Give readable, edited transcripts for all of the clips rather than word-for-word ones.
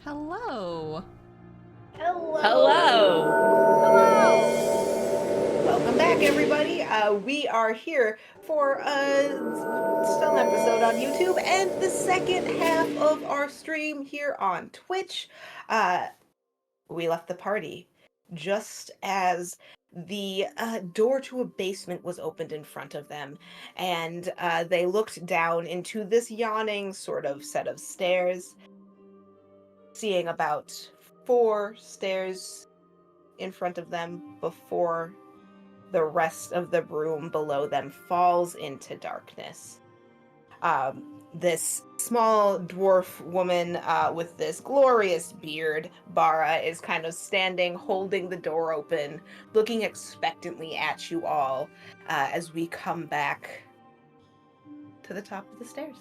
Hello. Hello. Hello. Welcome back, everybody. We are here for a Stone episode on YouTube and the second half of our stream here on Twitch. We left the party just as the door to a basement was opened in front of them, and they looked down into this yawning sort of set of stairs, seeing about 4 stairs in front of them before the rest of the room below them falls into darkness. This small dwarf woman with this glorious beard, Bara, is kind of standing, holding the door open, looking expectantly at you all as we come back to the top of the stairs.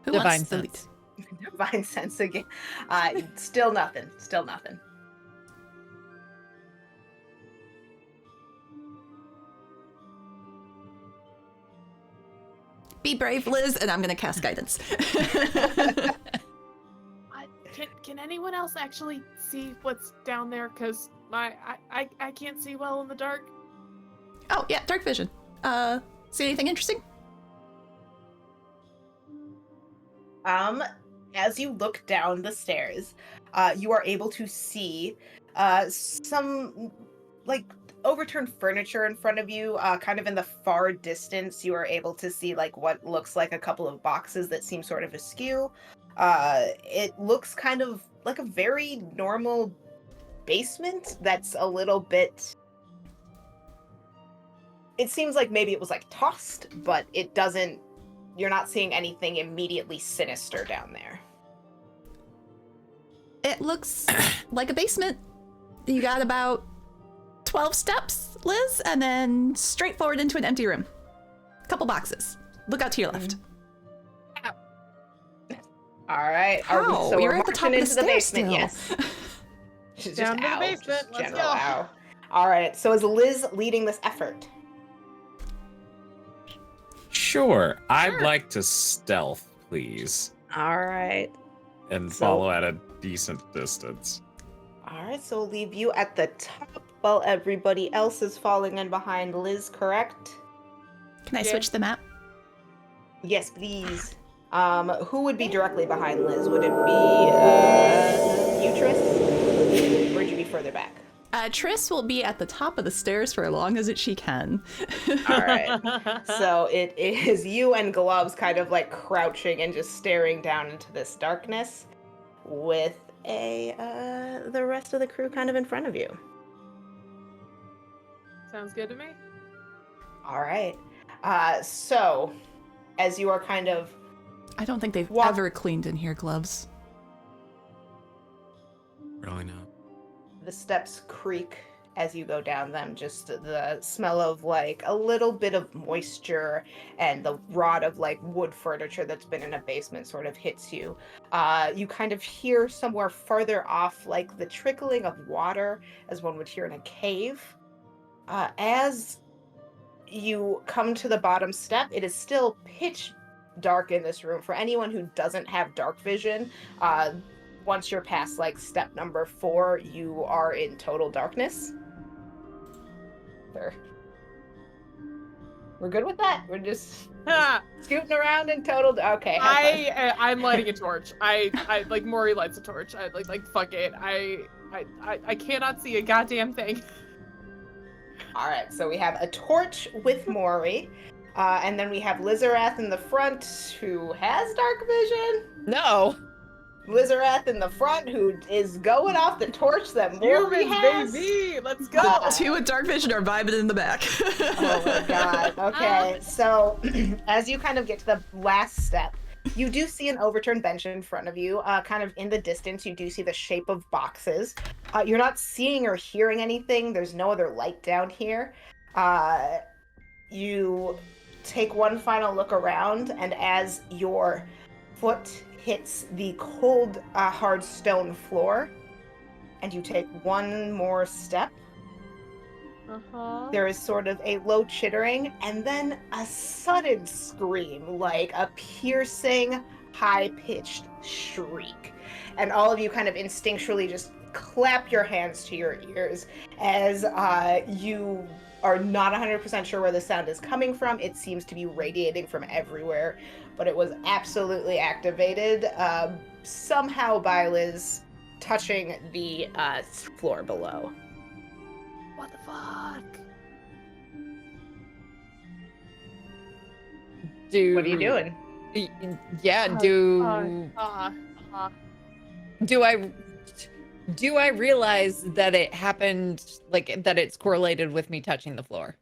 Who Divine wants the lead? sense. Divine sense again. Still nothing. Still nothing. Be brave, Liz, and I'm gonna cast guidance. Can anyone else actually see what's down there? Cause I can't see well in the dark. Oh yeah, dark vision. See anything interesting? As you look down the stairs, you are able to see some like overturned furniture in front of you. Kind of in the far distance, you are able to see like what looks like a couple of boxes that seem sort of askew. It looks kind of like a very normal basement that's a little bit. It seems like maybe it was like tossed, but it doesn't. You're not seeing anything immediately sinister down there. It looks like a basement. You got about 12 steps, Liz, and then straight forward into an empty room. Couple boxes. Look out to your left. All right. How? So You're we're at the top marching of the into the stairs basement. still. Yes. She's Down just to the ow, basement. just Let's general go. ow. All right. So is Liz leading this effort? Sure. I'd like to stealth, please, All right. and So- follow at a decent distance. All right. So we'll leave you at the top while everybody else is falling in behind Liz. Correct? Can I Yeah. switch the map? Yes, please. Who would be directly behind Liz? Would it be you, Tris? Or would you be further back? Triss will be at the top of the stairs for as long as she can. All right. So it is you and Gloves kind of like crouching and just staring down into this darkness with the rest of the crew kind of in front of you. Sounds good to me. All right. So as you are kind of I don't think they've Walk- ever cleaned in here, Gloves. Really not. the steps creak as you go down them, just the smell of like a little bit of moisture and the rot of like wood furniture that's been in a basement sort of hits you. You kind of hear somewhere farther off like the trickling of water as one would hear in a cave. As you come to the bottom step, it is still pitch dark in this room. For anyone who doesn't have dark vision, once you're past like step number 4, you are in total darkness. Sure. We're good with that. We're just scooting around in total. Okay. have fun. I'm lighting a torch. I like Maury lights a torch. I like fuck it. I cannot see a goddamn thing. All right. So we have a torch with Maury, and then we have Lizarath in the front who has dark vision. No. Lizarath in the front who is going off the torch that Maury Humans, has. baby, let's go. God. Two with dark vision are vibing in the back. Oh my god. Okay, so as you kind of get to the last step, you do see an overturned bench in front of you. Kind of in the distance, you do see the shape of boxes. You're not seeing or hearing anything. There's no other light down here. You take one final look around, and as your foot hits the cold, hard stone floor, and you take one more step, there is sort of a low chittering, and then a sudden scream, like a piercing, high-pitched shriek. And all of you kind of instinctually just clap your hands to your ears as you are not 100% sure where the sound is coming from. It seems to be radiating from everywhere, but it was absolutely activated somehow by Liz touching the floor below. What the fuck? What are you doing? Yeah, do I realize that it happened, like, that it's correlated with me touching the floor?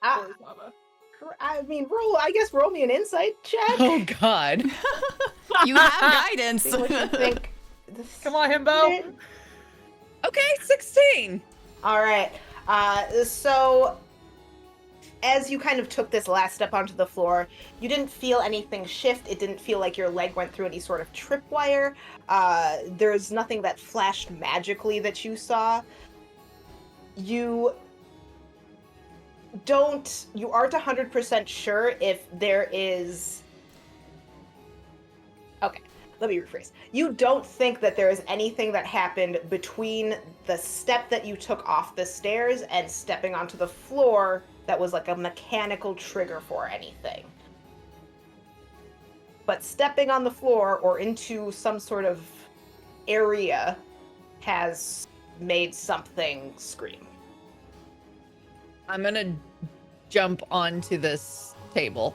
I mean, roll me an insight check. Oh, God. You have guidance. See what you think. Come on, Himbo. Okay, 16. All right. So as you kind of took this last step onto the floor, you didn't feel anything shift. It didn't feel like your leg went through any sort of tripwire. There's nothing that flashed magically that you saw. You aren't 100% sure if there is... Okay, let me rephrase. You don't think that there is anything that happened between the step that you took off the stairs and stepping onto the floor that was like a mechanical trigger for anything. But stepping on the floor or into some sort of area has made something scream. I'm gonna jump onto this table.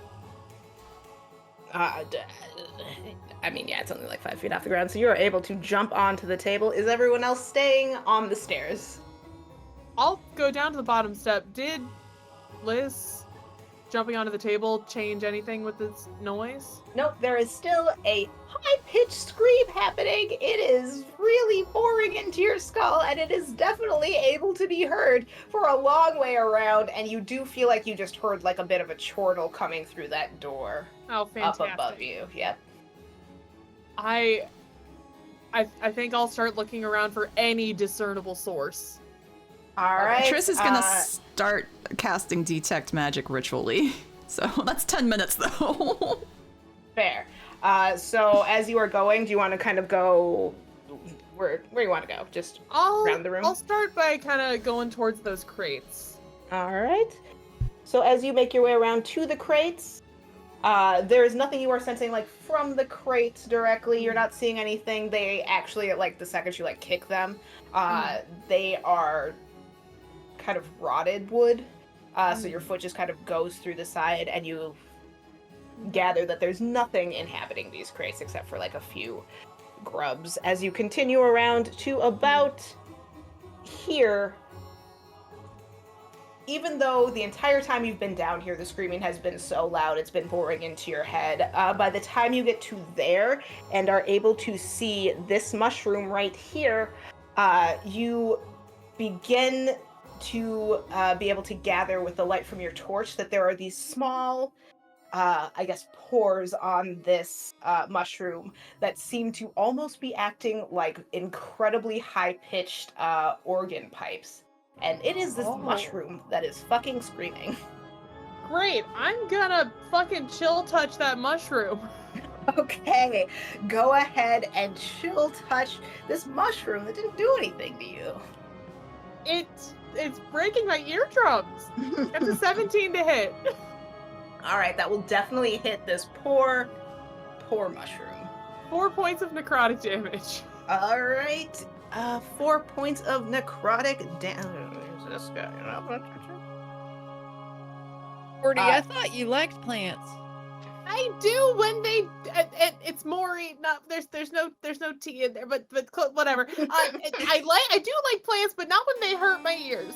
I mean, yeah, it's only like 5 feet off the ground, so you're able to jump onto the table. Is everyone else staying on the stairs? I'll go down to the bottom step. Did Liz jumping onto the table change anything with this noise? Nope, there is still a high-pitched scream happening. It is really boring into your skull, and it is definitely able to be heard for a long way around, and you do feel like you just heard like a bit of a chortle coming through that door. Oh, fantastic. Up above you, yep. I think I'll start looking around for any discernible source. All right. Triss is gonna start casting Detect Magic ritually. So that's 10 minutes though. Fair. So as you are going, do you want to kind of go where you want to go? Just around the room? I'll start by kind of going towards those crates. All right. So as you make your way around to the crates, there is nothing you are sensing like from the crates directly. You're not seeing anything. They actually, like the second you like kick them, they are kind of rotted wood. So your foot just kind of goes through the side, and you gather that there's nothing inhabiting these crates except for like a few grubs. As you continue around to about here, even though the entire time you've been down here, the screaming has been so loud, it's been boring into your head. By the time you get to there and are able to see this mushroom right here, you begin to be able to gather with the light from your torch that there are these small, I guess, pores on this mushroom that seem to almost be acting like incredibly high-pitched organ pipes. And it is this mushroom that is fucking screaming. Great, I'm gonna fucking chill touch that mushroom. Okay, go ahead and chill touch this mushroom that didn't do anything to you. It's breaking my eardrums. It's a 17 to hit. Alright, that will definitely hit this poor mushroom. 4 points of necrotic damage. Alright, 4 points of necrotic damage. This guy, Gordy, I thought you liked plants. I do when they. It's Maury. Not there's no T in there, but whatever. I do like plants, but not when they hurt my ears.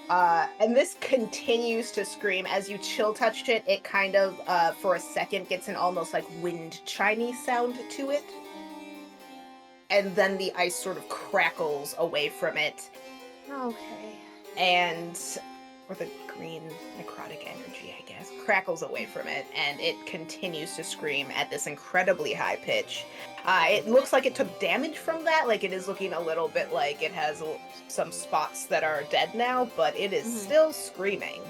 And this continues to scream as you chill touch it. It kind of, for a second, gets an almost like wind chimey sound to it, and then the ice sort of crackles away from it. Okay. Or the green necrotic energy, I guess, crackles away from it, and it continues to scream at this incredibly high pitch. It looks like it took damage from that, like it is looking a little bit like it has some spots that are dead now, but it is still screaming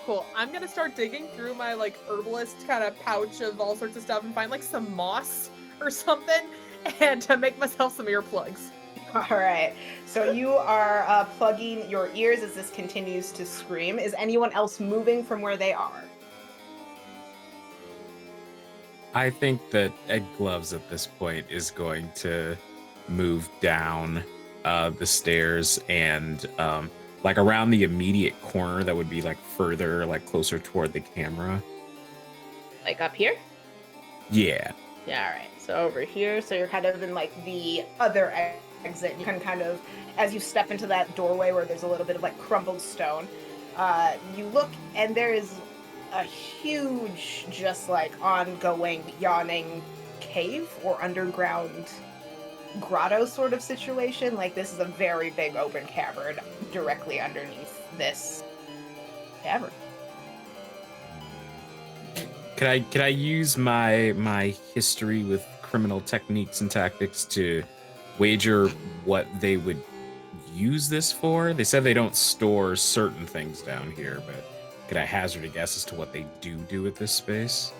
cool. I'm gonna start digging through my like herbalist kind of pouch of all sorts of stuff and find like some moss or something, and to make myself some earplugs. All right. So you are plugging your ears as this continues to scream. Is anyone else moving from where they are? I think that Ed Gloves at this point is going to move down the stairs and like around the immediate corner that would be like further, like closer toward the camera. Like up here? Yeah. Yeah, all right. So over here, so you're kind of in like the other exit. You can kind of, as you step into that doorway where there's a little bit of like crumbled stone, you look and there is a huge, just like ongoing, yawning cave or underground grotto sort of situation. Like this is a very big open cavern directly underneath this cavern. Could I use my history with criminal techniques and tactics to wager what they would use this for? They said they don't store certain things down here, but could I hazard a guess as to what they do with this space?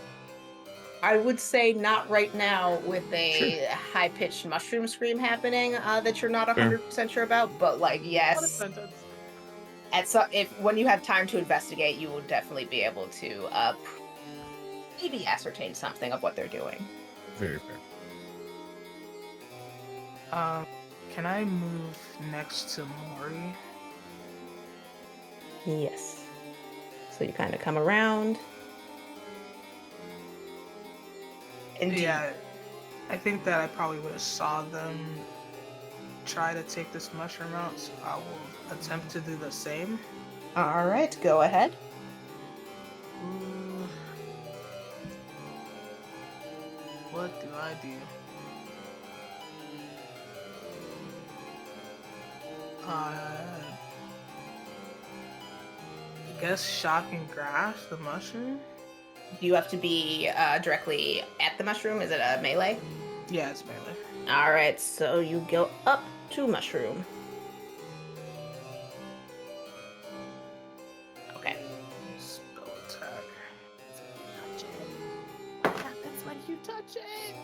I would say not right now with a high-pitched mushroom scream happening that you're not 100% sure about, but like yes, when you have time to investigate, you will definitely be able to maybe ascertain something of what they're doing. Very fair. Can I move next to Mori? Yes. So you kind of come around. And Yeah, I think that I probably would have saw them try to take this mushroom out, so I will attempt to do the same. All right, go ahead. Ooh. What do I do? I guess shock and grasp the mushroom? Do you have to be directly at the mushroom? Is it a melee? Yeah, it's melee. All right, so you go up to mushroom. Okay. Spell attack. Touch it. What happens when you touch it?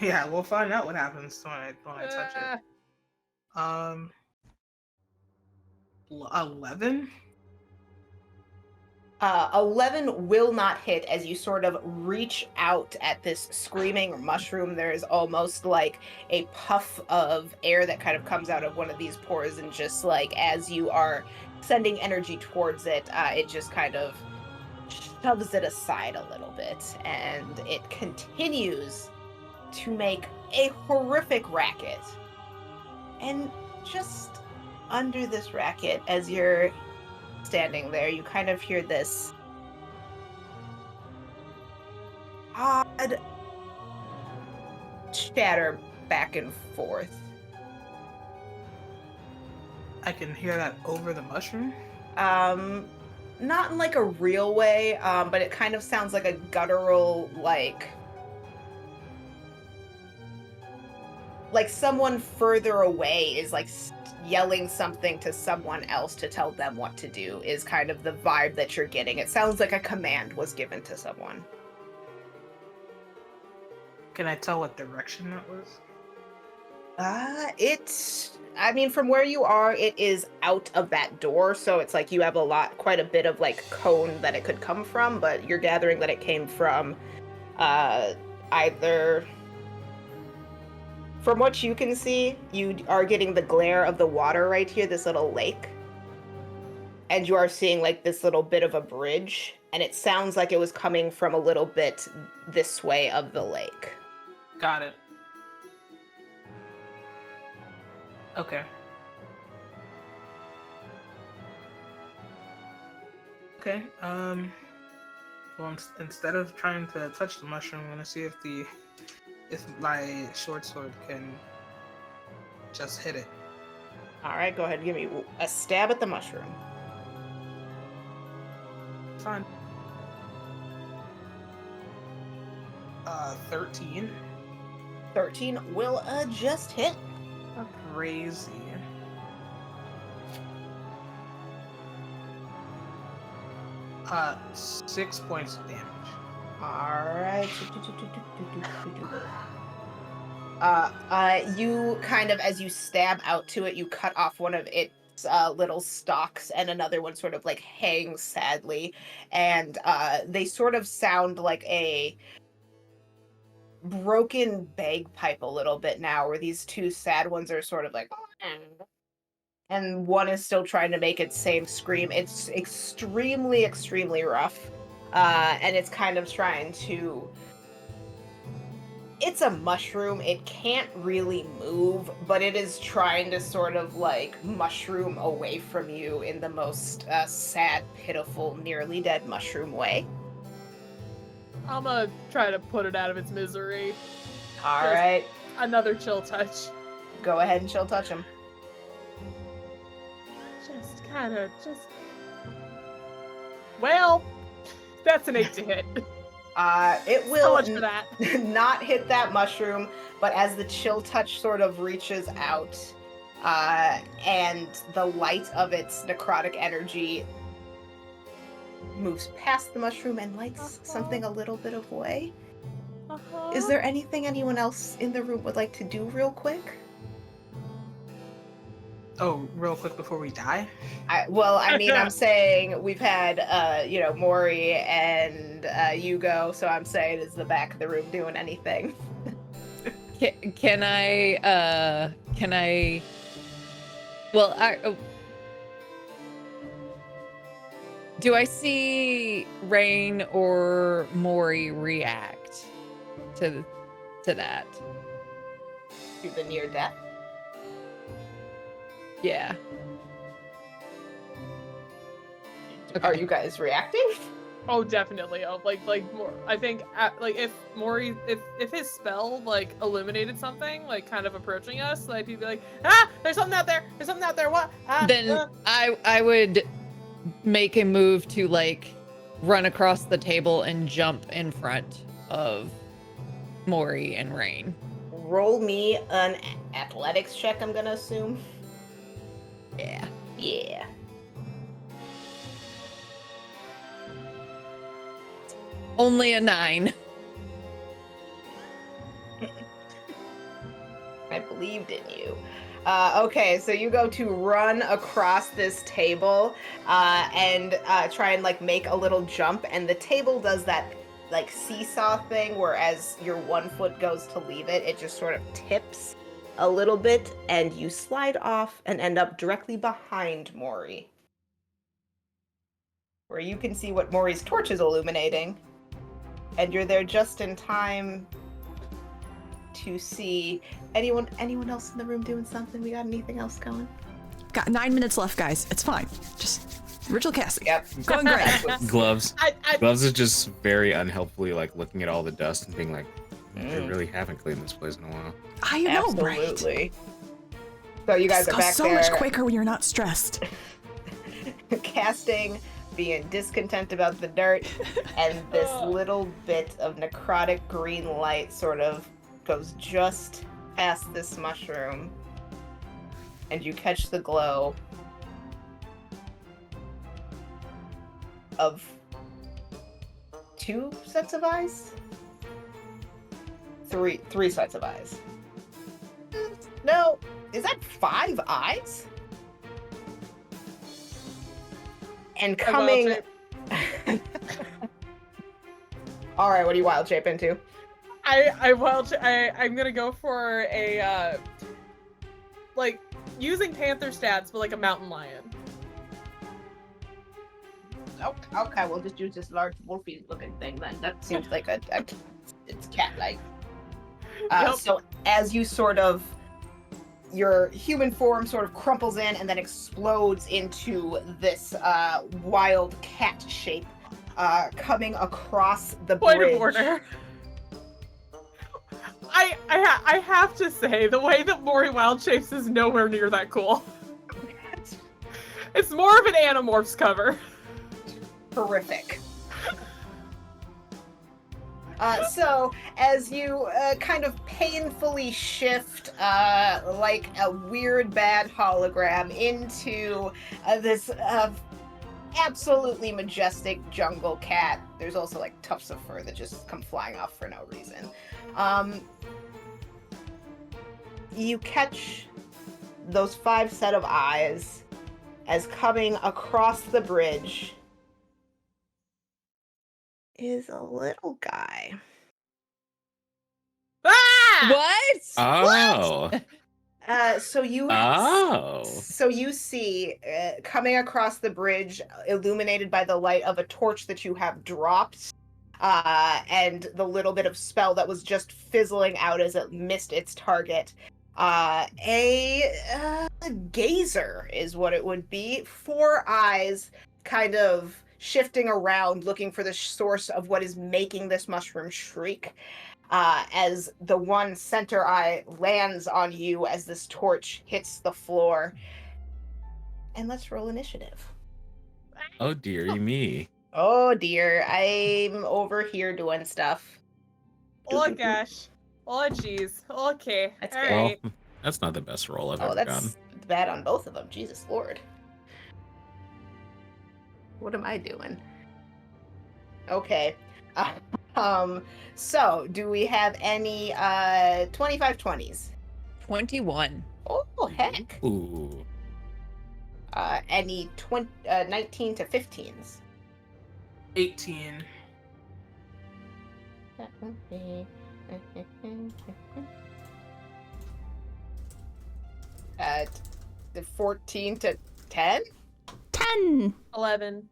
Yeah, we'll find out what happens when I touch it. 11? 11 will not hit as you sort of reach out at this screaming mushroom. There's almost like a puff of air that kind of comes out of one of these pores, and just like as you are sending energy towards it, it just kind of shoves it aside a little bit, and it continues to make a horrific racket. And just under this racket, as you're standing there, you kind of hear this odd chatter back and forth. I can hear that over the mushroom? Not in like a real way, but it kind of sounds like a guttural, like someone further away is like yelling something to someone else to tell them what to do, is kind of the vibe that you're getting. It sounds like a command was given to someone. Can I tell what direction that was? I mean, from where you are, it is out of that door, so it's like you have quite a bit of like cone that it could come from, but you're gathering that it came from either. From what you can see, you are getting the glare of the water right here, this little lake. And you are seeing like this little bit of a bridge, and it sounds like it was coming from a little bit this way of the lake. Got it. Okay. Okay, well, instead of trying to touch the mushroom, I'm gonna see if my short sword can just hit it. All right, go ahead and give me a stab at the mushroom. Fine. 13. 13 will just hit. Crazy. 6 points of damage. Alright. You kind of, as you stab out to it, you cut off one of its little stalks, and another one sort of like hangs sadly, and they sort of sound like a broken bagpipe a little bit now, where these two sad ones are sort of like, and one is still trying to make its same scream. It's extremely, extremely rough, and it's kind of trying to... It's a mushroom. It can't really move, but it is trying to sort of like mushroom away from you in the most sad, pitiful, nearly dead mushroom way. I'm gonna try to put it out of its misery. All right. Another chill touch. Go ahead and chill touch him. Just kind of, Well, that's an 8 to hit. It So will much for that. not hit that mushroom, but as the chill touch sort of reaches out, and the light of its necrotic energy moves past the mushroom and lights something a little bit of way. Is there anything anyone else in the room would like to do real quick? Oh, real quick before we die? I'm saying we've had, Mori and Yugo, so I'm saying is the back of the room doing anything? Can I? Well, do I see Rain or Mori react to that? To the near death? Yeah. Okay. Are you guys reacting? Oh, definitely. Oh, like more. I think if Mori, if his spell like illuminated something, like kind of approaching us, like he'd be like, there's something out there. There's something out there. What? Then I would make a move to like run across the table and jump in front of Mori and Rain. Roll me an athletics check, I'm gonna assume. Yeah. Yeah. Only a 9. I believed in you. Okay, so you go to run across this table and try and like make a little jump, and the table does that like seesaw thing where as your one foot goes to leave it, it just sort of tips a little bit, and you slide off and end up directly behind Mori, where you can see what Mori's torch is illuminating, and you're there just in time to see anyone else in the room doing something. We got anything else going? Got 9 minutes left, guys. It's fine. Just ritual casting. Yep. Going great. Gloves. I Gloves is just very unhelpfully like looking at all the dust and being like, they really haven't cleaned this place in a while. I know, right? Absolutely. So you guys This are goes back so there much quicker when you're not stressed. casting, being discontent about the dirt, and this little bit of necrotic green light sort of goes just past this mushroom, and you catch the glow of 2 sets of eyes? 3 sets of eyes. No, is that 5 eyes? And coming... Alright, what do you wild shape into? I'm gonna go for a like using panther stats, but like a mountain lion. Okay, we'll just use this large wolfy looking thing then. That seems like it's cat-like. Yep. So as you sort of, your human form sort of crumples in and then explodes into this wild cat shape coming across the bridge. Point of order. I have to say, the way that Mori wild shapes is nowhere near that cool. It's more of an Animorphs cover. Horrific. So, as you kind of painfully shift like a weird bad hologram into this absolutely majestic jungle cat. There's also like tufts of fur that just come flying off for no reason. You catch those 5 set of eyes as coming across the bridge is a little guy. Ah! What? Oh. So you see coming across the bridge, illuminated by the light of a torch that you have dropped, and the little bit of spell that was just fizzling out as it missed its target. A gazer is what it would be. 4 eyes kind of shifting around, looking for the source of what is making this mushroom shriek. As the one center eye lands on you as this torch hits the floor. And let's roll initiative. Oh dearie me. Oh dear, I'm over here doing stuff. Oh gosh. Oh jeez. Okay. That's All good. right. Well, that's not the best roll I've Oh, ever that's gotten. bad on both of them. Jesus Lord. What am I doing? Okay. So do we have any 25-20s? 21. Oh heck. Ooh. Any 19 to 15s? 18. The 14 to 10? 10. 11.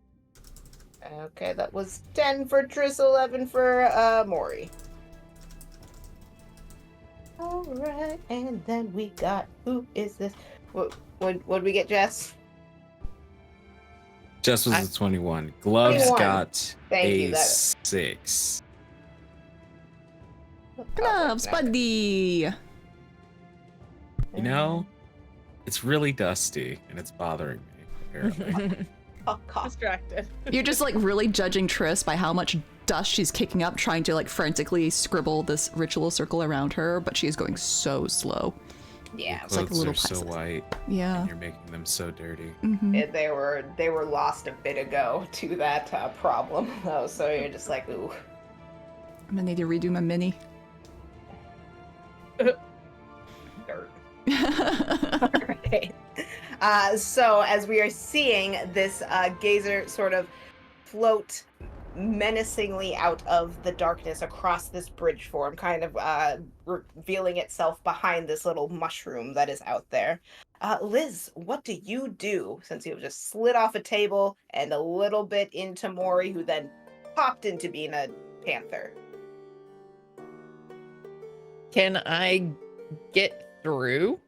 Okay, that was 10 for Triss, 11 for Maury. Alright, and then we got, who is this? What'd we get, Jess? Jess was a 21. Gloves 21. got Thank a you, that- 6. Gloves, buddy. You know, it's really dusty and it's bothering me, apparently. Distracted. You're just like really judging Triss by how much dust she's kicking up, trying to like frantically scribble this ritual circle around her, but she is going so slow. Yeah, It's like a Clothes little are so priceless. white Yeah. and you're making them so dirty. Mhm. they were lost a bit ago to that problem, though, so you're just like, ooh. I'm gonna need to redo my mini. Dirt. Alright. So as we are seeing this gazer sort of float menacingly out of the darkness across this bridge form, kind of revealing itself behind this little mushroom that is out there. Liz, what do you do since you've just slid off a table and a little bit into Maury, who then popped into being a panther? Can I get through?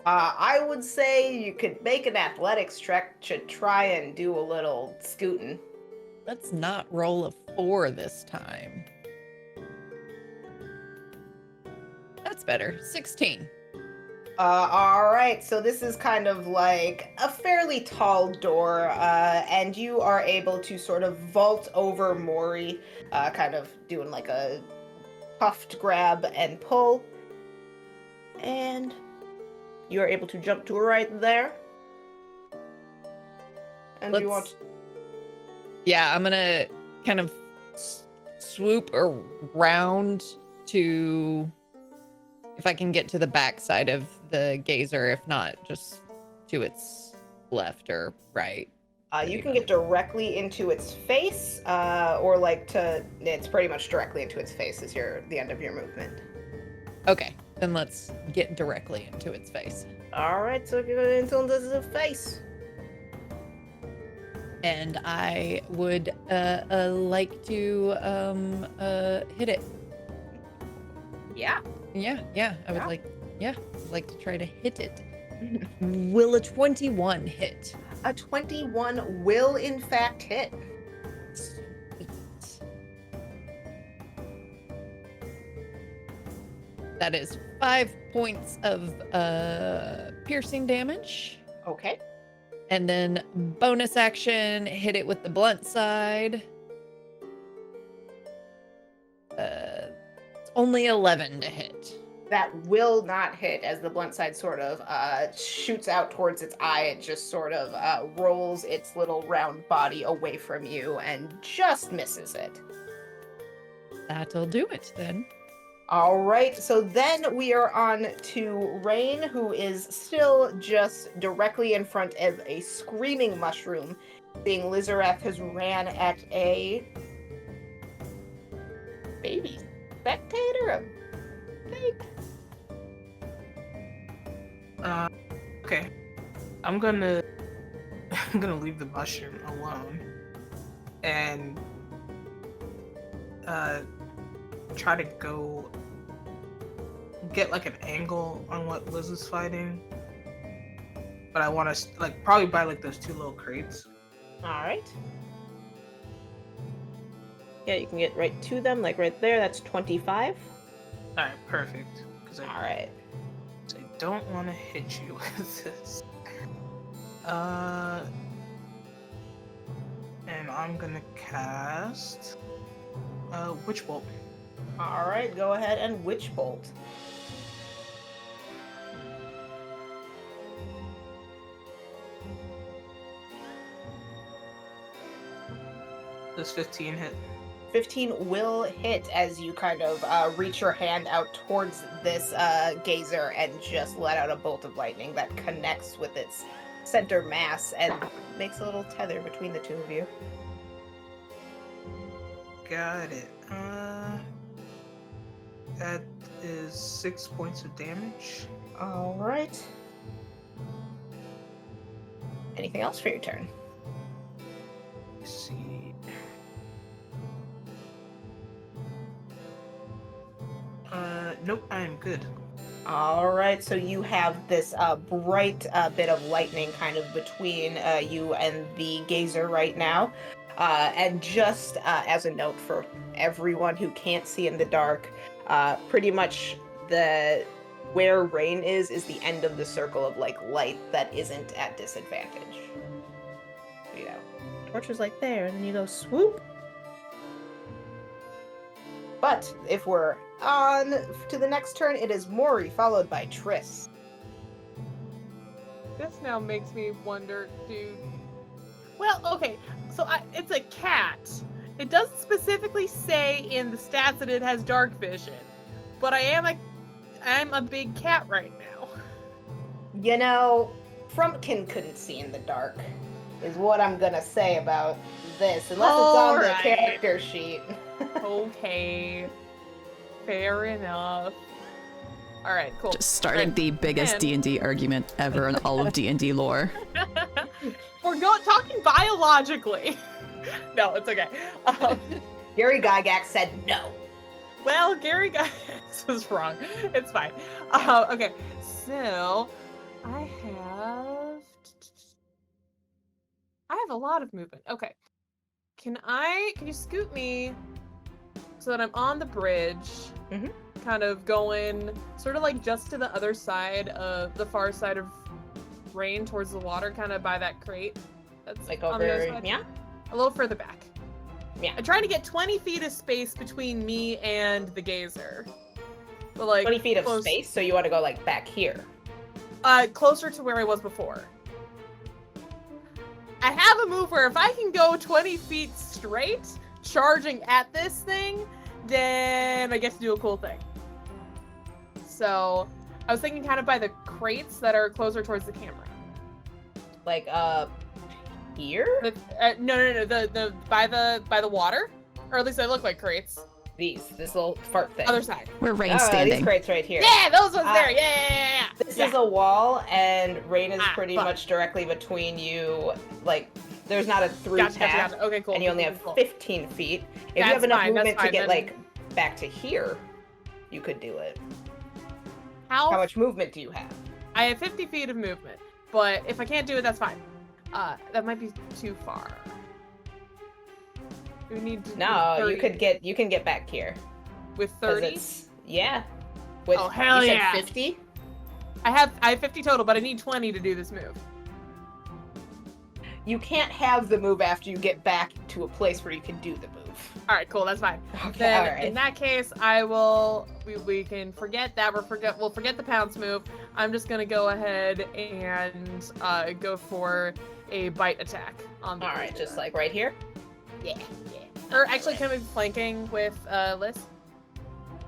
I would say you could make an athletics check to try and do a little scooting. Let's not roll a 4 this time. That's better. 16. Alright, so this is kind of like a fairly tall door, and you are able to sort of vault over Maury, kind of doing like a puffed grab and pull. And you are able to jump to right there. And you want... Yeah, I'm gonna kind of swoop around to, if I can get to the back side of the gazer, if not just to its left or right. You can get directly into its face, or like to... It's pretty much directly into its face is the end of your movement. Okay, then let's get directly into its face. Alright, so go into the face. And I would like to hit it. Yeah. Yeah, I would Yeah. like to try to hit it. Will a 21 hit? A 21 will in fact hit. Sweet. That is 5 points of piercing damage. Okay. And then bonus action, hit it with the blunt side. It's only 11 to hit. That will not hit as the blunt side sort of shoots out towards its eye. It just sort of rolls its little round body away from you and just misses it. That'll do it then. All right, so then we are on to Rain, who is still just directly in front of a screaming mushroom. Seeing Lizareth has ran at a baby spectator, a fake. Okay. I'm gonna leave the mushroom alone and try to go get like an angle on what Liz is fighting. But I want to like probably buy like those 2 little crates. All right. Yeah, you can get right to them, like right there. That's 25. All right, perfect. All right. I don't want to hit you with this. And I'm gonna cast Witch Bolt. All right, go ahead and Witch Bolt. Does 15 hit? 15 will hit as you kind of reach your hand out towards this gazer and just let out a bolt of lightning that connects with its center mass and makes a little tether between the two of you. Got it. That is 6 points of damage. All right. Anything else for your turn? Let's see. Nope, I am good. All right, so you have this bright bit of lightning kind of between you and the gazer right now. And just as a note for everyone who can't see in the dark, pretty much where Rain is the end of the circle of like light that isn't at disadvantage. You know, torch is like there, and then you go swoop. But if we're on to the next turn, it is Mori, followed by Triss. This now makes me wonder, dude. Well, okay, so it's a cat. It doesn't specifically say in the stats that it has dark vision, but I'm a big cat right now. You know, Frumpkin couldn't see in the dark, is what I'm gonna say about this, unless it's on the character sheet. Okay, fair enough. All right, cool. Just starting the biggest D&D argument ever in all of D&D lore. We're talking biologically. No, it's okay. Gary Gygax said no. Well, Gary Gygax was wrong. It's fine. Okay, so I have a lot of movement. Okay. Can you scoot me so that I'm on the bridge, kind of going sort of like just to the other side of the far side of Rain towards the water, kind of by that crate. That's like on the other over, side. yeah? A little further back. Yeah. I'm trying to get 20 feet of space between me and the gazer. But like 20 feet of space, so you want to go like back here. Closer to where I was before. I have a move where if I can go 20 feet straight, charging at this thing, then I get to do a cool thing. So, I was thinking kind of by the crates that are closer towards the camera. Like, here? No, by the water? Or at least they look like crates. This little fart thing. Other side. Where Rain's standing. These crates right here. Yeah, those ones there. Yeah. This is a wall, and Rain is pretty much directly between you. Like, there's not a through path. Gotcha. Okay, cool. And you only have 15 feet. If you have enough movement to get, like, back to here, you could do it. How much movement do you have? I have 50 feet of movement, but if I can't do it, that's fine. That might be too far. We need to. No, you can get back here. With 30? Yeah. With, oh hell you yeah! Said 50? I have 50 total, but I need 20 to do this move. you can't have the move after you get back to a place where you can do the move. All right, cool. That's fine. Okay, Then all right. in that case, I will. We can forget that. We'll forget the pounce move. I'm just gonna go ahead and go for a bite attack on the. All right, just like right here. Yeah. Or actually, can we be flanking with Liz?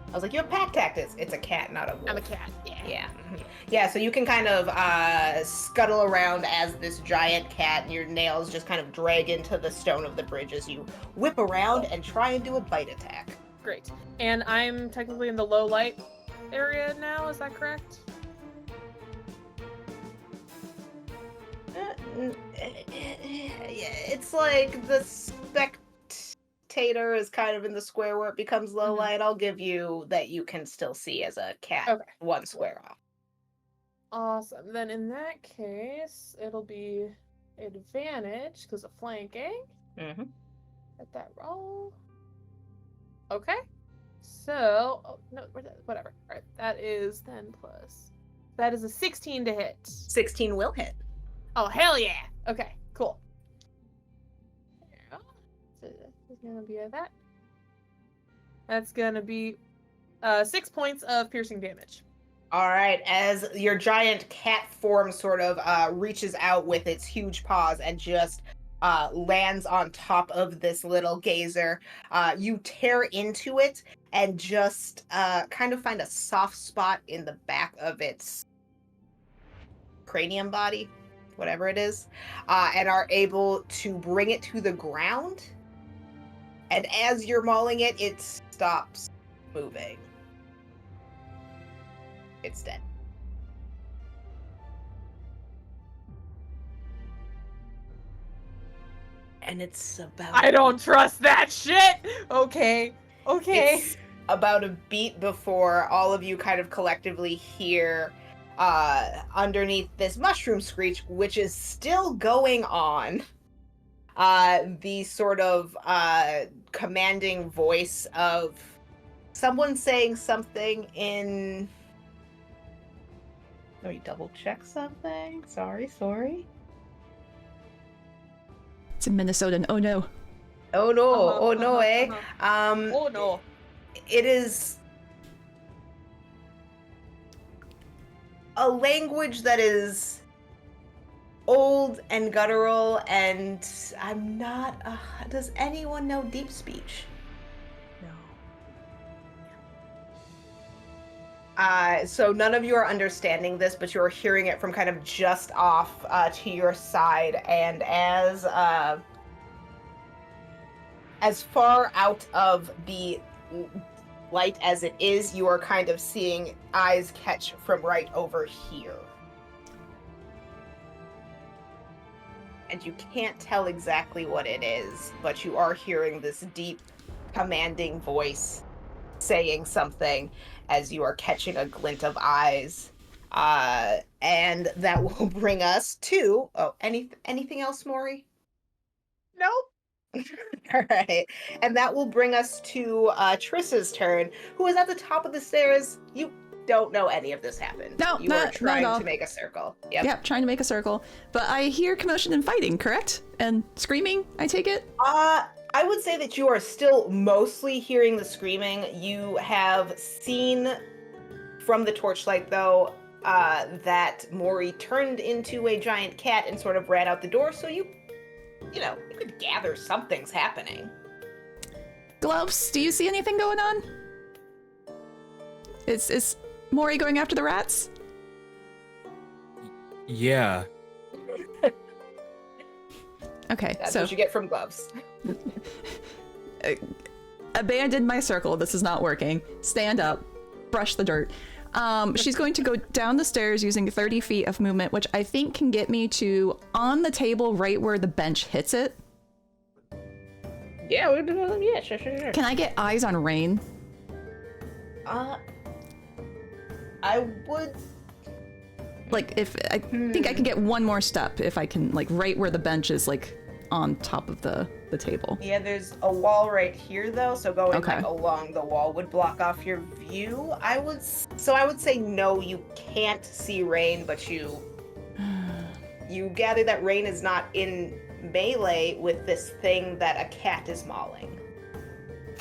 I was like, you have pack tactics. It's a cat, not a wolf. I'm a cat. Yeah. Yeah. Yeah, so you can kind of scuttle around as this giant cat, and your nails just kind of drag into the stone of the bridge as you whip around and try and do a bite attack. Great. And I'm technically in the low light area now. Is that correct? It's like the spectator is kind of in the square where it becomes low light. I'll give you that you can still see as a cat Okay. one square off. Awesome. Then in that case, it'll be advantage because of flanking. Mm-hmm. At that roll. Okay. So, no, whatever. All right, that is then plus. That is a 16 to hit. 16 will hit. Oh, hell yeah. Okay, cool. There we go. So this is going to be that. That's going to be 6 points of piercing damage. All right, as your giant cat form sort of reaches out with its huge paws and just lands on top of this little gazer, you tear into it and just kind of find a soft spot in the back of its cranium body, whatever it is, and are able to bring it to the ground. And as you're mauling it, it stops moving. It's dead. And it's about... I don't trust that shit! Okay. It's about a beat before all of you kind of collectively hear underneath this mushroom screech, which is still going on, the sort of commanding voice of someone saying something in... Let me double check something. Sorry. It's in Minnesotan. Oh no. Oh no, eh? Oh no. It is a language that is old and guttural, and I'm not... does anyone know deep speech? So none of you are understanding this, but you're hearing it from kind of just off to your side, and as far out of the light as it is, you are kind of seeing eyes catch from right over here. And you can't tell exactly what it is, but you are hearing this deep, commanding voice saying something as you are catching a glint of eyes. And that will bring us to... Oh, anything else, Maury? Nope. All right. And that will bring us to Triss's turn, who is at the top of the stairs. You don't know any of this happened. No, you not are trying at all. to make a circle. Yep, trying to make a circle. But I hear commotion and fighting, correct? And screaming, I take it? I would say that you are still mostly hearing the screaming. You have seen from the torchlight, though, that Maury turned into a giant cat and sort of ran out the door, so you could gather something's happening. Gloves, do you see anything going on? Is Maury going after the rats? Yeah. Okay, That's so what you get from gloves. abandon my circle. This is not working. Stand up, brush the dirt. She's going to go down the stairs using 30 feet of movement, which I think can get me to on the table right where the bench hits it. Yeah, sure. Can I get eyes on Rain? I would... Like, if I think I can get one more step if I can, like, right where the bench is, like, on top of the table. Yeah, there's a wall right here, though, so going Okay. like, along the wall would block off your view. I would say no, you can't see Rain, but you gather that Rain is not in melee with this thing that a cat is mauling.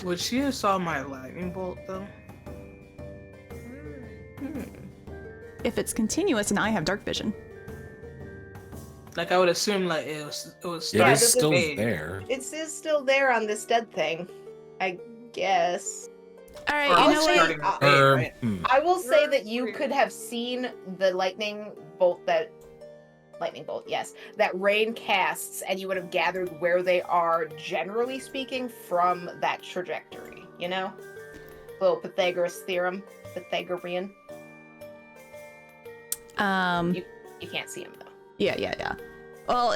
Would she have saw my lightning bolt though? If it's continuous and I have dark vision. Like I would assume like it was It is this still fade. there. It is still there on this dead thing, I guess. All right, Or you I'll know say- what? starting to fade, right? I will say You're that you weird. could have seen the lightning bolt, yes, that Rain casts, and you would have gathered where they are, generally speaking, from that trajectory, you know? Little Pythagoras theorem, Pythagorean. You can't see him, though. Yeah. Well,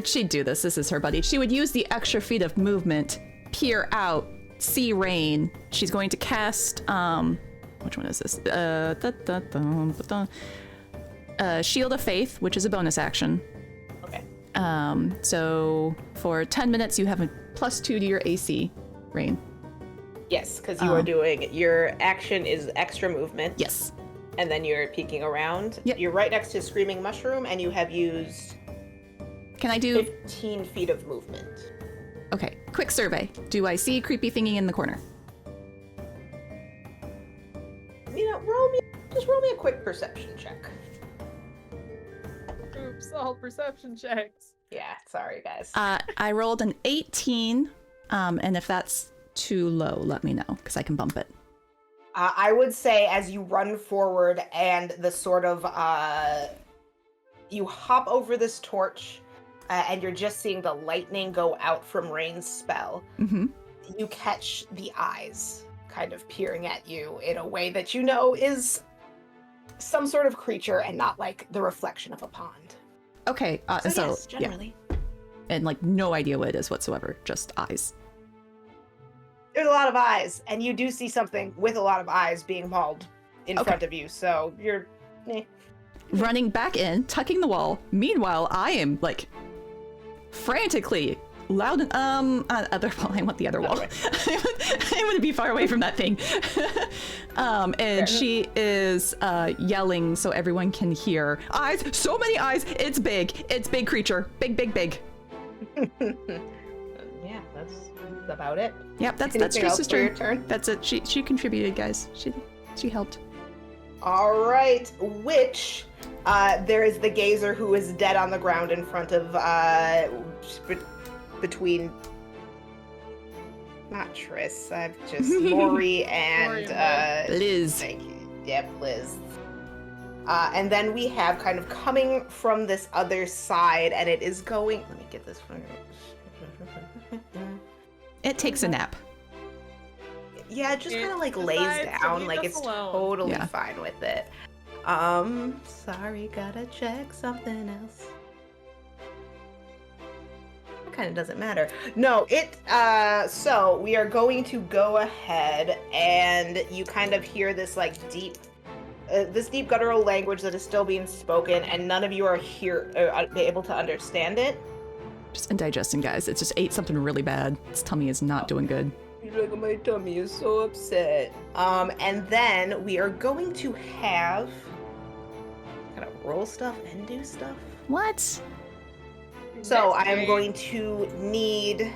she'd do this. This is her buddy. She would use the extra feet of movement, peer out, see Rain. She's going to cast, which one is this? Shield of Faith, which is a bonus action. Okay. So for 10 minutes, you have a +2 to your AC, Rain. Yes, because you are doing, your action is extra movement. Yes. And then you're peeking around. Yep. You're right next to Screaming Mushroom, and you have used Can I do... 15 feet of movement. Okay, quick survey. Do I see creepy thingy in the corner? You know, just roll me a quick perception check. Oops, all perception checks. Yeah, sorry guys. I rolled an 18, and if that's too low, let me know, because I can bump it. I would say as you run forward and the sort of, you hop over this torch, and you're just seeing the lightning go out from Rain's spell. Mm-hmm. You catch the eyes kind of peering at you in a way that you know is some sort of creature and not like the reflection of a pond. Okay, So yes, generally. yeah. And like no idea what it is whatsoever, just eyes. There's a lot of eyes, and you do see something with a lot of eyes being mauled in front of you, so you're... Running back in, tucking the wall. Meanwhile, I am like frantically loud other wall. I want the other wall. I want to be far away from that thing. And she is yelling so everyone can hear. Eyes, so many eyes. It's big creature. Big. Yeah, that's about it. Yep, that's Anything else Trista's for your turn. turn? That's it. She contributed, guys. She helped. All right, which there is the gazer who is dead on the ground in front of between not Triss, I've just Maury and Liz. Thank you. Yep, Liz. And then we have kind of coming from this other side, and it is going. Let me get this one. It takes a nap. Yeah, it just kind of like It lays decides to down, leave like us it's alone. totally Yeah. fine with it. Sorry, gotta check something else. It kind of doesn't matter. No, so we are going to go ahead, and you kind of hear this like deep guttural language that is still being spoken, and none of you are able to understand it. Just indigesting, guys. It just ate something really bad. Its tummy is not doing good. Like, my tummy is so upset. And then we are going to have kind of roll stuff and do stuff. What? So I am going to need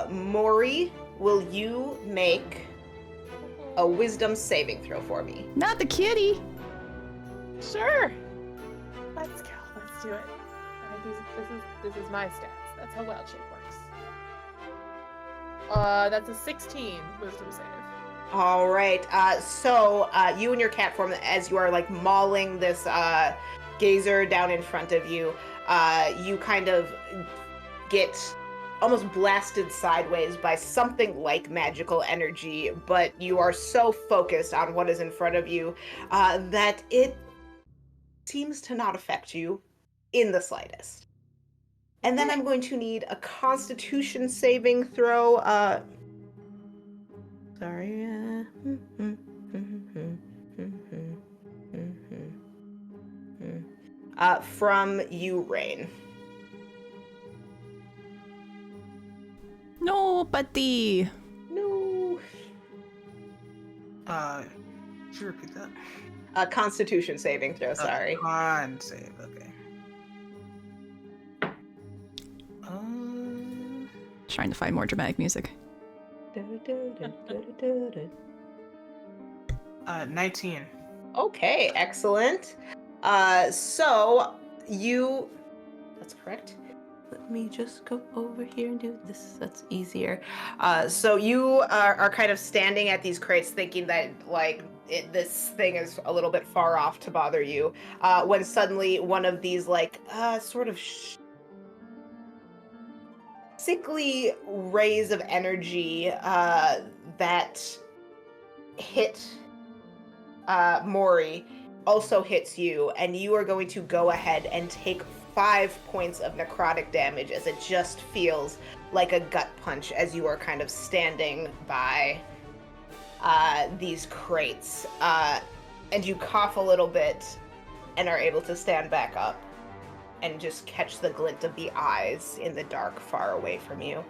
Maury, will you make a wisdom saving throw for me? Not the kitty. Sure. Let's go. Let's do it. This is my stats. That's how Wildshape works. That's a 16 wisdom save. All right. So you and your cat form, as you are like mauling this gazer down in front of you, you kind of get almost blasted sideways by something like magical energy, but you are so focused on what is in front of you that it seems to not affect you in the slightest. And then I'm going to need a Constitution saving throw. From you, Rain. No, buddy. No. Should you repeat that? Constitution saving throw, sorry. Con save, okay. Trying to find more dramatic music. 19. Okay, excellent. So you, that's correct. Let me just go over here and do this. That's easier. So you are kind of standing at these crates thinking that like this thing is a little bit far off to bother you. When suddenly one of these like sort of sickly rays of energy that hit Mori also hits you, and you are going to go ahead and take 5 points of necrotic damage as it just feels like a gut punch as you are kind of standing by these crates. And you cough a little bit and are able to stand back up and just catch the glint of the eyes in the dark far away from you.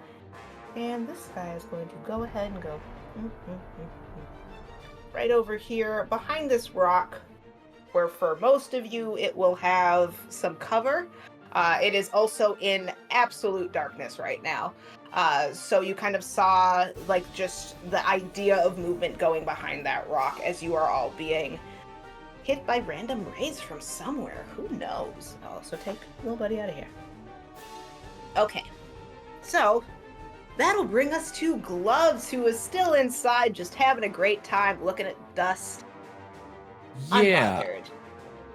And this guy is going to go ahead and go right over here behind this rock, where for most of you it will have some cover. It is also in absolute darkness right now. So you kind of saw like just the idea of movement going behind that rock as you are all being hit by random rays from somewhere. Who knows? I'll also take nobody out of here. Okay. So that'll bring us to Gloves, who is still inside, just having a great time looking at dust. Yeah.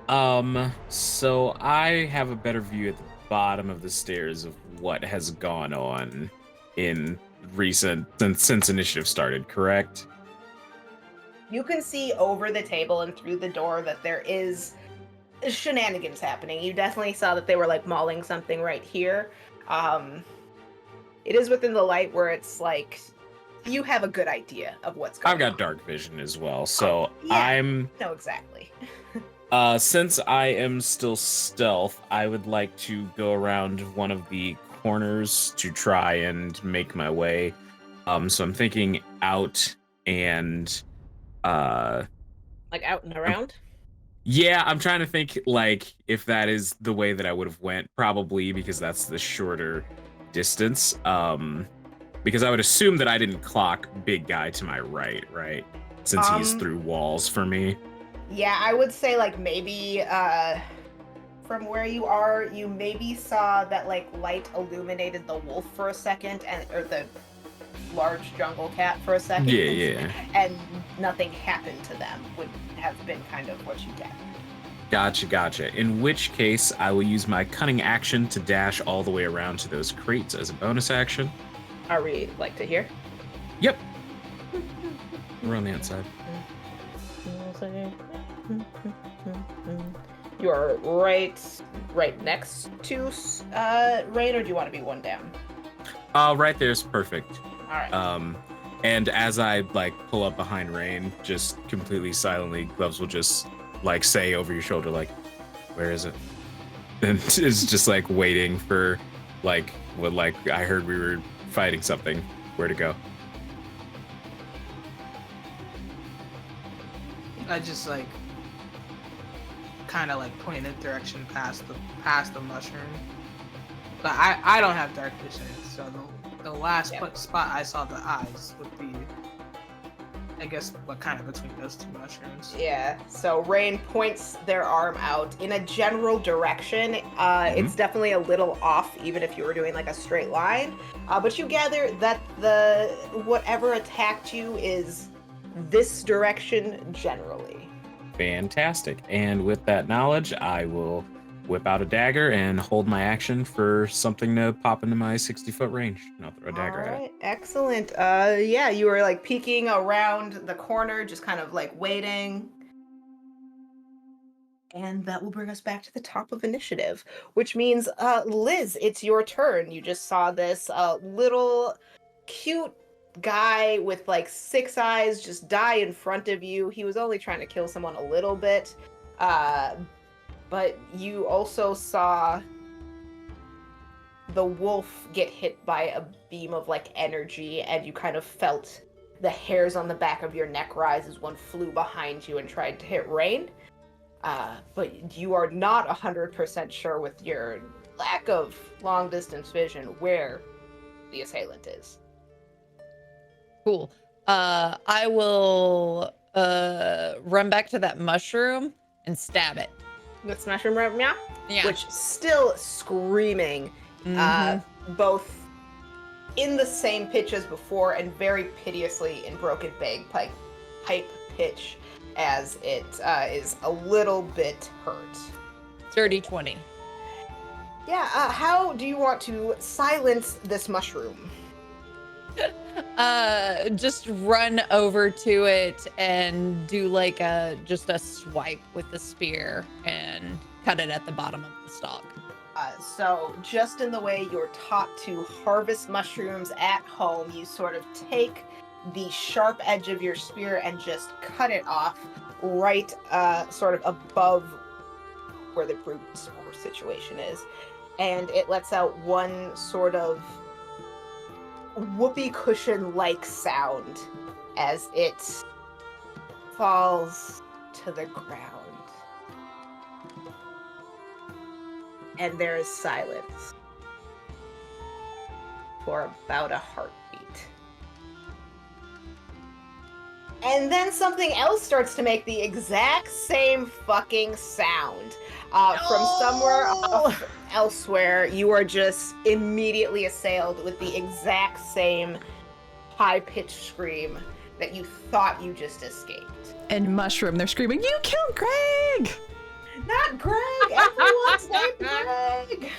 Unbothered. So I have a better view at the bottom of the stairs of what has gone on in recent since initiative started, correct? You can see over the table and through the door that there is shenanigans happening. You definitely saw that they were like mauling something right here. It is within the light where it's like you have a good idea of what's going on. I've got dark vision as well, so yeah, no, exactly. Since I am still stealth, I would like to go around one of the corners to try and make my way. So I'm thinking out and like out and around? Yeah, I'm trying to think like if that is the way that I would have went, probably because that's the shorter distance. Because I would assume that I didn't clock big guy to my right? Since he's through walls for me. Yeah, I would say like maybe from where you are, you maybe saw that like light illuminated the wolf for a second, or the large jungle cat for a second. Yeah. And nothing happened to them would have been kind of what you get. Gotcha. In which case, I will use my cunning action to dash all the way around to those crates as a bonus action. Are we like to hear? Yep. We're on the outside. You are right next to Rain, or do you want to be one down? Right there's perfect. All right. And as I like pull up behind Rain, just completely silently, Gloves will just like say over your shoulder, like, "Where is it?" And is just like waiting for like what like I heard we were fighting something. Where to go? I just like kind of like point in direction past the mushroom. But I don't have dark vision, so the last spot I saw the eyes would be, I guess, what kind of between those two mushrooms. Yeah. So Rain points their arm out in a general direction. It's definitely a little off, even if you were doing like a straight line. But you gather that the whatever attacked you is this direction generally. Fantastic. And with that knowledge, I will whip out a dagger and hold my action for something to pop into my 60-foot range. And I'll throw a dagger at it. Excellent. Yeah, you were like peeking around the corner, just kind of like waiting. And that will bring us back to the top of initiative, which means, Liz, it's your turn. You just saw this little cute guy with like 6 eyes just die in front of you. He was only trying to kill someone a little bit. But you also saw the wolf get hit by a beam of like energy, and you kind of felt the hairs on the back of your neck rise as one flew behind you and tried to hit Rain. But you are not 100% sure with your lack of long-distance vision where the assailant is. Cool. I will run back to that mushroom and stab it. With mushroom right now? Yeah. Which still screaming, both in the same pitch as before and very piteously in broken bagpipe pitch as it is a little bit hurt. Dirty 20. Yeah, how do you want to silence this mushroom? Just run over to it and do like just a swipe with the spear and cut it at the bottom of the stalk. So just in the way you're taught to harvest mushrooms at home, you sort of take the sharp edge of your spear and just cut it off right sort of above where the brute spore situation is. And it lets out one sort of whoopee cushion-like sound as it falls to the ground. And there is silence for about a heartbeat. And then something else starts to make the exact same fucking sound. From somewhere elsewhere, you are just immediately assailed with the exact same high-pitched scream that you thought you just escaped. And Mushroom, they're screaming, "You killed Greg!" Not Greg! Everyone's named Greg!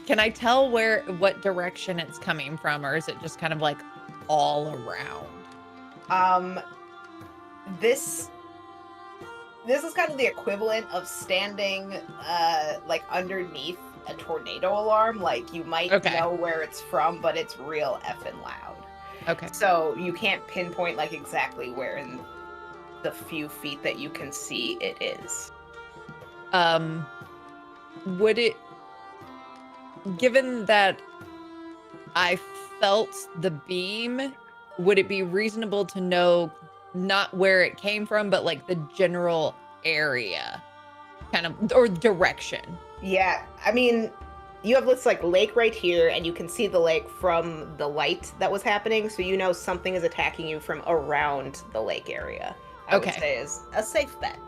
Can I tell what direction it's coming from, or is it just kind of like all around? This is kind of the equivalent of standing like underneath a tornado alarm. Like you might know where it's from, but it's real effing loud. Okay. So you can't pinpoint like exactly where in the few feet that you can see it is. Would it, given that I felt the beam, would it be reasonable to know not where it came from, but like the general area kind of, or direction? Yeah, I mean, you have this like lake right here, and you can see the lake from the light that was happening, so you know something is attacking you from around the lake area. I would say is a safe bet.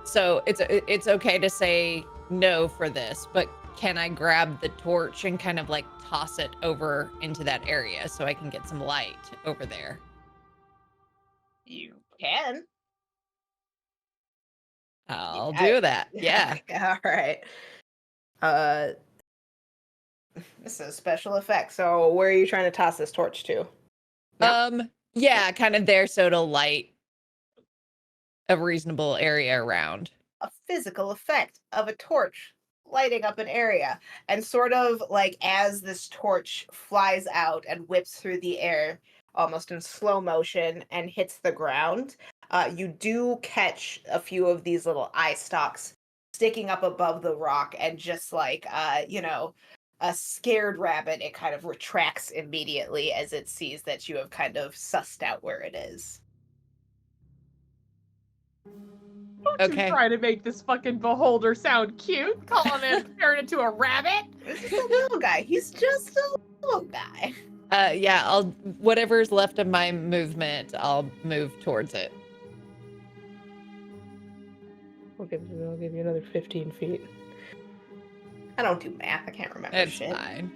So it's okay to say no for this, but can I grab the torch and kind of like toss it over into that area so I can get some light over there? You can. I'll do that. Yeah. All right. This is a special effect. So where are you trying to toss this torch to? No? Yeah, kind of there so it'll light a reasonable area around. A physical effect of a torch lighting up an area. And sort of like as this torch flies out and whips through the air almost in slow motion and hits the ground, you do catch a few of these little eye stalks sticking up above the rock, and just like a scared rabbit, it kind of retracts immediately as it sees that you have kind of sussed out where it is. Don't you try to make this fucking beholder sound cute, calling it, comparing it to a rabbit. This is a little guy. He's just a little guy. Yeah, whatever's left of my movement, I'll move towards it. I'll give you another 15 feet. I don't do math. I can't remember It's shit. fine.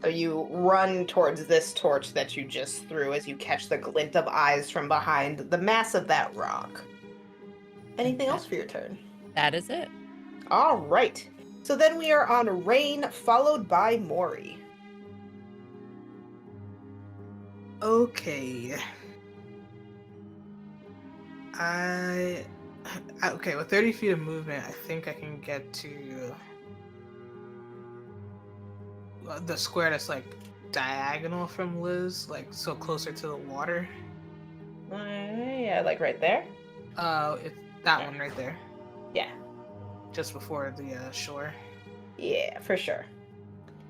So you run towards this torch that you just threw as you catch the glint of eyes from behind the mass of that rock. Anything else for your turn? That is it. All right. So then we are on Rain, followed by Mori. Okay. Okay, with 30 feet of movement, I think I can get to the square that's like diagonal from Liz, like so closer to the water. Yeah, like right there? It's that one right there. Yeah. Just before the shore. Yeah, for sure.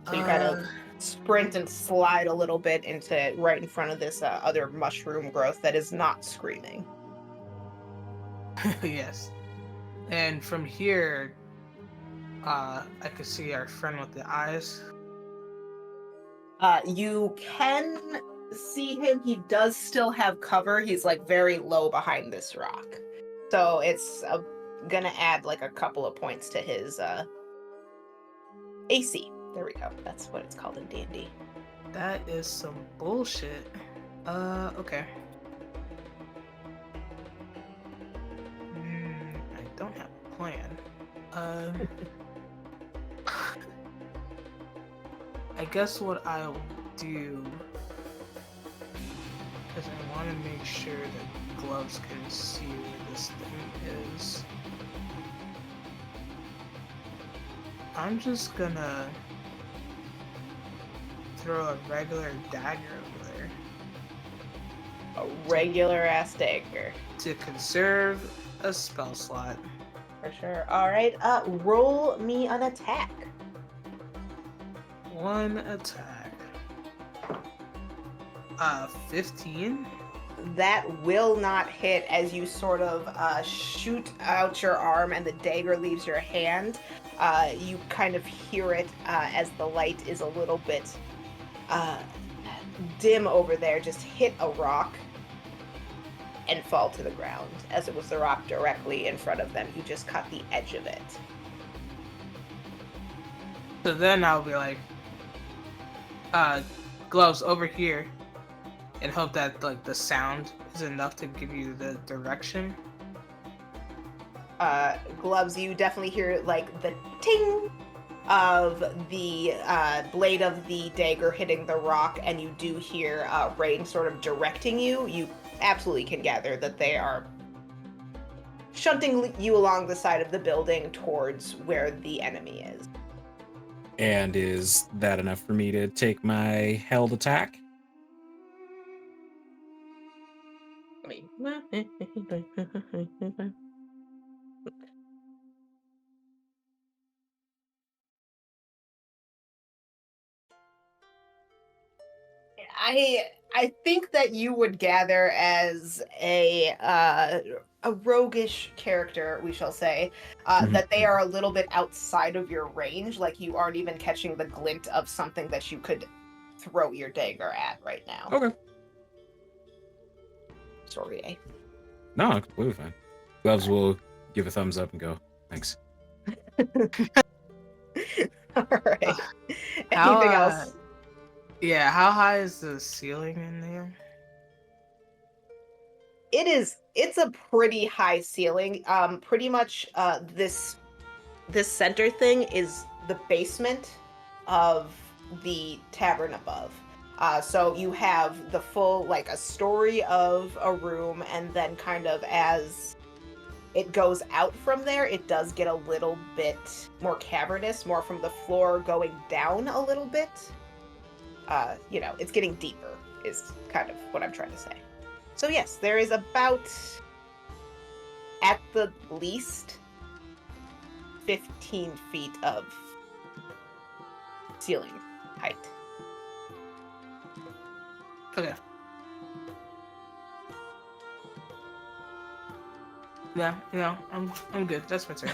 So you kind of sprint and slide a little bit into right in front of this other mushroom growth that is not screaming. Yes. And from here, I could see our friend with the eyes. You can see him. He does still have cover. He's like very low behind this rock. So it's gonna add like a couple of points to his AC. There we go. That's what it's called in D&D. That is some bullshit. Okay. I don't have a plan. I guess what I'll do, because I want to make sure that Gloves can see where this thing is. I'm just gonna throw a regular dagger over there. A regular ass dagger. To conserve a spell slot. For sure. Alright, roll me an attack. One attack. 15? That will not hit as you sort of shoot out your arm and the dagger leaves your hand. You kind of hear it as the light is a little bit dim over there. Just hit a rock and fall to the ground. As it was the rock directly in front of them, you just caught the edge of it. So then I'll be like, Gloves over here, and hope that like the sound is enough to give you the direction. Gloves, you definitely hear like the ting of the blade of the dagger hitting the rock, and you do hear Rain sort of directing you. You absolutely can gather that they are shunting you along the side of the building towards where the enemy is. And is that enough for me to take my held attack? I think that you would gather as a roguish character, we shall say, that they are a little bit outside of your range. Like you aren't even catching the glint of something that you could throw your dagger at right now. Okay. Sorry, eh? No, completely fine. Gloves will give a thumbs up and go, thanks. All right. How, Anything else? Yeah, how high is the ceiling in there? It's a pretty high ceiling. Pretty much this center thing is the basement of the tavern above. So you have the full, like, a story of a room, and then kind of as it goes out from there, it does get a little bit more cavernous, more from the floor going down a little bit. You know, it's getting deeper is kind of what I'm trying to say. So yes, there is about, at the least, 15 feet of ceiling height. Okay. Yeah, I'm good. That's my turn.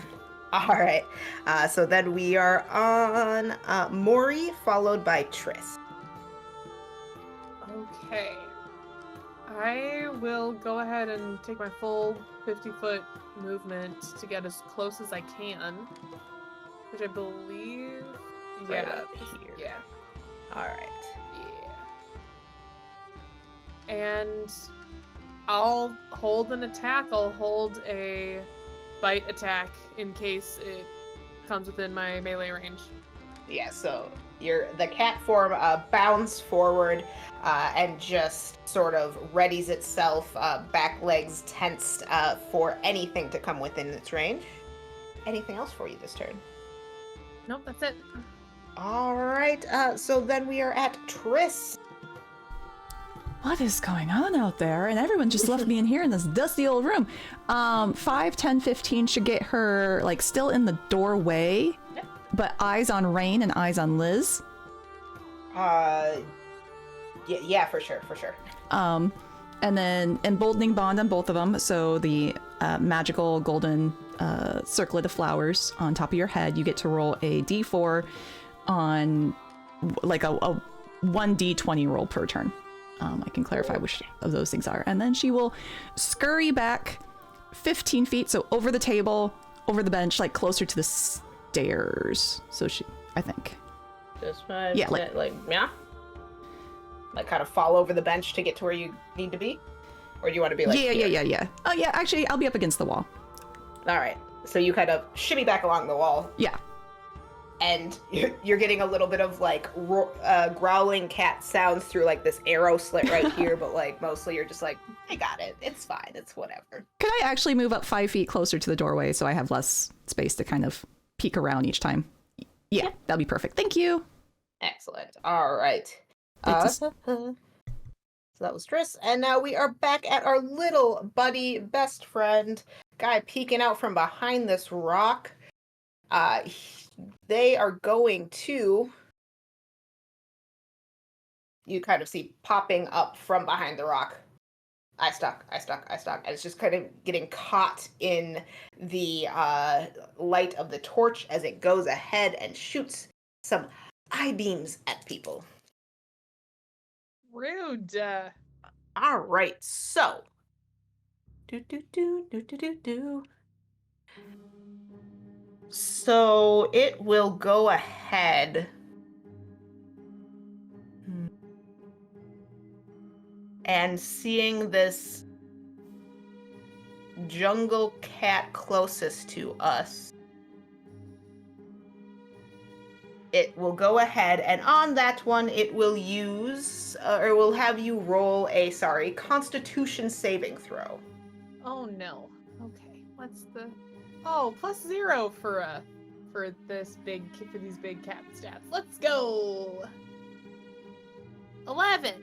All right. So then we are on Mori, followed by Triss. Okay. I will go ahead and take my full 50-foot movement to get as close as I can, which I believe, Right yeah, up here. yeah, All right. yeah. And I'll hold an attack. I'll hold a bite attack in case it comes within my melee range. Yeah, so the cat form bounds forward and just sort of readies itself, back legs tensed for anything to come within its range. Anything else for you this turn? Nope, that's it. All right, so then we are at Triss. What is going on out there? And everyone just left me in here in this dusty old room. 5, 10, 15 should get her, like, still in the doorway, but eyes on Rain and eyes on Liz. Yeah, for sure. And then emboldening bond on both of them. So the magical golden circlet of flowers on top of your head, you get to roll a d4 on like a 1d20 roll per turn. I can clarify which of those things are. And then she will scurry back 15 feet, so over the table, over the bench, like closer to the stairs. So she, I think. Just yeah, like kind of fall over the bench to get to where you need to be? Or do you want to be like Yeah. Oh yeah, actually I'll be up against the wall. All right. So you kind of shimmy back along the wall. Yeah. And you're getting a little bit of like growling cat sounds through like this arrow slit right here, but like mostly you're just like, I got it. It's fine. It's whatever. Could I actually move up 5 feet closer to the doorway so I have less space to kind of peek around each time? Yeah, that'd be perfect. Thank you. Excellent. All right. So that was Triss, and now we are back at our little buddy, best friend, guy peeking out from behind this rock. They are going to... You kind of see popping up from behind the rock. I stuck. And it's just kind of getting caught in the light of the torch as it goes ahead and shoots some eye beams at people. Rude. All right, so. So it will go ahead. And seeing this jungle cat closest to us, it will go ahead, and on that one, it will use, or will have you roll a, Constitution saving throw. Oh no. Okay. What's the... Oh, +0 for these big cat stats. Let's go. 11.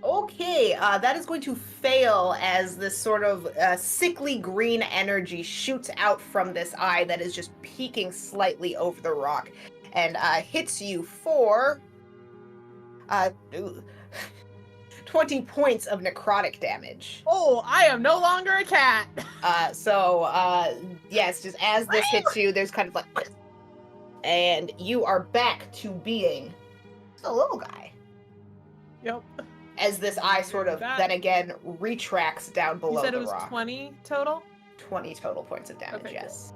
Okay, that is going to fail as this sort of sickly green energy shoots out from this eye that is just peeking slightly over the rock and hits you for 20 points of necrotic damage. Oh, I am no longer a cat. Yes, just as this hits you, there's kind of like... And you are back to being just a little guy. Yep. As this eye sort of then again retracts down below the rock. You said it was 20 total? 20 total points of damage, okay, yes.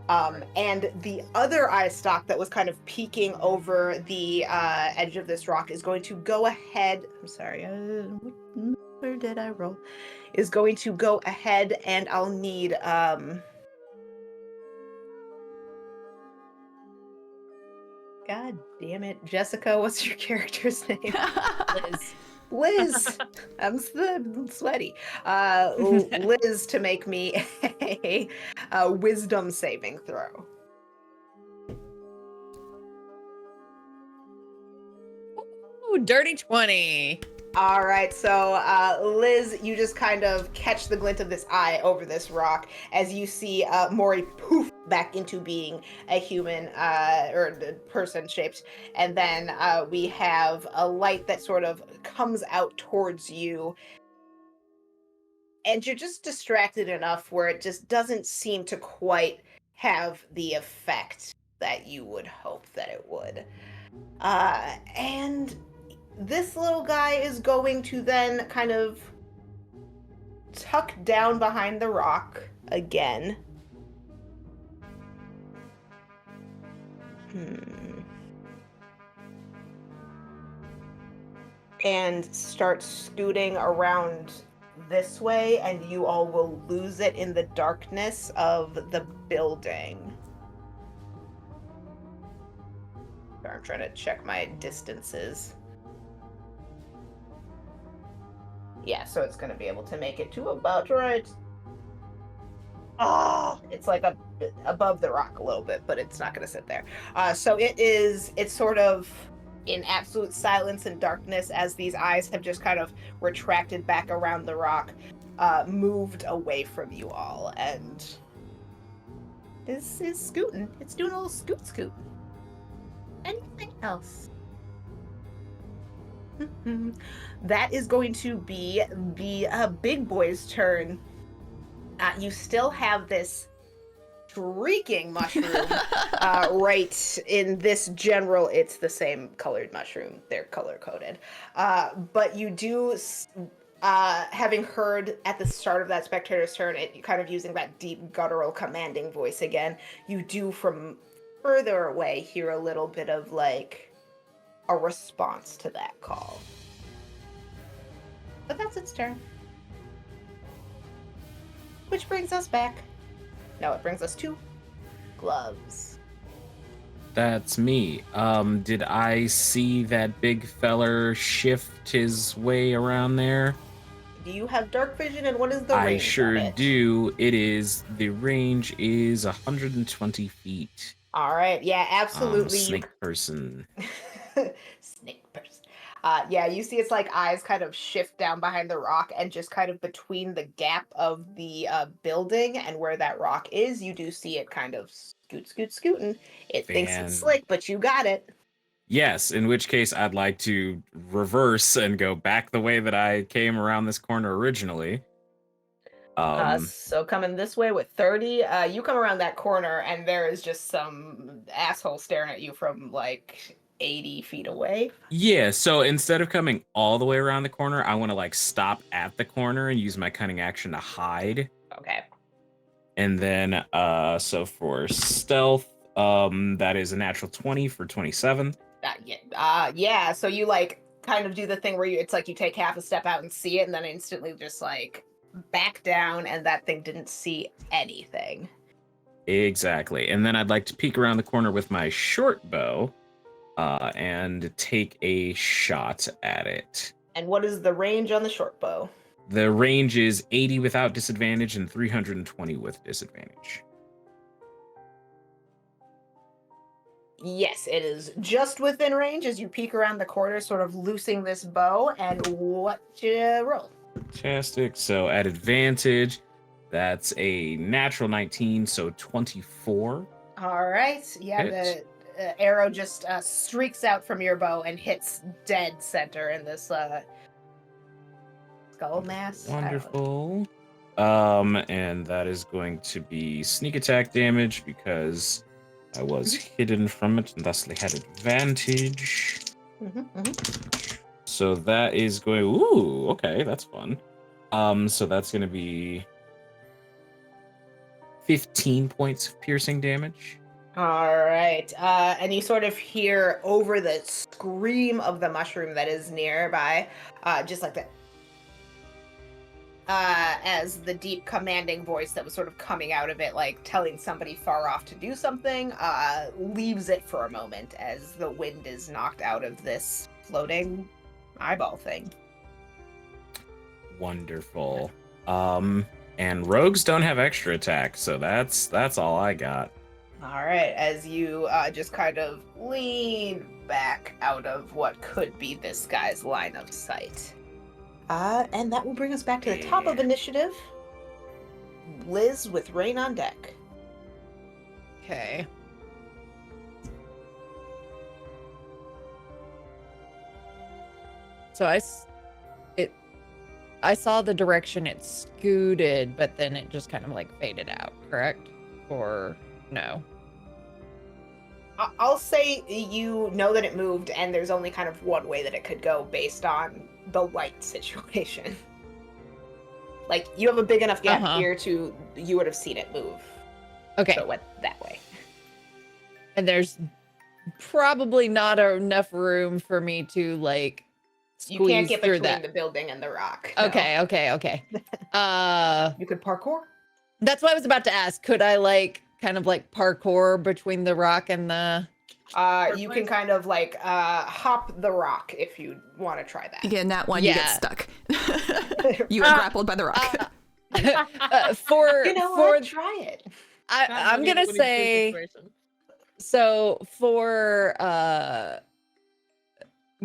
Cool. And the other eye stalk that was kind of peeking over the edge of this rock is going to go ahead. I'm sorry, where did I roll? Is going to go ahead, and I'll need God damn it, Jessica, what's your character's name? Liz. I'm sweaty. Liz to make me a wisdom saving throw. Ooh, dirty 20. All right, so Liz, you just kind of catch the glint of this eye over this rock as you see Maury poof back into being a human or a person shaped, and then we have a light that sort of comes out towards you, and you're just distracted enough where it just doesn't seem to quite have the effect that you would hope that it would, and this little guy is going to then kind of tuck down behind the rock again. And start scooting around this way, and you all will lose it in the darkness of the building. I'm trying to check my distances. Yeah, so it's going to be able to make it to about right. Oh, it's like above the rock a little bit, but it's not going to sit there. So it's sort of in absolute silence and darkness as these eyes have just kind of retracted back around the rock, moved away from you all, and is scooting. It's doing a little scoot. Anything else? That is going to be the big boy's turn. You still have this shrieking mushroom right in this general. It's the same colored mushroom. They're color coded. But you do, having heard at the start of that spectator's turn, it kind of using that deep guttural commanding voice again, you do from further away hear a little bit of like a response to that call. But that's its turn. Which brings us back. No, it brings us to Gloves. That's me. Did I see that big feller shift his way around there? Do you have dark vision, and what is the range? I sure on it? do. The range is 120 feet. All right, yeah, absolutely. Snake person. Snake person. Yeah, you see its like eyes kind of shift down behind the rock, and just kind of between the gap of the building and where that rock is, you do see it kind of scooting. It thinks it's slick, but you got it. Yes, in which case I'd like to reverse and go back the way that I came around this corner originally. So coming this way with 30, you come around that corner, and there is just some asshole staring at you from like 80 feet away. Yeah, so instead of coming all the way around the corner, I want to like stop at the corner and use my cunning action to hide. Okay. And then so for stealth, that is a natural 20 for 27. Yeah, so you like kind of do the thing where it's like you take half a step out and see it, and then instantly just like back down, and that thing didn't see anything. Exactly. And then I'd like to peek around the corner with my short bow and take a shot at it. And what is the range on the short bow? The range is 80 without disadvantage and 320 with disadvantage. Yes, it is just within range as you peek around the corner, sort of loosing this bow. And what you roll? Fantastic. So at advantage, that's a natural 19, so 24. All right. Yeah, Hit. the arrow just streaks out from your bow and hits dead center in this skull mass. Wonderful. And that is going to be sneak attack damage because I was hidden from it and thusly had advantage. So that is going. Ooh, okay, that's fun. So that's going to be 15 points of piercing damage. All right. And you sort of hear over the scream of the mushroom that is nearby, just like that. As the deep commanding voice that was sort of coming out of it, like telling somebody far off to do something, leaves it for a moment as the wind is knocked out of this floating eyeball thing. Wonderful. And rogues don't have extra attack, so that's all I got. All right, as you just kind of lean back out of what could be this guy's line of sight. And that will bring us back to the top of initiative. Liz with Rain on deck. Okay. So I saw the direction it scooted, but then it just kind of like faded out, correct? Or no? I'll say you know that it moved, and there's only kind of one way that it could go based on the light situation. Like, you have a big enough gap here to, you would have seen it move. Okay. So it went that way. And there's probably not enough room for me to like squeeze you can't get through between that. the building and the rock. No. Okay. You could parkour? That's what I was about to ask. Could I like kind of like parkour between the rock and the... you can kind of like hop the rock if you want to try that. Again, that one, you get stuck. You are grappled by the rock. You know what? Try it. I'm gonna say, so for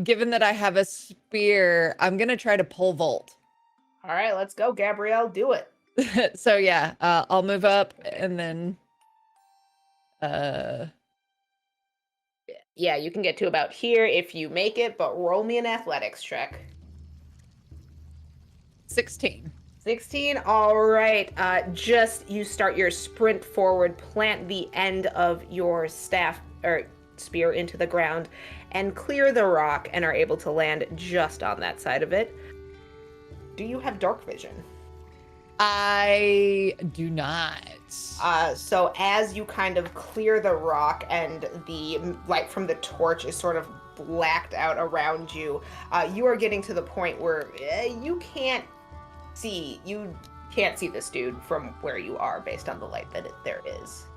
given that I have a spear, I'm gonna try to pole vault. All right, let's go, Gabrielle. Do it. So yeah, I'll move up and then Yeah, you can get to about here if you make it, but roll me an athletics check. 16. 16. All right. Just you start your sprint forward, plant the end of your staff or spear into the ground, and clear the rock, and are able to land just on that side of it. Do you have dark vision? I do not. So as you kind of clear the rock and the light from the torch is sort of blacked out around you, you are getting to the point where you can't see this dude from where you are based on the light that there is.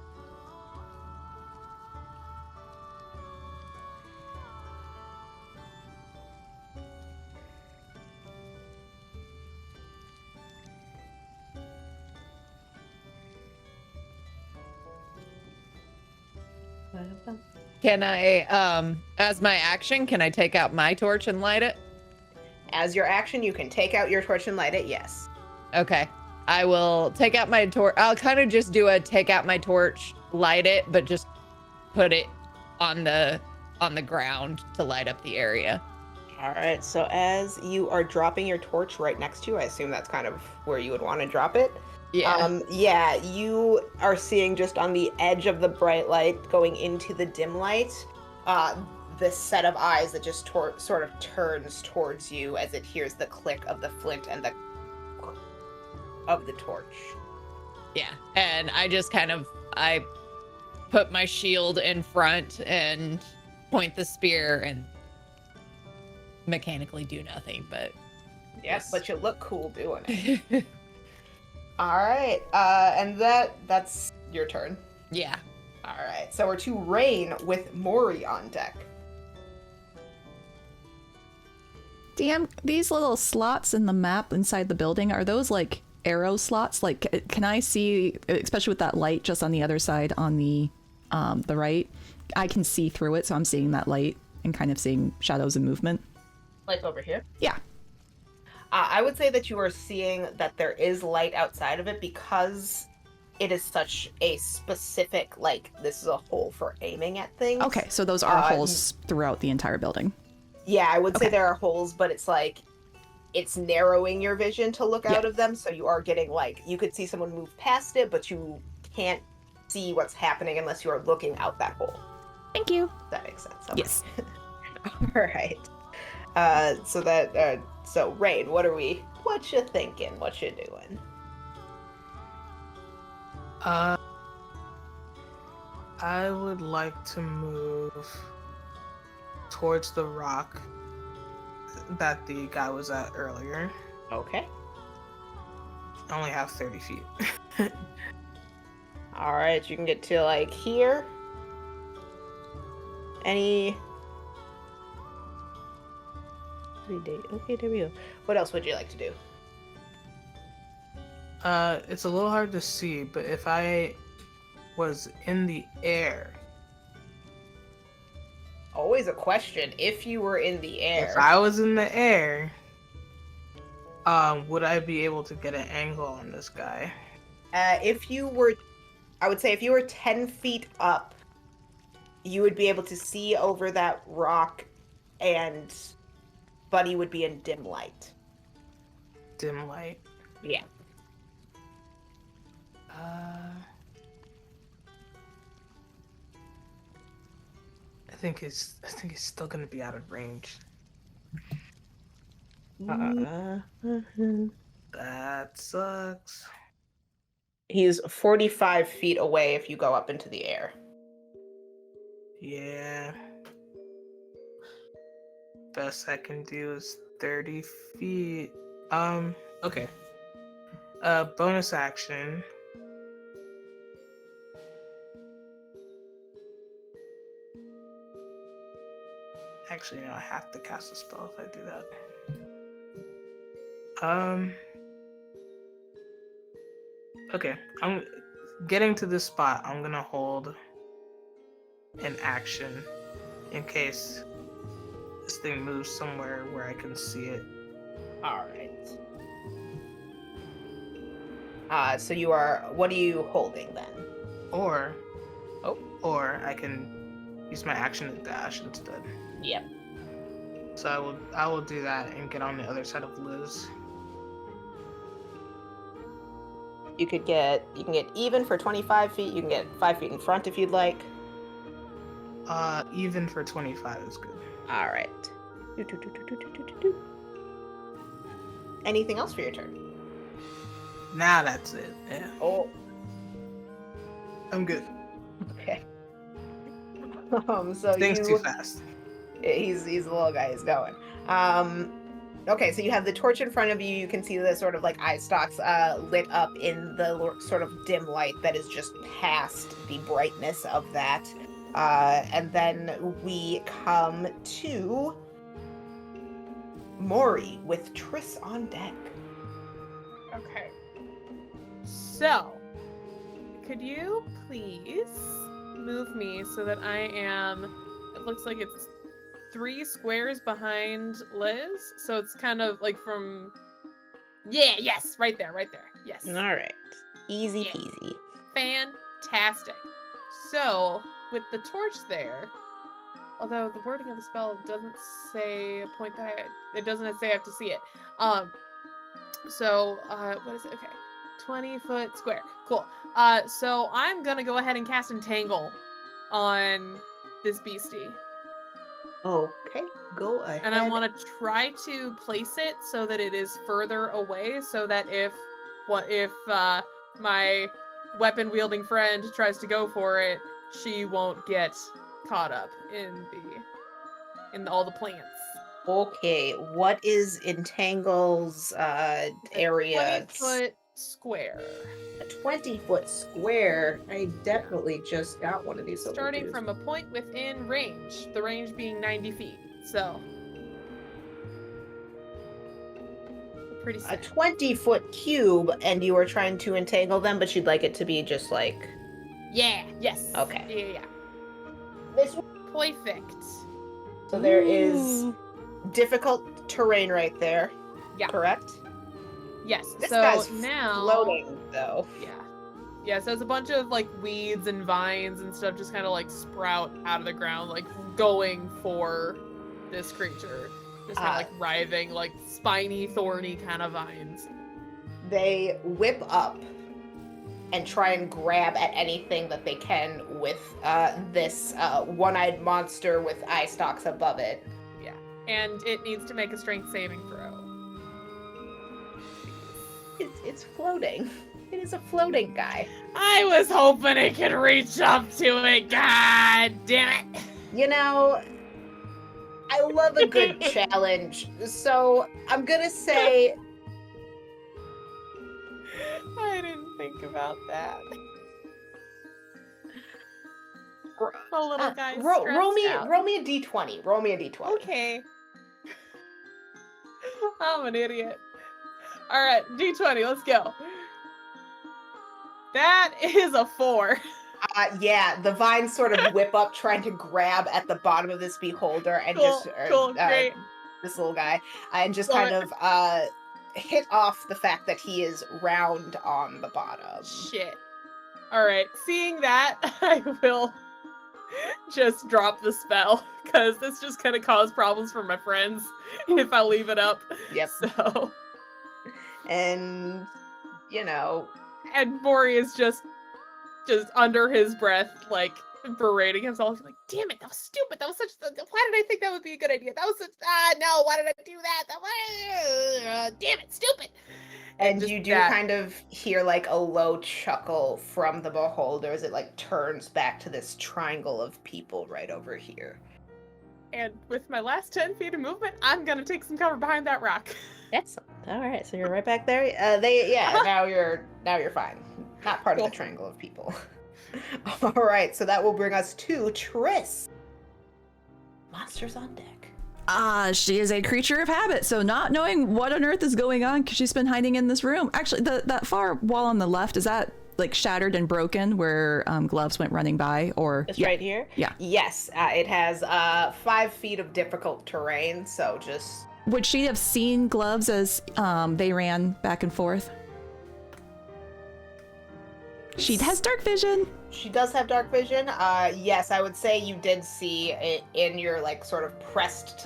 Can I, as my action, can I take out my torch and light it? As your action, you can take out your torch and light it, yes. Okay. I will take out my torch. I'll kind of just do a take out my torch, light it, but just put it on the ground to light up the area. All right, so as you are dropping your torch right next to you, I assume that's kind of where you would want to drop it. Yeah. You are seeing just on the edge of the bright light going into the dim light, this set of eyes that just sort of turns towards you as it hears the click of the flint and the of the torch. Yeah. And I just I put my shield in front and point the spear and mechanically do nothing, but yes, but you look cool doing it. All right, and that's your turn. Yeah. All right, so we're to Rain with Mori on deck. DM, these little slots in the map inside the building, are those like arrow slots? Like, can I see, especially with that light just on the other side on the right, I can see through it, so I'm seeing that light and kind of seeing shadows and movement. Like over here? Yeah. I would say that you are seeing that there is light outside of it because it is such a specific, like, this is a hole for aiming at things. Okay, so those are holes throughout the entire building. Yeah, I would say there are holes, but it's like, it's narrowing your vision to look out of them, so you are getting, like, you could see someone move past it, but you can't see what's happening unless you are looking out that hole. Thank you. That makes sense. Okay. Yes. All right. So Rain, what you thinking? What you doing? I would like to move towards the rock that the guy was at earlier. Okay. I only have 30 feet. All right, you can get to like here. Okay, there we go. What else would you like to do? It's a little hard to see, but if I was in the air. Always a question. If you were in the air. If I was in the air, would I be able to get an angle on this guy? I would say if you were 10 feet up, you would be able to see over that rock, and Buddy would be in dim light. Dim light? Yeah. I think he's still gonna be out of range. That sucks. He's 45 feet away if you go up into the air. Yeah. Best I can do is 30 feet. Okay. Bonus action. Actually, no, I have to cast a spell if I do that. Okay, I'm getting to this spot. I'm gonna hold an action in case this thing moves somewhere where I can see it. All right. So what are you holding then? Or I can use my action to dash instead. Yep. So I will do that and get on the other side of Liz. You can get even for 25 feet. You can get 5 feet in front if you'd like. Even for 25 is good. All right. Anything else for your turn? Now that's it. Yeah. Oh, I'm good. okay. So Things you, too fast. he's the little guy. He's going. Okay, so you have the torch in front of you. You can see the sort of like eye stalks lit up in the sort of dim light that is just past the brightness of that. And then we come to Maury with Triss on deck. Okay. So, could you please move me so that I am, it looks like it's 3 squares behind Liz. So it's kind of like from, yeah, yes, right there, yes. All right. Easy Yeah. peasy. Fantastic. So, with the torch there, although the wording of the spell doesn't say a point that it doesn't say I have to see it. So, what is it? Okay. 20-foot square. Cool. So I'm gonna go ahead and cast Entangle on this beastie. Okay, go ahead. And I want to try to place it so that it is further away, so that if my weapon wielding friend tries to go for it, she won't get caught up in all the plants. Okay, what is Entangle's area? 20-foot square. A 20-foot square. I definitely just got one of these. Starting from a point within range, the range being 90 feet. So, pretty a sick. 20-foot cube, and you were trying to entangle them, but you'd like it to be just like. Yeah, yes. Okay. Yeah. This. Perfect. So there is difficult terrain right there. Yeah. Correct. Yes. This so guy's now floating though. Yeah. Yeah, so it's a bunch of like weeds and vines and stuff just kind of like sprout out of the ground, like going for this creature. Just kind of like writhing, like spiny, thorny kind of vines. They whip up and try and grab at anything that they can with this one-eyed monster with eye stalks above it. Yeah. And it needs to make a strength saving throw. It's floating. It is a floating guy. I was hoping it could reach up to it. God damn it. You know, I love a good challenge. So I'm gonna say I didn't think about that. The little guy. roll me a d20. Roll me a d20. Okay. I'm an idiot. All right, d20. Let's go. That is a 4. Yeah, the vines sort of whip up, trying to grab at the bottom of this beholder, and Great. this little guy, and just Love kind of hit off the fact that he is round on the bottom. Shit. All right, seeing that, I will just drop the spell because this just gonna cause problems for my friends if I leave it up. Yep. So. And you know. And Maury is just under his breath, like berating himself, like, "Damn it, that was stupid. That was such. Why did I think that would be a good idea? That was such. No. Why did I do that? Damn it, stupid." And you do kind of hear like a low chuckle from the beholder as it like turns back to this triangle of people right over here. And with my last 10 feet of movement, I'm gonna take some cover behind that rock. Excellent. All right, so you're right back there. Now you're fine. Not part of the triangle of people. All right, so that will bring us to Triss. Monsters on deck. She is a creature of habit, so not knowing what on earth is going on because she's been hiding in this room. Actually, that far wall on the left, is that like shattered and broken where Gloves went running by, or It's right here? Yeah. Yes, it has 5 feet of difficult terrain, so just... Would she have seen Gloves as they ran back and forth? She has dark vision. She does have dark vision. Yes, I would say you did see it in your like sort of pressed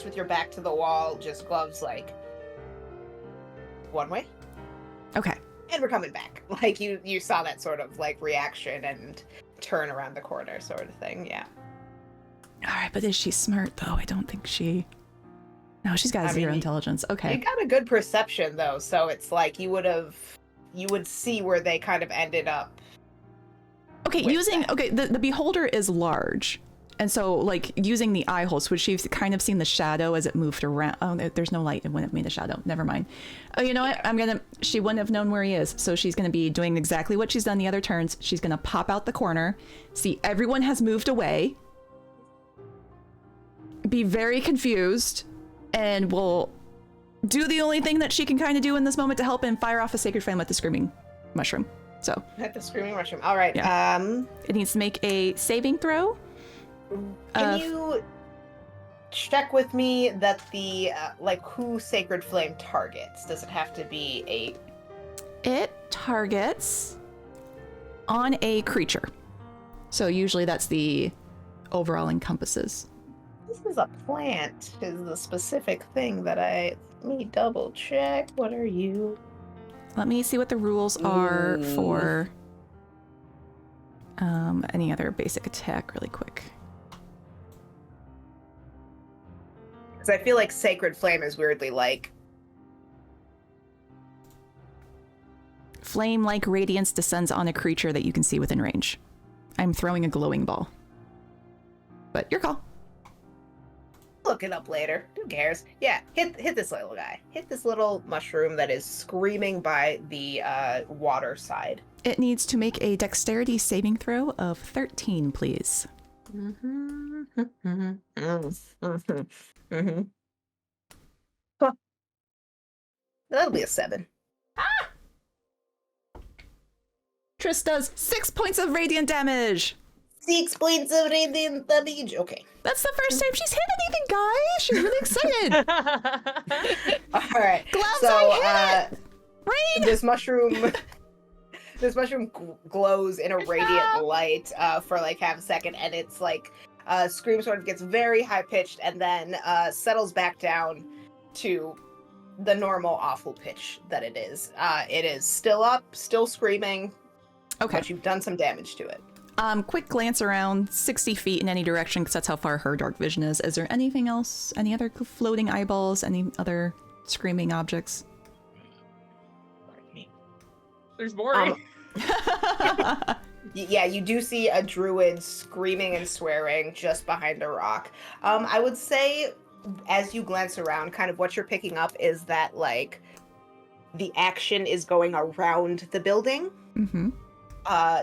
with your back to the wall, just gloves like one way. Okay. And we're coming back. Like you saw that sort of like reaction and turn around the corner sort of thing. Yeah. All right, but is she smart though? I don't think she. No, she's got zero intelligence. Okay. You got a good perception though, so it's like you would see where they kind of ended up. Okay, the beholder is large. And so like using the eye holes, would she have kind of seen the shadow as it moved around? Oh, there's no light when it made a shadow. Never mind. Oh, you know what? She wouldn't have known where he is. So she's going to be doing exactly what she's done the other turns. She's going to pop out the corner, see everyone has moved away, be very confused, and will do the only thing that she can kind of do in this moment to help and fire off a sacred flame at the screaming mushroom. So at the screaming mushroom. All right. Yeah. It needs to make a saving throw. Can you check with me that the who sacred flame targets? Does it have to be a? It targets on a creature. So usually that's the overall encompasses. This is a plant. Is the specific thing that let me double check. What are you? Let me see what the rules are for any other basic attack really quick. Because I feel like Sacred Flame is weirdly like... Flame-like radiance descends on a creature that you can see within range. I'm throwing a glowing ball. But your call. Look it up later. Who cares? Yeah, hit this little guy. Hit this little mushroom that is screaming by the water side. It needs to make a dexterity saving throw of 13, please. Huh. That'll be a 7. Triss does 6 points of radiant damage. 6 points of radiant damage. Okay. That's the first time she's hit anything, guys. She's really excited. All right. Gloves so, on hit. Rain. This mushroom glows in a radiant light for like half a second, and it's like scream sort of gets very high pitched and then settles back down to the normal awful pitch that it is. It is still up, still screaming. Okay. But you've done some damage to it. Quick glance around 60 feet in any direction, because that's how far her dark vision is. Is there anything else? Any other floating eyeballs? Any other screaming objects? There's more. Yeah, you do see a druid screaming and swearing just behind a rock. I would say, as you glance around, kind of what you're picking up is that, like, the action is going around the building. Mm-hmm.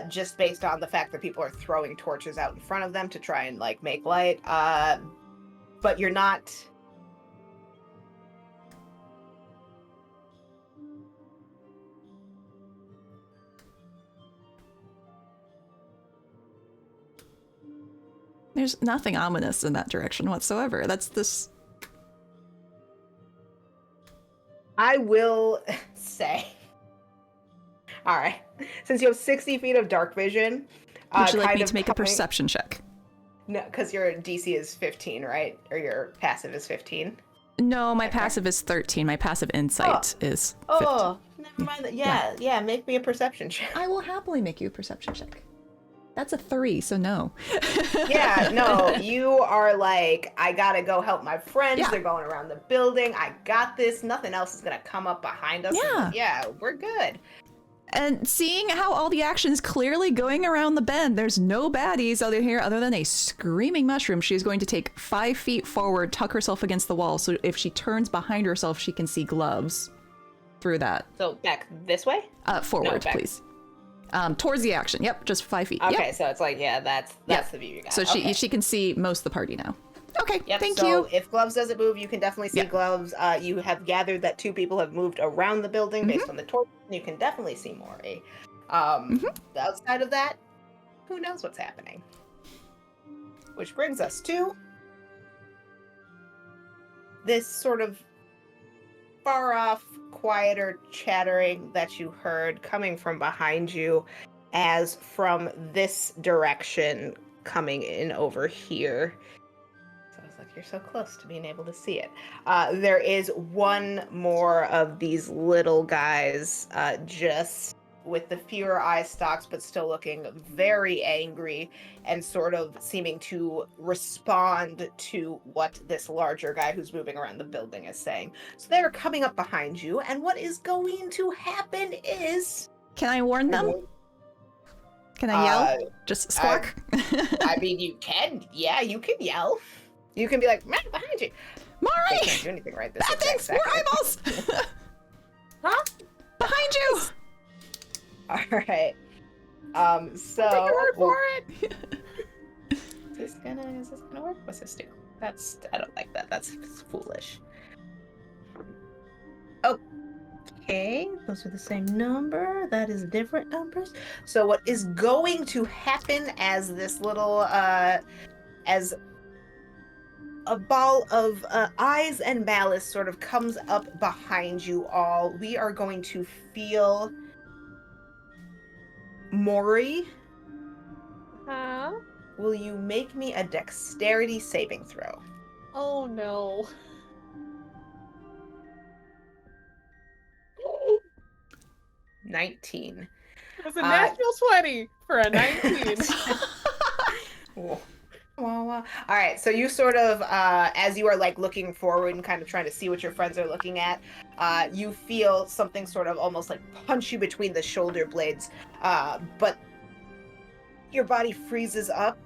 Just based on the fact that people are throwing torches out in front of them to try and, like, make light. But you're not... There's nothing ominous in that direction whatsoever. That's this... I will say... Alright. Since you have 60 feet of dark vision... Would you like me to make a perception check? No, because your DC is 15, right? Or your passive is 15? No, my passive is 13. My passive insight is 15. Oh, never mind that. Yeah, make me a perception check. I will happily make you a perception check. That's a 3, so no. Yeah, no, you are like, I gotta go help my friends. Yeah. They're going around the building. I got this. Nothing else is gonna come up behind us. Yeah. Yeah, we're good. And seeing how all the action is clearly going around the bend, there's no baddies out here other than a screaming mushroom. She's going to take 5 feet forward, tuck herself against the wall, so if she turns behind herself, she can see gloves through that. So back this way? Forward, no, please. Towards the action. Yep, just 5 feet. Okay, yep. So it's like, that's the view you got. So she can see most of the party now. Okay, yep, thank so you. If Gloves doesn't move, you can definitely see Gloves. You have gathered that 2 people have moved around the building based on the torch. You can definitely see Maury. Outside of that, who knows what's happening? Which brings us to this sort of far off, quieter chattering that you heard coming from behind you as from this direction coming in over here. So it's like you're so close to being able to see it. There is one more of these little guys just with the fewer eye stalks, but still looking very angry and sort of seeming to respond to what this larger guy who's moving around the building is saying. So they're coming up behind you, and what is going to happen is... Can I warn them? Can I yell? Just squawk? I mean, you can. Yeah, you can yell. You can be like, man, behind you. Mari! They can't do anything right this Bad exact things! More second. eyeballs! Huh? Behind you! All right. So I'll take your word for it. Is this gonna work? What's this do? I don't like that. That's foolish. Okay, those are the same number. That is different numbers. So what is going to happen as this little as a ball of eyes and malice sort of comes up behind you all, we are going to feel Maury, Huh? will you make me a dexterity saving throw? Oh no. 19. It's a natural 20 for a 19. Whoa. All right, so you sort of, as you are like looking forward and kind of trying to see what your friends are looking at, you feel something sort of almost like punch you between the shoulder blades, but your body freezes up,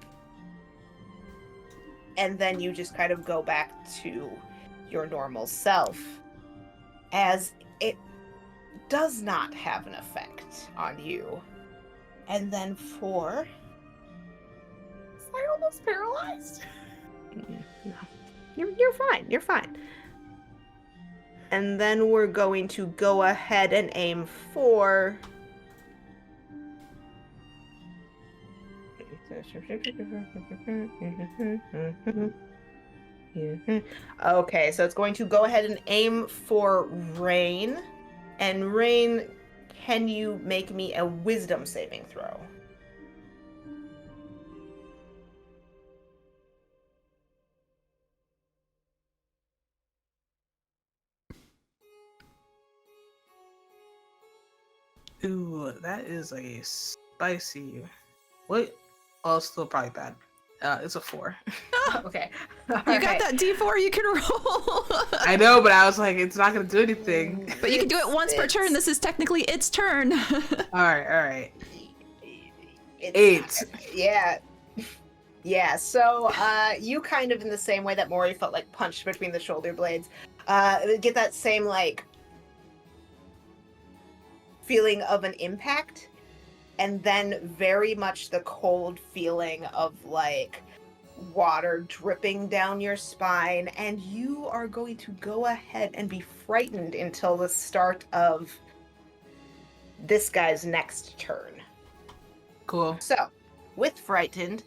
and then you just kind of go back to your normal self, as it does not have an effect on you. And then for... I almost paralyzed. No. You're fine. You're fine. And then we're going to go ahead and aim for... Okay, so it's going to go ahead and aim for Rain. And Rain, can you make me a wisdom saving throw? Ooh, that is a spicy. What? Oh, it's still probably bad. It's a 4. Okay. You got that D4 you can roll. I know, but I was like, it's not gonna do anything. But you can do it once per turn. This is technically its turn. All right. It's 8. Yeah. Yeah, so you kind of in the same way that Maury felt like punched between the shoulder blades, get that same like feeling of an impact, and then very much the cold feeling of like water dripping down your spine, and you are going to go ahead and be frightened until the start of this guy's next turn. Cool. So, with frightened,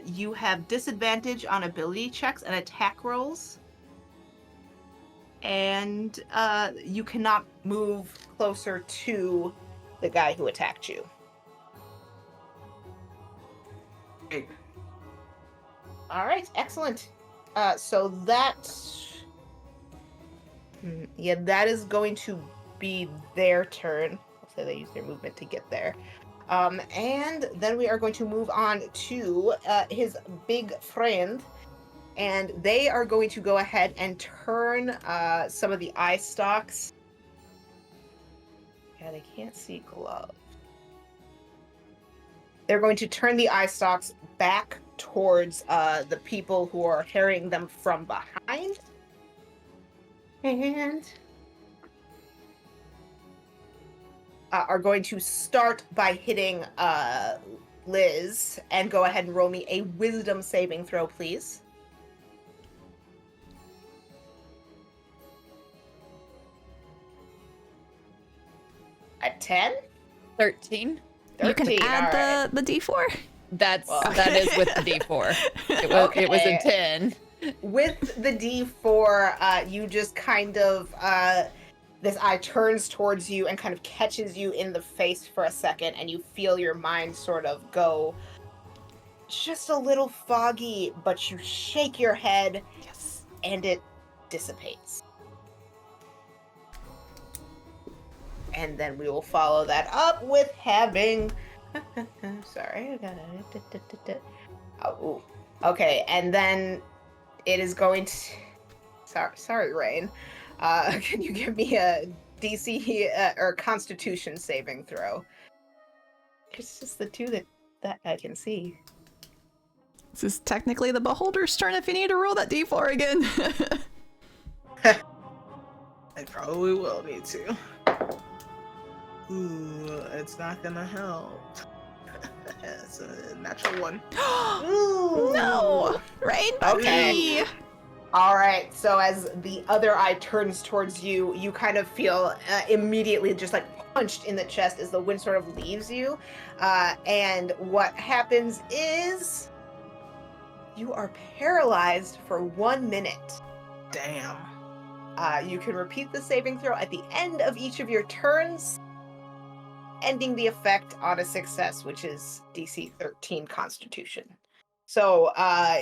you have disadvantage on ability checks and attack rolls. And you cannot move closer to the guy who attacked you. Great. All right, excellent. So that... Yeah, that is going to be their turn. So they use their movement to get there. And then we are going to move on to his big friend. And they are going to go ahead and turn some of the eye stalks. Yeah, they can't see gloves. They're going to turn the eye stalks back towards the people who are carrying them from behind. And are going to start by hitting Liz. And go ahead and roll me a wisdom saving throw, please. At 10? 13. 13. You can add the D4. That is with the D4. It was a 10. with the D4, you just kind of this eye turns towards you and kind of catches you in the face for a second, and you feel your mind sort of go just a little foggy, but you shake your head, Yes. and it dissipates. And then we will follow that up with having... Sorry, I gotta... Oh, ooh. Okay, and then it is going to... Sorry, Rain. Can you give me a DC or Constitution saving throw? It's just the two that I can see. This is technically the Beholder's turn if you need to roll that d4 again. I probably will need to. Ooh, it's not gonna help. It's a natural one. Ooh. No! Rain, buddy! Okay. All right, so as the other eye turns towards you, you kind of feel immediately just like punched in the chest as the wind sort of leaves you. And what happens is you are paralyzed for 1 minute. Damn. You can repeat the saving throw at the end of each of your turns, ending the effect on a success, which is DC 13 Constitution. So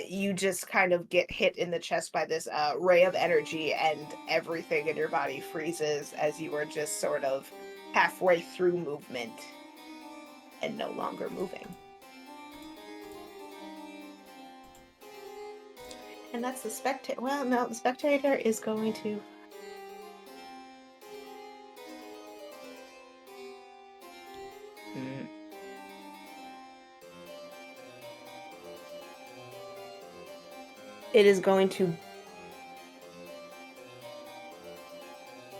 you just kind of get hit in the chest by this ray of energy, and everything in your body freezes as you are just sort of halfway through movement and no longer moving. And that's the spectator. Well, no, the spectator is going to... It is going to...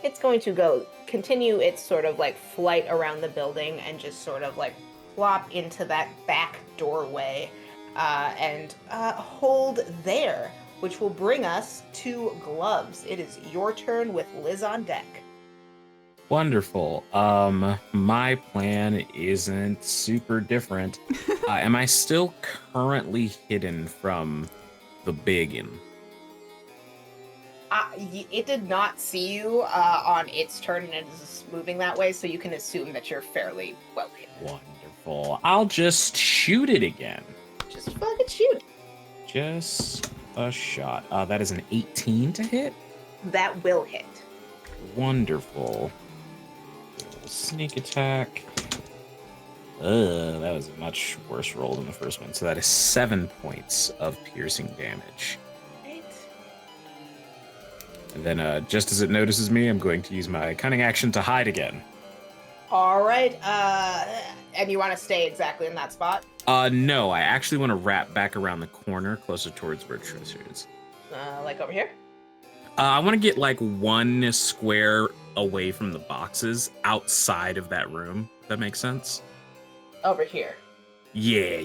It's going to go continue its sort of like flight around the building and just sort of like plop into that back doorway and hold there, which will bring us to Gloves. It is your turn with Liz on deck. Wonderful. My plan isn't super different. Am I still currently hidden from the biggin? It did not see you on its turn, and it is moving that way, so you can assume that you're fairly well hidden. Wonderful. I'll just shoot it again. Just fucking shoot. Just a shot. That is an 18 to hit. That will hit. Wonderful. Sneak attack. That was a much worse roll than the first one. So that is 7 points of piercing damage. Right. And then just as it notices me, I'm going to use my cunning action to hide again. All right. And you want to stay exactly in that spot? No, I actually want to wrap back around the corner closer towards where Trish is. Like over here? I want to get like one square away from the boxes outside of that room. That makes sense? Over here. Yeah.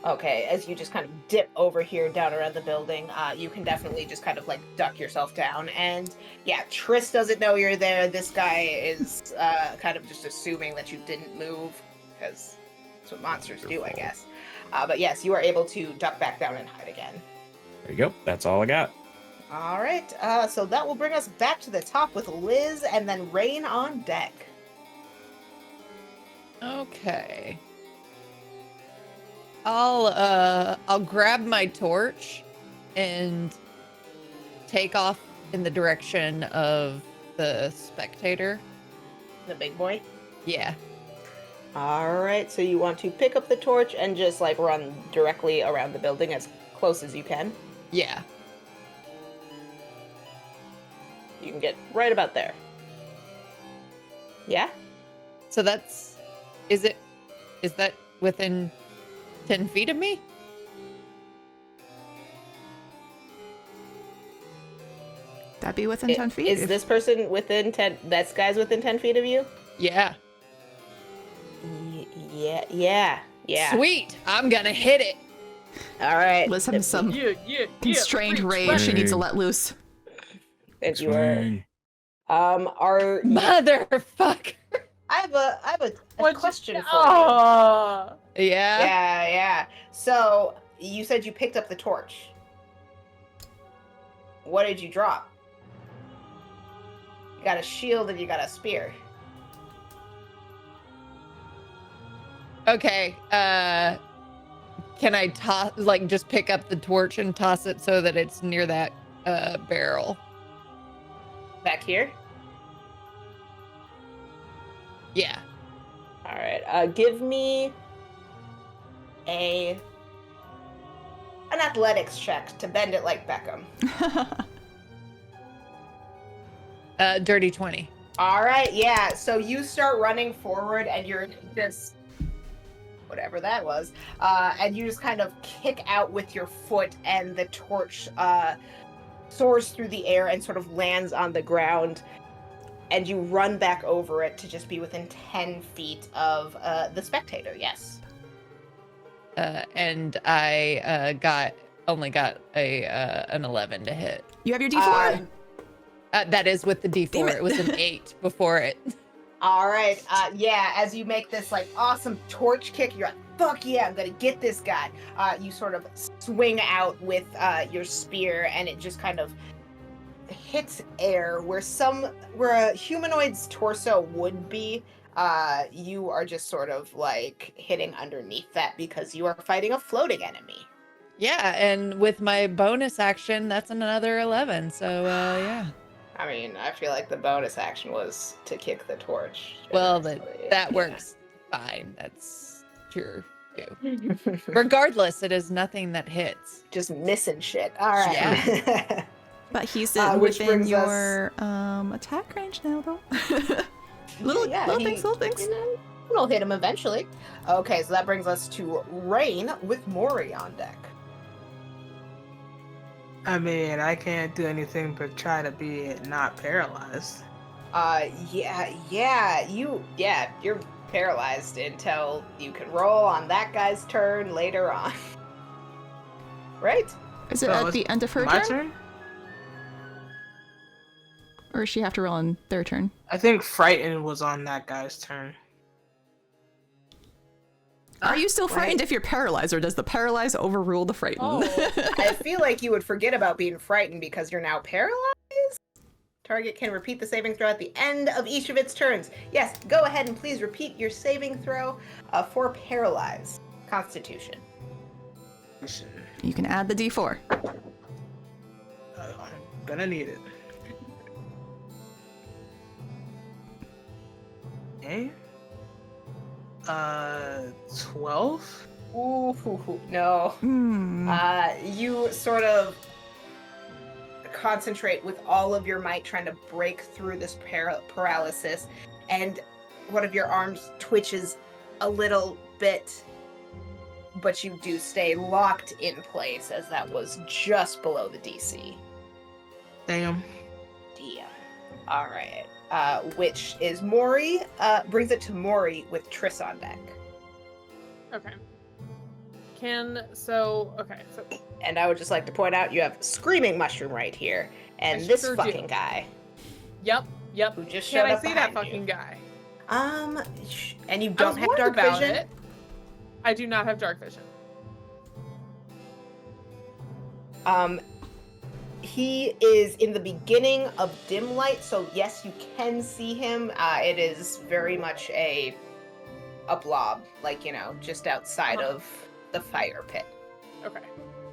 Okay, as you just kind of dip over here down around the building, you can definitely just kind of like duck yourself down. And yeah, Triss doesn't know you're there. This guy is kind of just assuming that you didn't move, because that's what monsters do, I guess. But yes, you are able to duck back down and hide again. There you go. That's all I got. All right, so that will bring us back to the top with Liz and then Rain on deck. Okay. I'll grab my torch and take off in the direction of the spectator. The big boy? Yeah. All right, so you want to pick up the torch and just like run directly around the building as close as you can? Yeah. You can get right about there. Yeah? So is that within 10 feet of me? That'd be within 10 feet. Is this person within 10? That guy's within 10 feet of you? Yeah. Yeah. Sweet. I'm gonna hit it. All right. Liz has some constrained rage she needs to let loose. If you are, are Motherfucker. I have a question for you. Yeah. Yeah. So you said you picked up the torch. what did you drop? You got a shield and you got a spear. Okay. Can I toss, like, just pick up the torch and toss it so that it's near that barrel? Back here? Yeah. All right. Give me an athletics check to bend it like Beckham. Dirty 20. All right. Yeah. So you start running forward, and you're just whatever that was, and you just kind of kick out with your foot, and the torch soars through the air and sort of lands on the ground. And you run back over it to just be within 10 feet of the spectator, yes. And I only got an 11 to hit. You have your D4? That is with the D4. Damn it. It was an 8 before it. All right. Yeah, as you make this like awesome torch kick, you're like, fuck yeah, I'm gonna get this guy. You sort of swing out with your spear, and it just kind of hits air where a humanoid's torso would be. You are just sort of like hitting underneath that because you are fighting a floating enemy. Yeah, and with my bonus action, that's another 11. So yeah. I mean, I feel like the bonus action was to kick the torch. Well, generously. that works fine. That's true too. Regardless, it is nothing that hits. Just missing shit. All right. Yeah. But he's which within brings your attack range now, though. little things. You know, we'll hit him eventually. Okay, so that brings us to Rain with Mori on deck. I mean, I can't do anything but try to be not paralyzed. You're paralyzed until you can roll on that guy's turn later on. Right? Is it So at it's the end of her My turn? turn? Or does she have to roll on their turn? I think Frightened was on that guy's turn. Are you still frightened if you're paralyzed, or does the paralyzed overrule the frightened? Oh. I feel like you would forget about being frightened because you're now paralyzed. Target can repeat the saving throw at the end of each of its turns. Yes, go ahead and please repeat your saving throw for paralyzed. Constitution. You can add the D4. I'm gonna need it. Okay. 12? Ooh, no. You sort of concentrate with all of your might trying to break through this paralysis, and one of your arms twitches a little bit, but you do stay locked in place as that was just below the DC. Damn. All right. Which is Mori, brings it to Mori with Triss on deck. Okay. So And I would just like to point out you have Screaming Mushroom right here, and I this sure fucking do. guy Yep. who just Can showed I up see that behind fucking you. guy? And you I was don't have worried dark about vision? it. I do not have dark vision. He is in the beginning of dim light, so yes, you can see him. It is very much a blob, like, you know, just outside of the fire pit. Okay.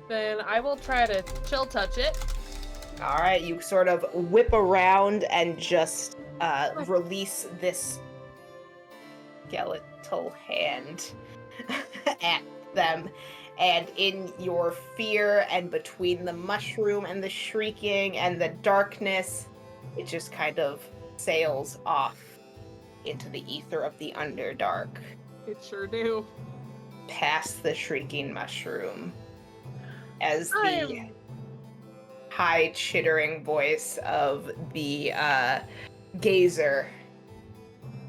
Then I will try to chill touch it. All right, you sort of whip around and just release this skeletal hand at them. And in your fear and between the mushroom and the shrieking and the darkness, it just kind of sails off into the ether of the Underdark, It sure do. past the shrieking mushroom, as the I'm- high chittering voice of the gazer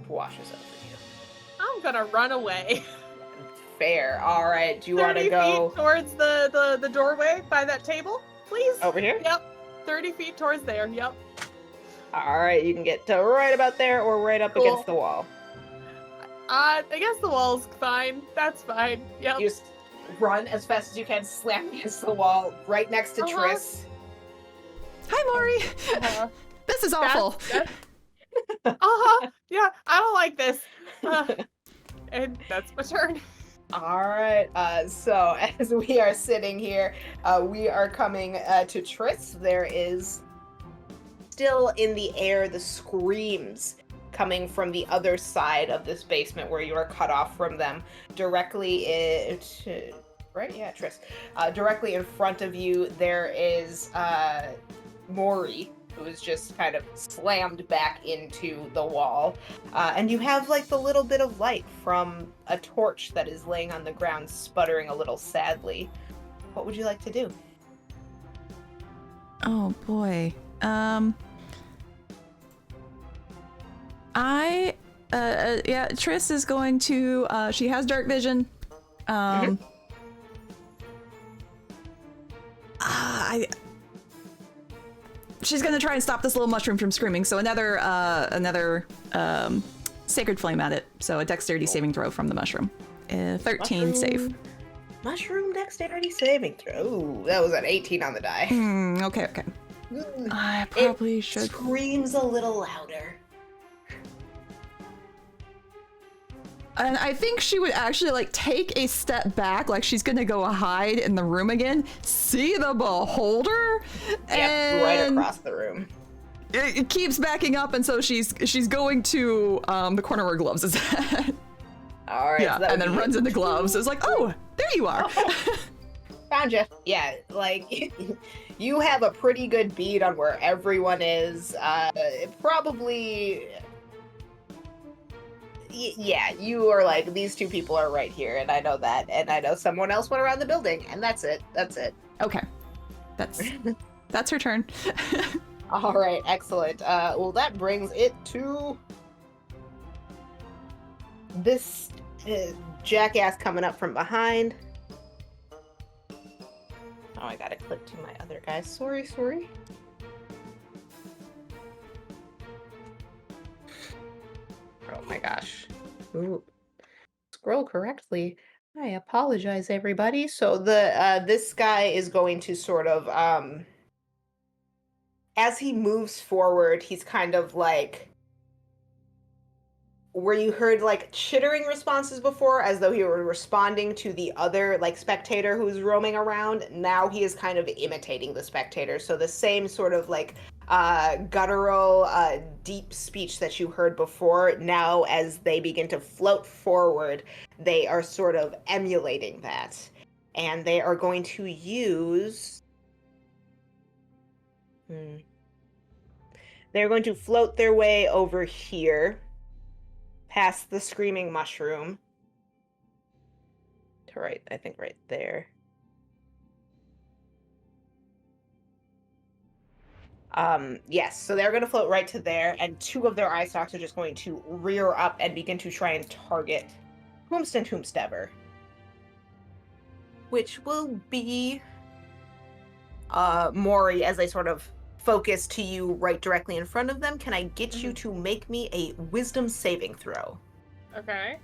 washes over you. I'm gonna run away. Fair. All right. Do you want to 30 go feet towards the doorway by that table, please? over here? Yep. 30 feet towards there. Yep. All right. You can get to right about there or right up Cool. against the wall. I guess the wall's fine. That's fine. Yep. You just run as fast as you can, slam against the wall right next to Uh-huh. Triss. Hi, Maury. Uh, This is awful. Yeah, I don't like this. And that's my turn. All right. So as we are sitting here, we are coming to Triss. There is still in the air the screams coming from the other side of this basement where you are cut off from them. Directly Triss. Directly in front of you, there is Maury, who is just kind of slammed back into the wall. And you have like the little bit of light from a torch that is laying on the ground, sputtering a little sadly. What would you like to do? Oh boy. Triss is going to, she has dark vision. She's gonna try and stop this little mushroom from screaming. So another sacred flame at it. So a dexterity saving throw from the mushroom. 13 save. Mushroom dexterity saving throw. Ooh, that was an 18 on the die. Okay. I probably should. Screams a little louder. And I think she would actually like take a step back, like she's gonna go hide in the room again. See the beholder? Yep, right across the room. It keeps backing up, and so she's going to the corner where Gloves is at. All right. Yeah, so and then runs into Gloves. It's like, oh, there you are. Found you. Yeah, like you have a pretty good bead on where everyone is. Probably. Yeah, you are like, these two people are right here, and I know that, and I know someone else went around the building, and that's it. Okay, that's her turn. All right, excellent. Well, that brings it to this jackass coming up from behind. Oh, I gotta click to my other guy. Sorry. Oh my gosh. Ooh. Scroll correctly. I apologize, everybody. So this guy is going to sort of as he moves forward, he's kind of like where you heard like chittering responses before, as though he were responding to the other like spectator who's roaming around. Now he is kind of imitating the spectator. So the same sort of like guttural, deep speech that you heard before, now as they begin to float forward, they are sort of emulating that. And they are going to use... They're going to float their way over here, past the screaming mushroom. To right, I think right there. Yes, so they're going to float right to there, and two of their eye stalks are just going to rear up and begin to try and target whomstever. Which will be Maury, as they sort of focus to you right directly in front of them. Can I get you to make me a wisdom saving throw? Okay,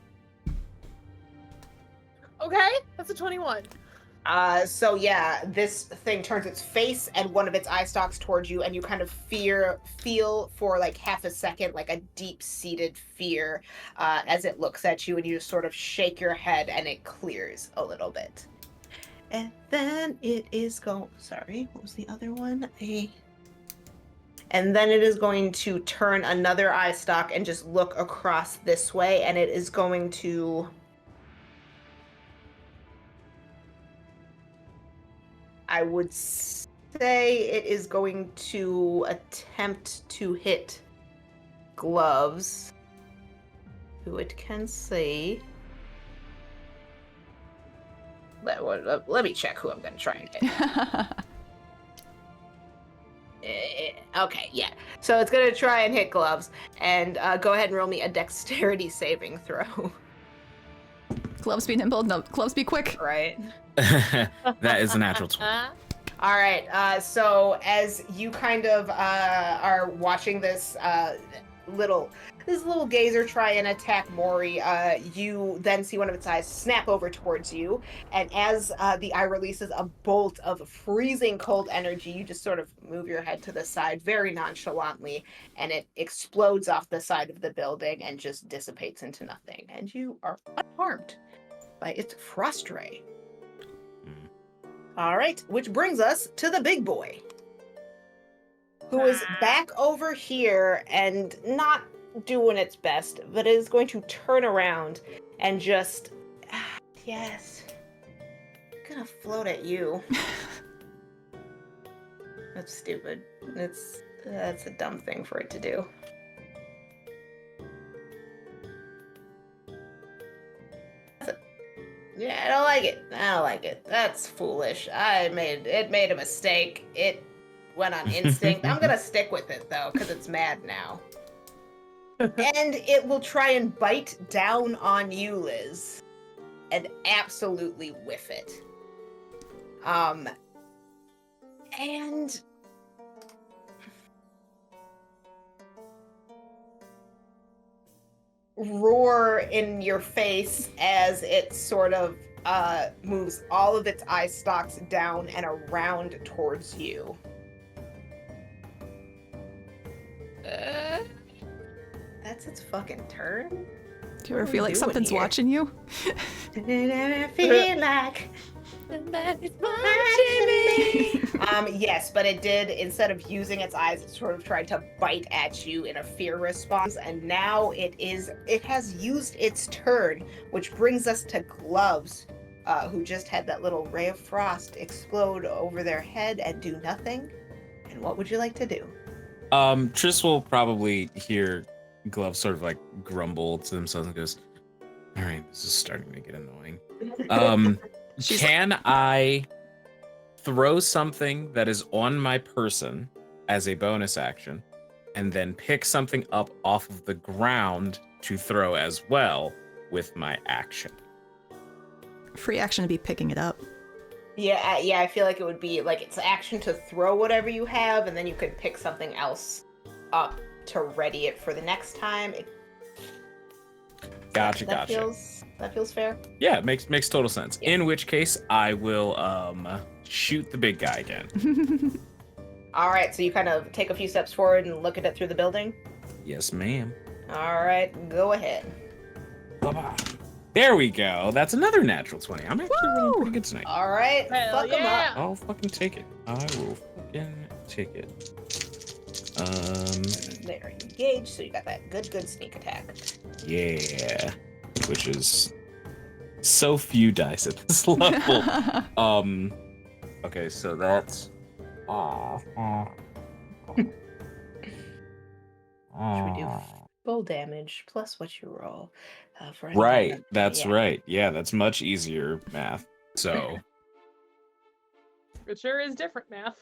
that's a 21. So yeah, this thing turns its face and one of its eye stalks towards you, and you kind of feel for like half a second, like a deep-seated fear, as it looks at you, and you just sort of shake your head and it clears a little bit. And then it is sorry, what was the other one? And then it is going to turn another eye stalk and just look across this way, and it is going to... I would say it is going to attempt to hit Gloves, who it can see. Let me check who I'm going to try and hit. Okay, yeah. So it's going to try and hit Gloves, and go ahead and roll me a dexterity saving throw. Gloves be nimble, no, Gloves be quick. Right. That is a natural 20. All right. So as you kind of are watching this, little gazer try and attack Mori, you then see one of its eyes snap over towards you, and as the eye releases a bolt of freezing cold energy, you just sort of move your head to the side very nonchalantly, and it explodes off the side of the building and just dissipates into nothing, and you are unharmed by its frost ray. All right, which brings us to the big boy, who is back over here and not doing its best, but is going to turn around and just, yes, gonna float at you. That's stupid. That's a dumb thing for it to do. Yeah, I don't like it. That's foolish. It made a mistake. It went on instinct. I'm gonna stick with it though, because it's mad now. And it will try and bite down on you, Liz, and absolutely whiff it. And roar in your face as it sort of moves all of its eye stalks down and around towards you. That's its fucking turn. Do you ever feel like something's watching you? I feel like somebody's watching me. Yes, but it did, instead of using its eyes, it sort of tried to bite at you in a fear response, and now it has used its turn, which brings us to Gloves, who just had that little ray of frost explode over their head and do nothing. And what would you like to do? Triss will probably hear Glove sort of like grumble to themselves and goes, all right, this is starting to get annoying. Can I throw something that is on my person as a bonus action and then pick something up off of the ground to throw as well with my action? Free action to be picking it up. Yeah, I feel like it would be like it's action to throw whatever you have, and then you could pick something else up to ready it for the next time. Gotcha. That feels fair. Yeah, it makes total sense. Yeah. In which case, I will shoot the big guy again. All right, so you kind of take a few steps forward and look at it through the building. Yes, ma'am. All right, go ahead. Bye-bye. There we go. That's another natural 20. I'm actually rolling pretty good tonight. All right, Hell fuck 'em yeah. up. I'll fucking take it. I will fucking take it. There, engage. So you got that good sneak attack. Yeah. Which is so few dice at this level. Okay, so that's Should we do full damage plus what you roll? For any right. kind of- That's yeah. right. Yeah, that's much easier math. So It sure is different math.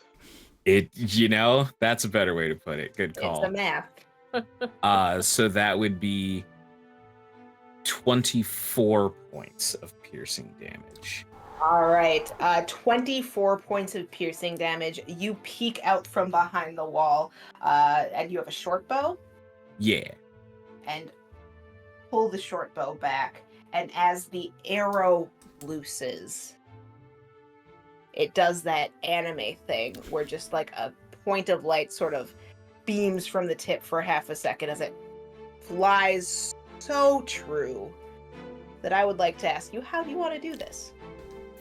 that's a better way to put it. Good It's call. the math. So that would be 24 points of piercing damage. All right, 24 points of piercing damage. You peek out from behind the wall, and you have a short bow. Yeah. And pull the short bow back, and as the arrow looses, it does that anime thing where just like a point of light sort of beams from the tip for half a second as it flies so true that I would like to ask you, how do you want to do this?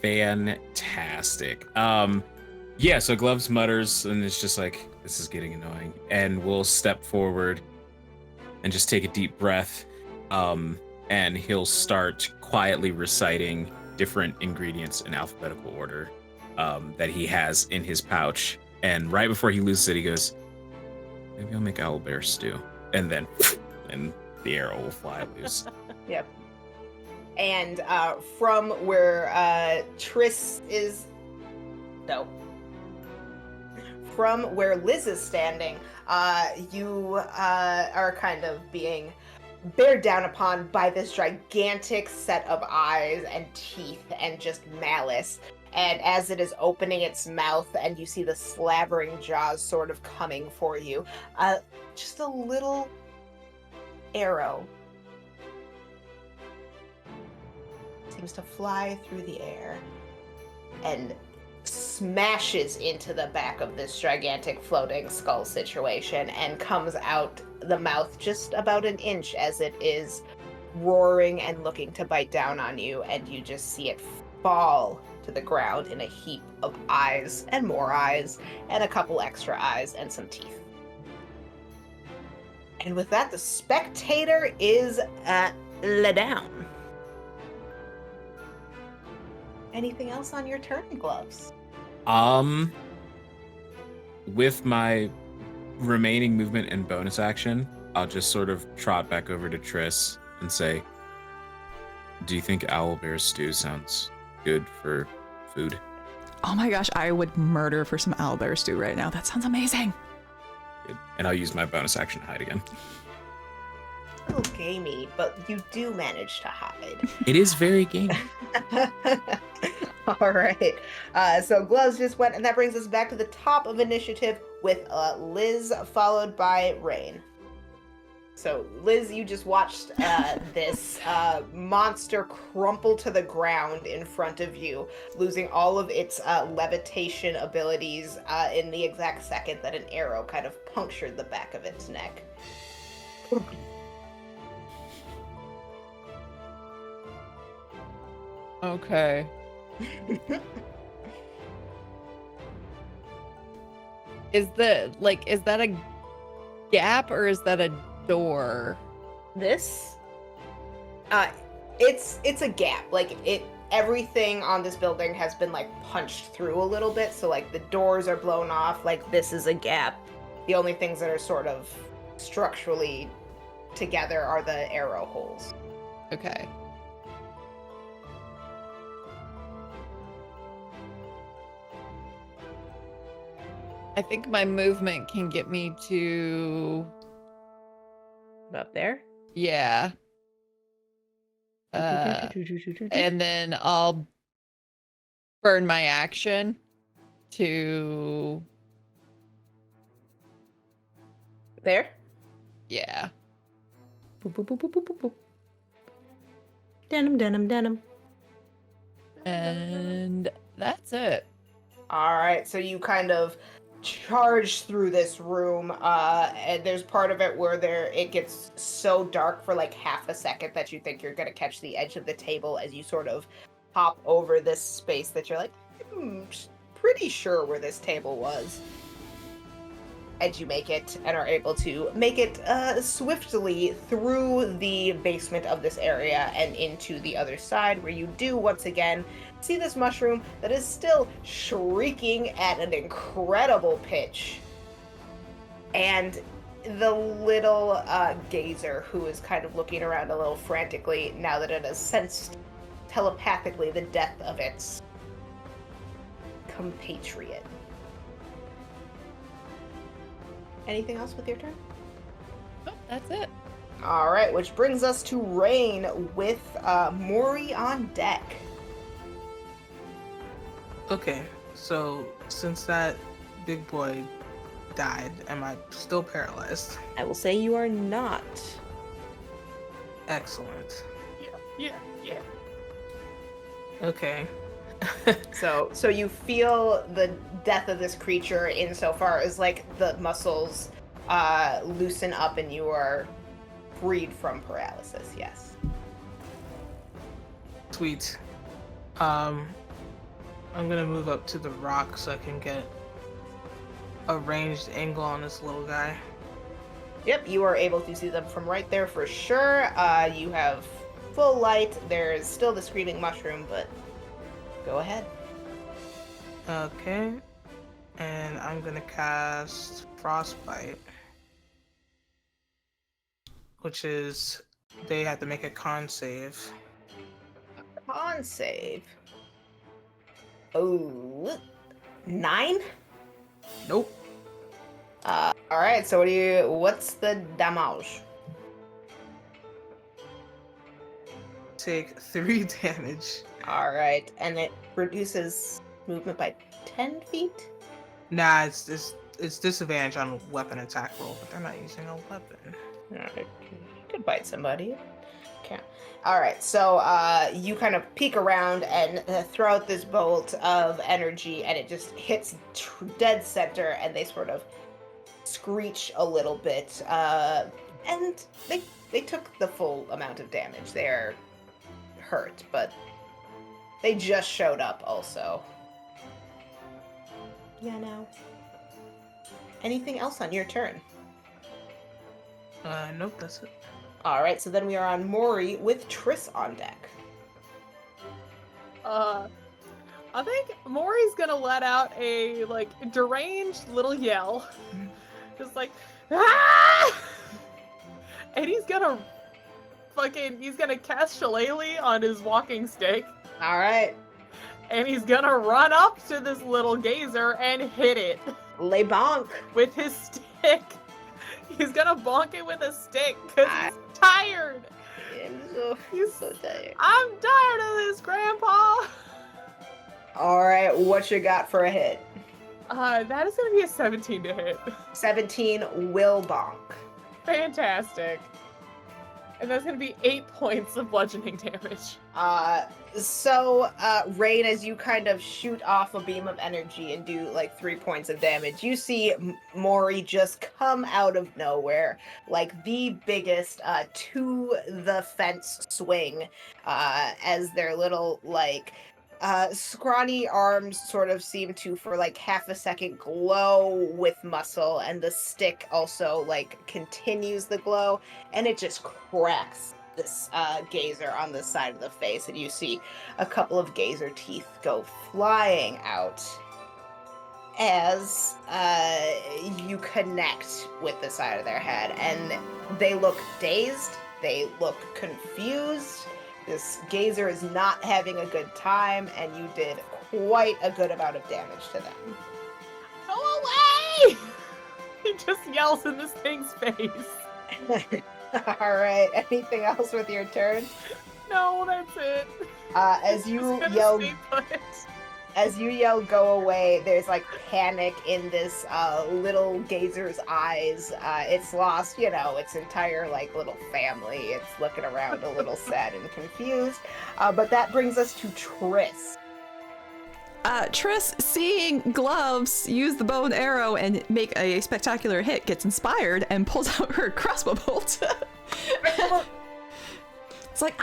Fantastic. Yeah, so Gloves mutters and it's just like, this is getting annoying, and we'll step forward and just take a deep breath. And he'll start quietly reciting different ingredients in alphabetical order that he has in his pouch. And right before he loses it, he goes, maybe I'll make owlbear stew. And then and the arrow will fly loose. Yep. And from where Triss is... No. From where Liz is standing, you are kind of being bared down upon by this gigantic set of eyes and teeth and just malice. And as it is opening its mouth and you see the slavering jaws sort of coming for you, just a little arrow seems to fly through the air and smashes into the back of this gigantic floating skull situation and comes out the mouth just about an inch as it is roaring and looking to bite down on you, and you just see it fall to the ground in a heap of eyes and more eyes and a couple extra eyes and some teeth. And with that, the spectator is let down. Anything else on your turn, Gloves? With my remaining movement and bonus action, I'll just sort of trot back over to Triss and say, do you think Owlbear stew sounds good for food? Oh my gosh, I would murder for some owlbear stew right now. That sounds amazing. Good. And I'll use my bonus action to hide again. A little gamey, but you do manage to hide. It is very gamey. All right. So Gloves just went, and that brings us back to the top of initiative with Liz, followed by Rain. So Liz, you just watched this monster crumple to the ground in front of you, losing all of its levitation abilities in the exact second that an arrow kind of punctured the back of its neck. Okay. Is that a gap or is that a door? This? It's a gap. Like, everything on this building has been, like, punched through a little bit, so, like, the doors are blown off. Like, this is a gap. The only things that are sort of structurally together are the arrow holes. Okay. I think my movement can get me to... Up there? Yeah. And then I'll burn my action to... There? Yeah. Boop, boop, boop, boop, boop, boop, boop. Denim. And that's it. All right, so you kind of charge through this room, and there's part of it where it gets so dark for like half a second that you think you're gonna catch the edge of the table as you sort of hop over this space that you're like, pretty sure where this table was. And you make it and are able to make it swiftly through the basement of this area and into the other side, where you do once again see this mushroom that is still shrieking at an incredible pitch. And the little gazer who is kind of looking around a little frantically now that it has sensed telepathically the death of its compatriot. Anything else with your turn? Oh, that's it. All right, which brings us to Rain with Mori on deck. Okay, so since that big boy died, am I still paralyzed? I will say you are not. Excellent. Yeah. Okay. So you feel the death of this creature insofar as like the muscles loosen up and you are freed from paralysis. Yes. Sweet. I'm gonna move up to the rock so I can get a ranged angle on this little guy. Yep, you are able to see them from right there for sure. You have full light. There's still the screaming mushroom, but go ahead. Okay. And I'm gonna cast Frostbite, which is they have to make a con save. Con save. Oh, 9? Nope. All right. So what's the damage? Take 3 damage. All right, and it reduces movement by 10 feet. Nah, it's disadvantage on weapon attack roll, but they're not using a weapon. All right, you can bite somebody. Okay. All right. So you kind of peek around and throw out this bolt of energy, and it just hits dead center, and they sort of screech a little bit. And they took the full amount of damage. They're hurt, but they just showed up also. Yeah, no. Anything else on your turn? Nope, that's it. All right, so then we are on Mori with Triss on deck. I think Maury's gonna let out a like deranged little yell, just like ah! And he's gonna cast Shillelagh on his walking stick. All right, And he's gonna run up to this little gazer and hit it lay bonk with his stick. He's gonna bonk it with a stick because he's tired. He's so tired. I'm tired of this, Grandpa. All right, what you got for a hit? That is gonna be a 17 to hit. 17 will bonk. Fantastic. And that's gonna be 8 points of bludgeoning damage. So Rain, as you kind of shoot off a beam of energy and do like 3 points of damage, you see Mori just come out of nowhere, like the biggest to the fence swing, as their little like scrawny arms sort of seem to for like half a second glow with muscle, and the stick also like continues the glow, and it just cracks this gazer on the side of the face, and you see a couple of gazer teeth go flying out as you connect with the side of their head, and they look dazed, they look confused. This gazer is not having a good time, and you did quite a good amount of damage to them. Go away! He just yells in this thing's face. All right, anything else with your turn? No, that's it. As you yell go away, there's like panic in this little gazer's eyes. It's lost, you know, its entire like little family. It's looking around a little sad and confused. But that brings us to Triss. Triss, seeing Gloves use the bow and arrow and make a spectacular hit, gets inspired and pulls out her crossbow bolt. It's like,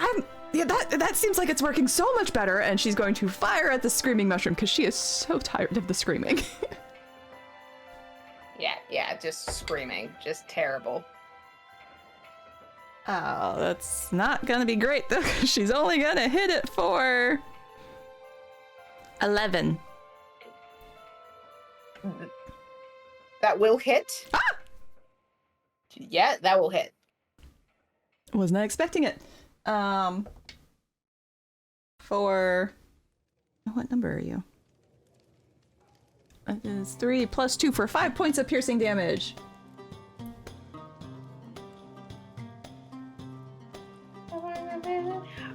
that seems like it's working so much better, and she's going to fire at the screaming mushroom because she is so tired of the screaming. Yeah, just screaming, just terrible. Oh, that's not gonna be great though, 'cause she's only gonna hit it for 11. That will hit. Ah! Yeah, that will hit. Was not expecting it. For what number are you? That is 3 plus 2 for 5 points of piercing damage.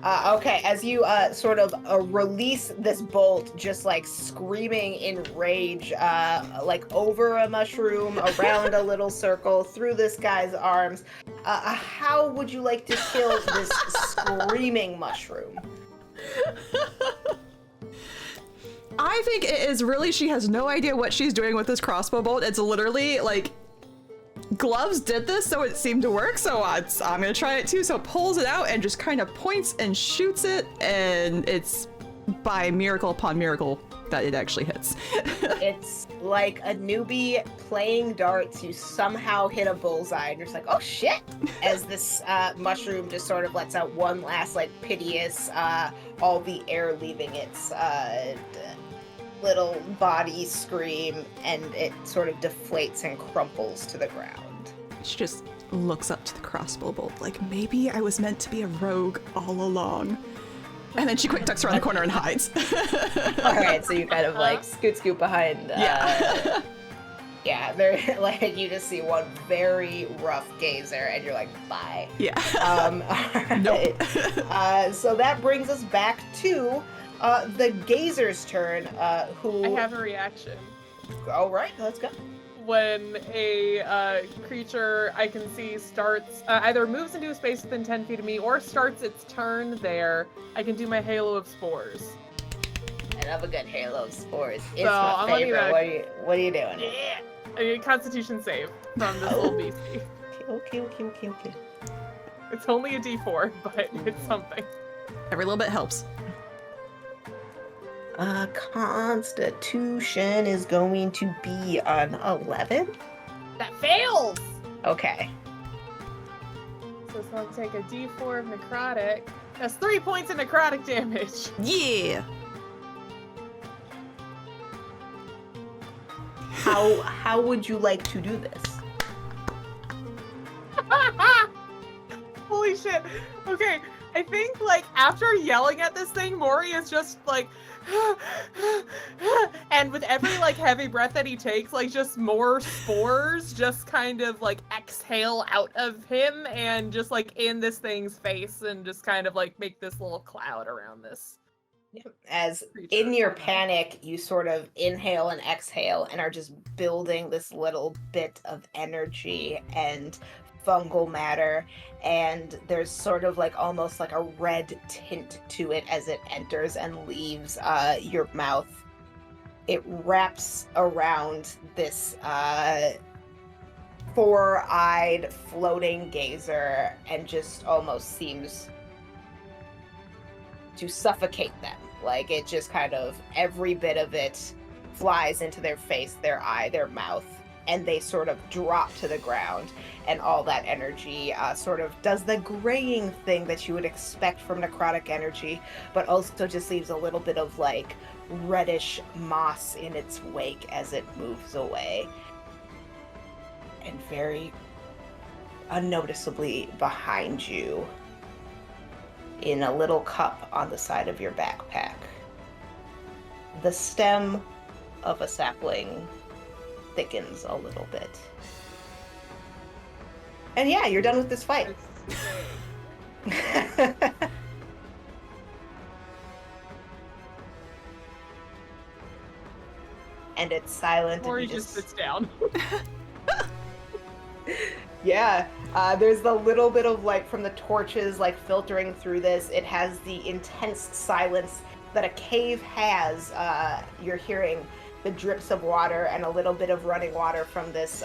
Okay, as you sort of release this bolt, just like screaming in rage, like over a mushroom, around a little circle, through this guy's arms, how would you like to kill this screaming mushroom? I think it is really, she has no idea what she's doing with this crossbow bolt. It's literally like, Gloves did this, so it seemed to work, so I'm gonna try it too. So pulls it out and just kind of points and shoots it, and it's by miracle upon miracle that it actually hits. It's like a newbie playing darts. You somehow hit a bullseye, and you're just like, oh shit! As this mushroom just sort of lets out one last like piteous, all the air leaving its little body scream, and it sort of deflates and crumples to the ground. She just looks up to the crossbow bolt like, maybe I was meant to be a rogue all along. And then she quick ducks around the corner and hides. All right, so you kind of like scoot behind. Yeah. Yeah, they're like, you just see one very rough gazer, and you're like, bye. Yeah. All right. Nope. So that brings us back to the gazer's turn. Who? I have a reaction. All right, let's go. when a creature I can see starts, either moves into a space within 10 feet of me or starts its turn there, I can do my Halo of Spores. I love a good Halo of Spores. It's So, my I'm gonna favorite. need What are you doing? Yeah! I need a Constitution save from this little beastie. Okay. It's only a D4, but it's something. Every little bit helps. Constitution is going to be an 11. That fails! Okay. So it's going to take a D4 of necrotic. That's 3 points of necrotic damage. Yeah. How would you like to do this? Holy shit. Okay, I think, like, after yelling at this thing, Mori is just, like, and with every, like, heavy breath that he takes, like, just more spores just kind of, like, exhale out of him and just, like, in this thing's face and just kind of, like, make this little cloud around this. As creature. in your panic, you sort of inhale and exhale and are just building this little bit of energy and fungal matter, and there's sort of like almost like a red tint to it as it enters and leaves your mouth. It wraps around this four-eyed floating gazer and just almost seems to suffocate them. Like, it just kind of, every bit of it flies into their face, their eye, their mouth, and they sort of drop to the ground, and all that energy sort of does the graying thing that you would expect from necrotic energy, but also just leaves a little bit of, like, reddish moss in its wake as it moves away. And very unnoticeably behind you, in a little cup on the side of your backpack, the stem of a sapling thickens a little bit. And yeah, you're done with this fight. And it's silent. Or and he just sits down. Yeah, there's the little bit of light from the torches like filtering through this. It has the intense silence that a cave has. You're hearing the drips of water and a little bit of running water from this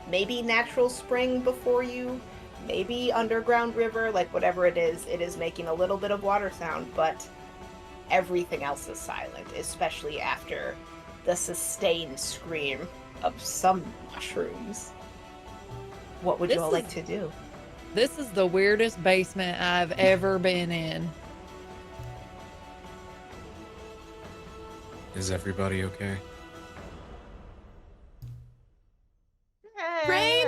maybe natural spring before you, maybe underground river, like whatever it is making a little bit of water sound, but everything else is silent, especially after the sustained scream of some mushrooms. What would you all like to do? This is the weirdest basement I've ever been in. Is everybody okay? Rain?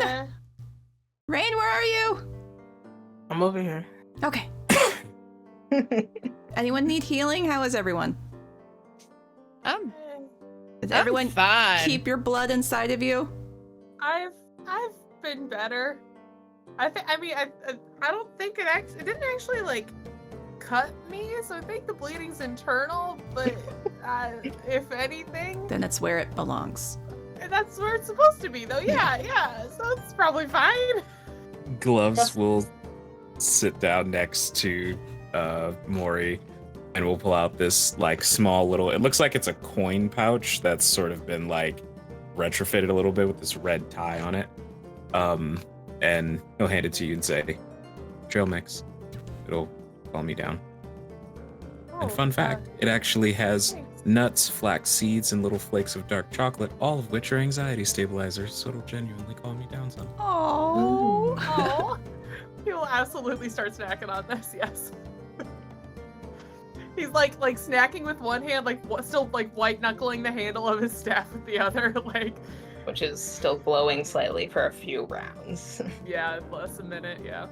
Rain, where are you? I'm over here. Okay. Anyone need healing? How is everyone? Does everyone fine. keep your blood inside of you? I've been better. I don't think it didn't actually like cut me, so I think the bleeding's internal, but if anything, Then it's where it belongs. that's where it's supposed to be though. Yeah, so it's probably fine. Gloves will sit down next to Mori, and we'll pull out this like small little, it looks like it's a coin pouch that's sort of been like retrofitted a little bit with this red tie on it. And he'll hand it to you and say, trail mix. It'll calm me down. And fun fact, it actually has nuts, flax seeds, and little flakes of dark chocolate, all of which are anxiety stabilizers, so it'll genuinely calm me down some. Oh. Oh, he will absolutely start snacking on this. Yes. He's like snacking with one hand, like still like white knuckling the handle of his staff with the other, like. Which is still glowing slightly for a few rounds. Yeah, less a minute. Yeah.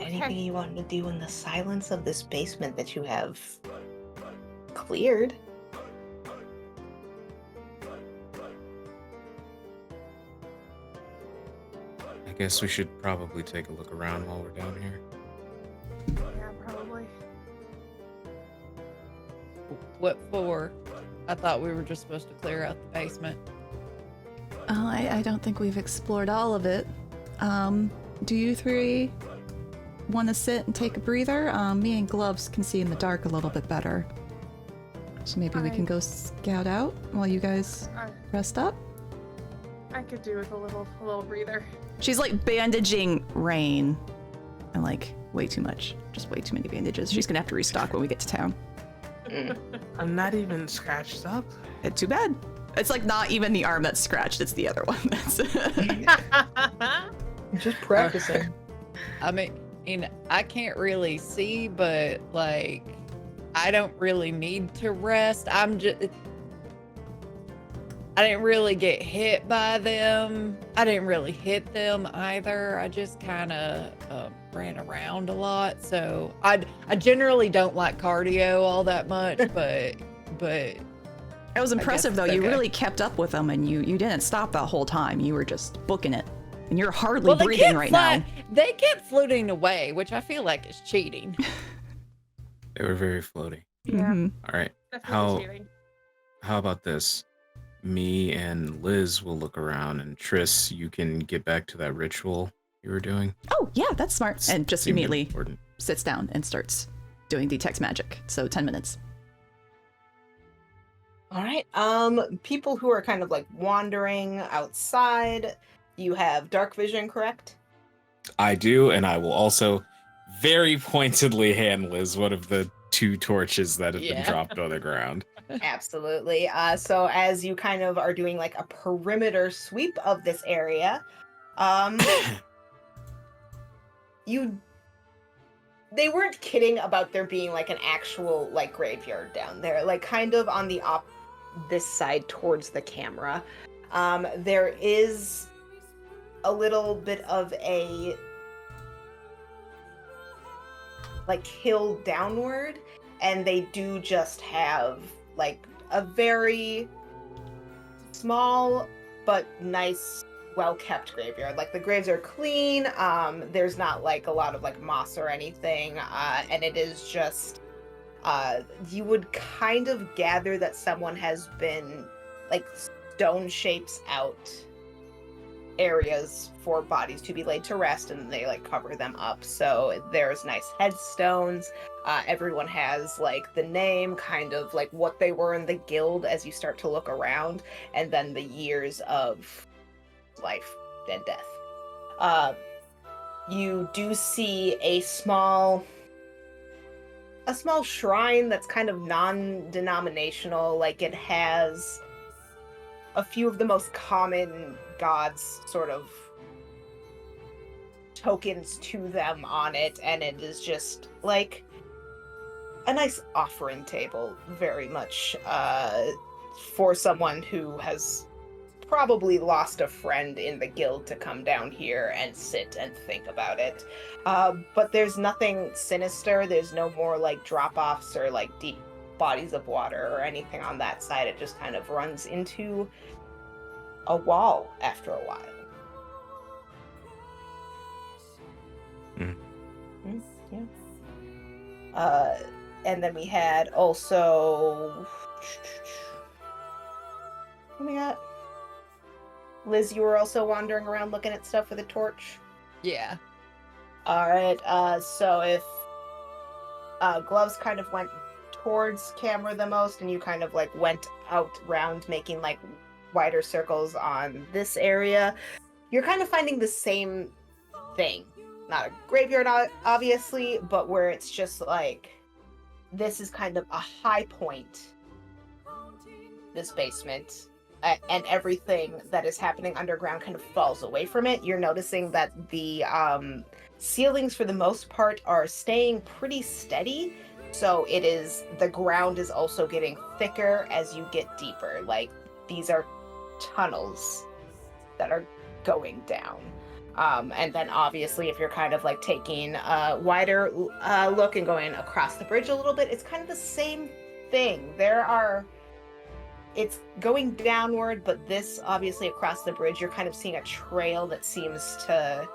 Anything you want to do in the silence of this basement that you have cleared? I guess we should probably take a look around while we're down here. Yeah, probably. What for? I thought we were just supposed to clear out the basement. Oh, I don't think we've explored all of it. Do you three want to sit and take a breather? Me and Gloves can see in the dark a little bit better. So maybe we can go scout out while you guys rest up? I could do with a little breather. She's like bandaging Rain. And like, way too much. Just way too many bandages. She's gonna have to restock when we get to town. I'm not even scratched up. Too bad. It's like not even the arm that's scratched, it's the other one that's... Just practicing. I mean, I can't really see, but like, I don't really need to rest. I didn't really get hit by them. I didn't really hit them either. I just kind of ran around a lot. So I generally don't like cardio all that much, but It was impressive though. it's You okay. really kept up with them, and you didn't stop that whole time. You were just booking it, and you're hardly breathing right now. They kept floating away, which I feel like is cheating. They were very floaty. Yeah, Mhm. All right. definitely cheating. How about this? Me and Liz will look around, and Triss, you can get back to that ritual you were doing. Oh yeah, that's smart. And just Seemed immediately important. sits down and starts doing detect magic. So 10 minutes. All right. People who are kind of like wandering outside. You have dark vision, correct? I do, and I will also very pointedly hand Liz one of the 2 torches that have been Yeah. dropped on the ground. Absolutely. So as you kind of are doing like a perimeter sweep of this area, they weren't kidding about there being like an actual like graveyard down there, like kind of on the this side towards the camera. There is a little bit of a like hill downward, and they do just have like a very small but nice, well-kept graveyard. Like the graves are clean. There's not like a lot of like moss or anything, and it is just you would kind of gather that someone has been like stone shapes out areas for bodies to be laid to rest, and they like cover them up. So there's nice headstones. Everyone has like the name, kind of like what they were in the guild as you start to look around, and then the years of life and death. You do see a small shrine that's kind of non-denominational. Like it has a few of the most common gods sort of tokens to them on it, and it is just like a nice offering table, very much for someone who has probably lost a friend in the guild to come down here and sit and think about it. But there's nothing sinister. There's no more like drop-offs or like deep bodies of water or anything on that side. It just kind of runs into a wall after a while. Yeah. And then we had also... What we got? Liz, you were also wandering around looking at stuff with a torch? Yeah. Alright, so if Gloves kind of went towards camera the most, and you kind of like went out round making like wider circles on this area, you're kind of finding the same thing. Not a graveyard, obviously, but where it's just like, this is kind of a high point, this basement, and everything that is happening underground kind of falls away from it. You're noticing that the ceilings, for the most part, are staying pretty steady. So the ground is also getting thicker as you get deeper. Like, these are tunnels that are going down. And then obviously if you're kind of like taking a wider look and going across the bridge a little bit, it's kind of the same thing. It's going downward, but this obviously across the bridge, you're kind of seeing a trail that seems to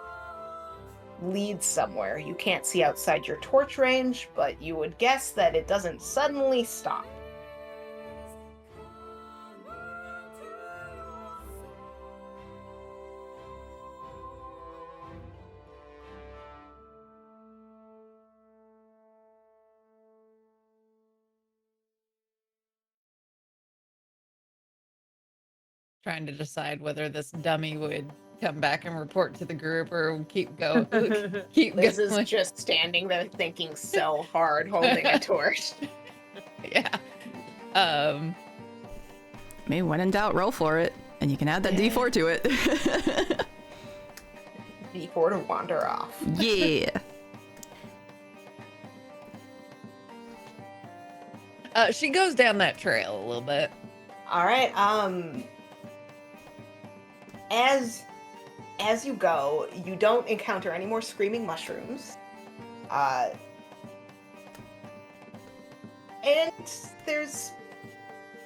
lead somewhere. You can't see outside your torch range, but you would guess that it doesn't suddenly stop. trying to decide whether this dummy would come back and report to the group or keep going. Keep Liz going. is just standing there thinking so hard, holding a torch. Yeah. I mean, when in doubt, roll for it, and you can add that D4 to it. D4 to wander off. Yeah. She goes down that trail a little bit. All right. As you go, you don't encounter any more screaming mushrooms. And there's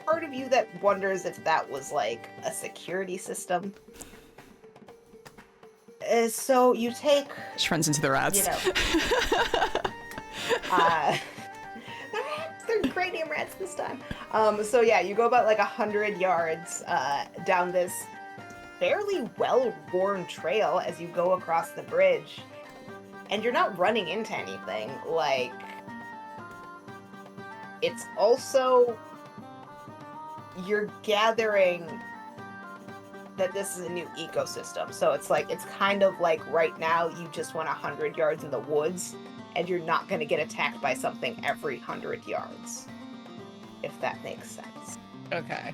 part of you that wonders if that was like a security system. So you take, She runs into the rats. you know, they're cranium rats this time. So yeah, you go about like 100 yards down this fairly well-worn trail as you go across the bridge, and you're not running into anything. Like, it's also, you're gathering that this is a new ecosystem. So it's like, it's kind of like right now you just went 100 yards in the woods and you're not going to get attacked by something every 100 yards, if that makes sense. Okay.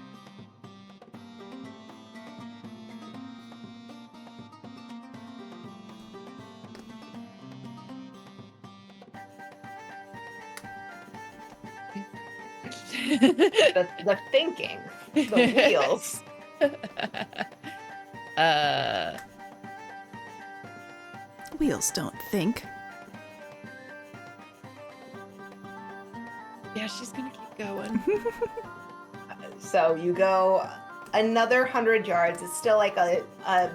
The thinking, the wheels. Wheels don't think. Yeah, she's gonna keep going. So you go another 100 yards. It's still like a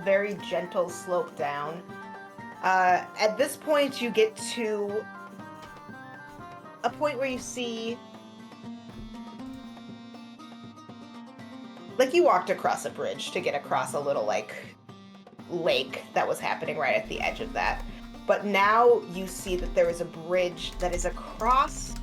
very gentle slope down. At this point, you get to a point where you see, like, you walked across a bridge to get across a little, like, lake that was happening right at the edge of that. But now you see that there is a bridge that is across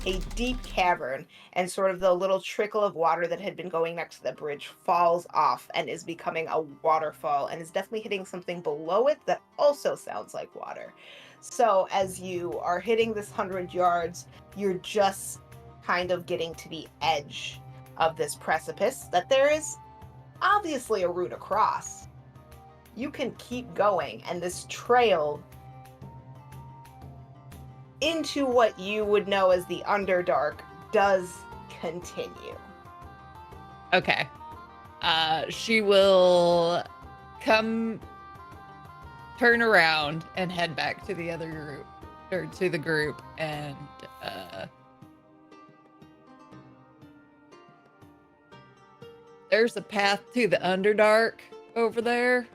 a deep cavern, and sort of the little trickle of water that had been going next to the bridge falls off and is becoming a waterfall and is definitely hitting something below it that also sounds like water. So as you are hitting this 100 yards, you're just kind of getting to the edge of this precipice that there is obviously a route across. You can keep going, and this trail into what you would know as the Underdark does continue. Okay. She will turn around and head back to the other group, or to the group, and there's a path to the Underdark over there.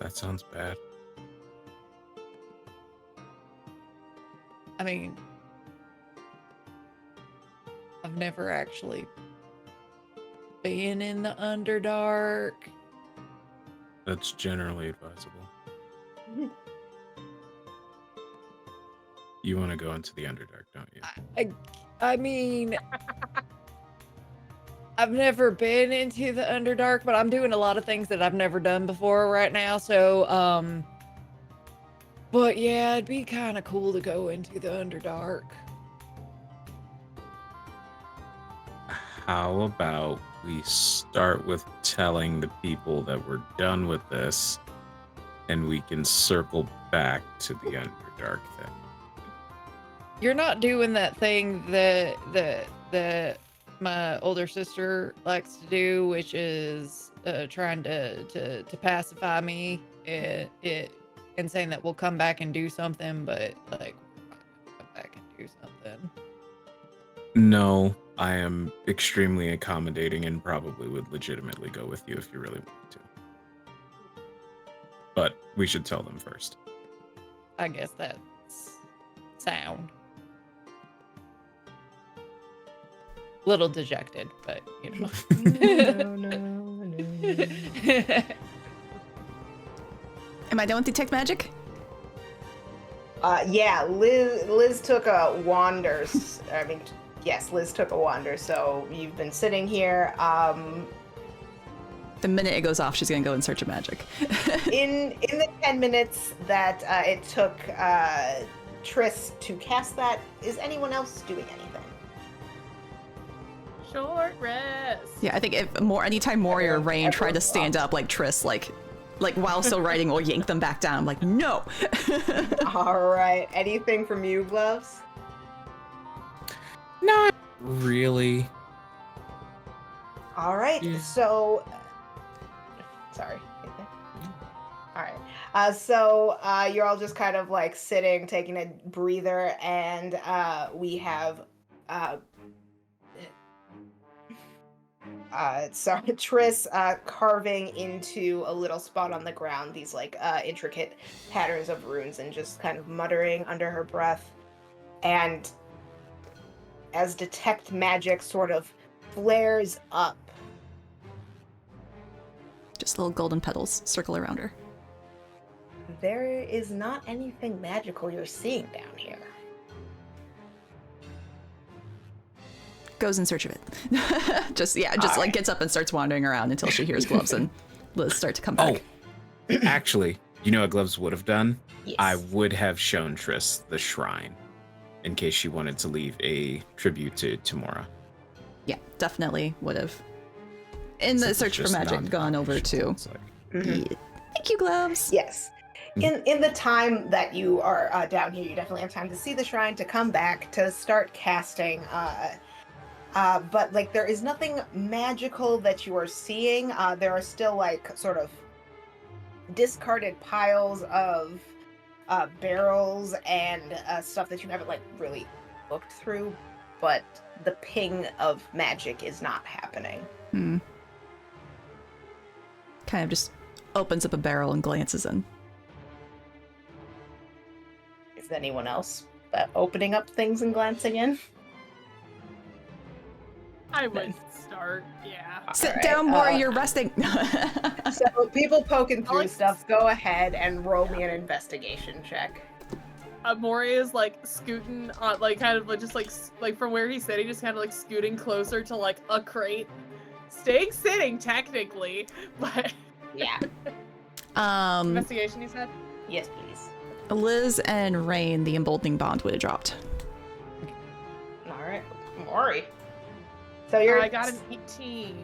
That sounds bad. I mean, I've never actually been in the Underdark. That's generally advisable. You want to go into the Underdark, don't you? I mean, I've never been into the Underdark, but I'm doing a lot of things that I've never done before right now. So, but yeah, it'd be kind of cool to go into the Underdark. How about we start with telling the people that we're done with this, and we can circle back to the Underdark then. You're not doing that thing that my older sister likes to do, which is trying to pacify me and saying that we'll come back and do something, but like, we're not gonna come back and do something. No, I am extremely accommodating and probably would legitimately go with you if you really wanted to. But we should tell them first. I guess that's sound. Little dejected, but you know. Am I done with detect magic? Yeah, Liz took a wanders. I mean, Yes, Liz took a wander, so you've been sitting here. The minute it goes off, she's gonna go in search of magic. In the 10 minutes that it took Triss to cast that, is anyone else doing anything? Short rest. Yeah, I think anytime Mori or Rain try to stand up like Triss, like while still riding, will yank them back down. I'm like, no. All right. Anything from you, Gloves? Not really. All right. Yeah. So, sorry. All right. So you're all just kind of like sitting, taking a breather, and we have Triss carving into a little spot on the ground these like intricate patterns of runes and just kind of muttering under her breath. And as detect magic sort of flares up, Just little golden petals circle around her. there is not anything magical you're seeing down here. Goes in search of it. just like gets up and starts wandering around until she hears Gloves and Liz start to come back. Oh, actually, you know what Gloves would have done? Yes. I would have shown Triss the shrine in case she wanted to leave a tribute to Tamora. Yeah, definitely would have. In the Since search it's for just magic, gone over to. It's like, Yeah. Thank you, Gloves. Yes. In the time that you are down here, you definitely have time to see the shrine, to come back, to start casting. But like there is nothing magical that you are seeing. There are still like sort of discarded piles of barrels and stuff that you haven't like really looked through, but the ping of magic is not happening. Kind of just opens up a barrel and glances in. Is anyone else opening up things and glancing in? I would start, yeah. Sit Alright, down, Mori, you're resting. So people poking through Alex- stuff, go ahead and roll me an investigation check. Mori is like scooting on, like kind of just like from where he's sitting, just kind of like scooting closer to like a crate, staying sitting technically, but Yeah. investigation. You said. Yes, please. Liz and Rain, the emboldening bond would have dropped. All right, Maury. So you're I got an 18.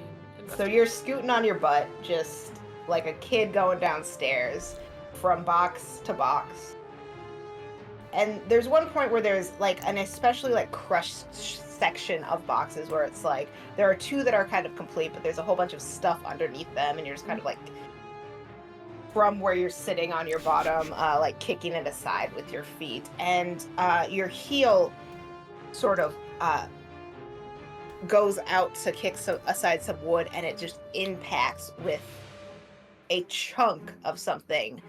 So you're scooting on your butt, just like a kid going downstairs from box to box. And there's one point where there's like an especially like crushed section of boxes where it's like there are two that are kind of complete, but there's a whole bunch of stuff underneath them, and you're just kind of like from where you're sitting on your bottom, like kicking it aside with your feet, and your heel sort of goes out to kick aside some wood, and it just impacts with a chunk of something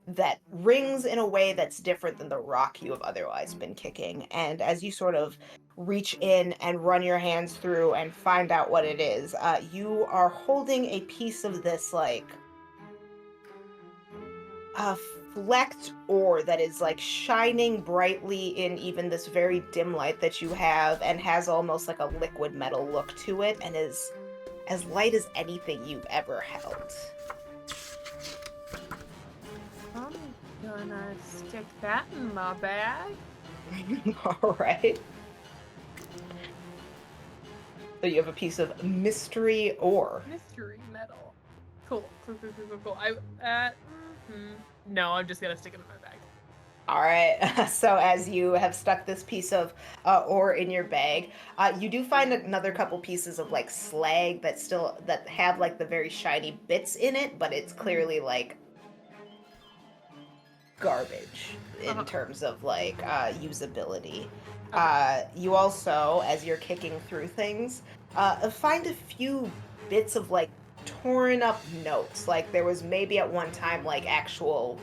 that rings in a way that's different than the rock you have otherwise been kicking. And as you sort of reach in and run your hands through and find out what it is, you are holding a piece of this like flecked ore that is like shining brightly in even this very dim light that you have, and has almost like a liquid metal look to it, and is as light as anything you've ever held. I'm gonna stick that in my bag. All right. So you have a piece of mystery ore. Mystery metal. Cool. Cool. No, I'm just gonna stick it in my bag. All right. So as you have stuck this piece of ore in your bag, you do find another couple pieces of like slag that have like the very shiny bits in it, but it's clearly like garbage in terms of like usability. You also, as you're kicking through things, find a few bits of like torn up notes. Like there was maybe at one time like actual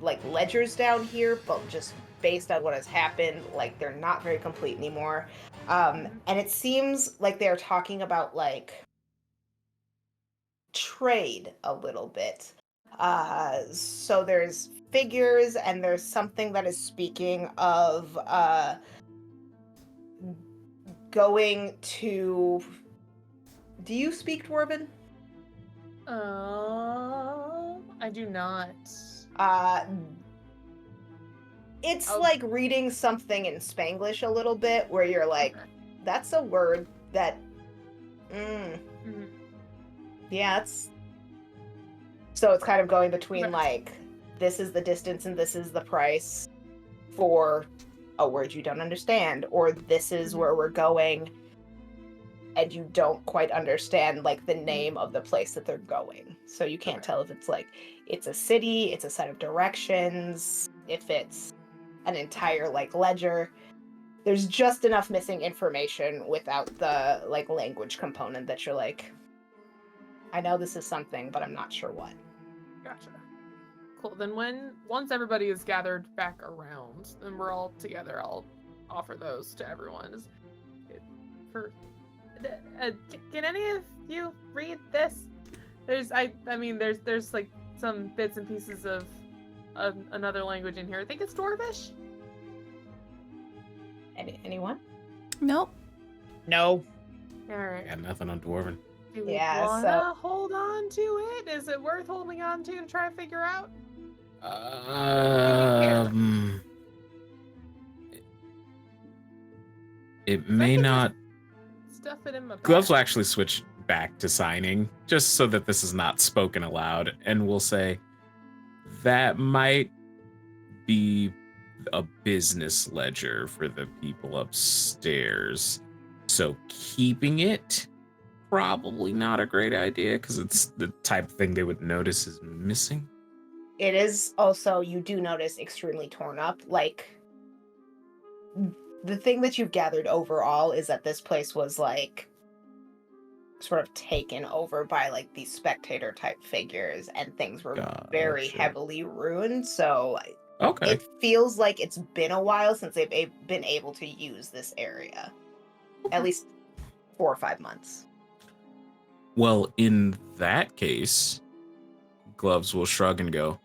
like ledgers down here, but just based on what has happened, like they're not very complete anymore. And it seems like they're talking about like trade a little bit. So there's figures, and there's something that is speaking of going to... Do you speak Dwarven? I do not. It's Oh. like reading something in Spanglish a little bit, where you're like, that's a word that... Mhm. Yeah, it's... So it's kind of going between, Okay. like, this is the distance and this is the price for a word you don't understand, or this is where we're going and you don't quite understand, like, the name of the place that they're going. So you can't Okay. tell if it's, like, it's a city, it's a set of directions, if it's an entire, like, ledger. There's just enough missing information without the, like, language component that you're like, I know this is something, but I'm not sure what. Gotcha. Cool. Then once everybody is gathered back around, and we're all together, I'll offer those to everyone. Can any of you read this? There's like some bits and pieces of another language in here. I think it's Dwarvish. Anyone? Nope. No. All right. Got nothing on Dwarven. Do we Yeah, wanna hold on to it? Is it worth holding on to try to figure out? It may can not. Stuff it in my Gloves will bag. actually switch back to signing, just so that this is not spoken aloud, and we'll say that might be a business ledger for the people upstairs. So keeping it, probably not a great idea, because it's the type of thing they would notice is missing. It is also, you do notice, extremely torn up. Like, the thing that you've gathered overall is that this place was, like, sort of taken over by, like, these spectator type figures, and things were very Gotcha. heavily ruined. So Okay. it feels like it's been a while since they've been able to use this area. At least 4 or 5 months. Well, in that case, Gloves will shrug and go,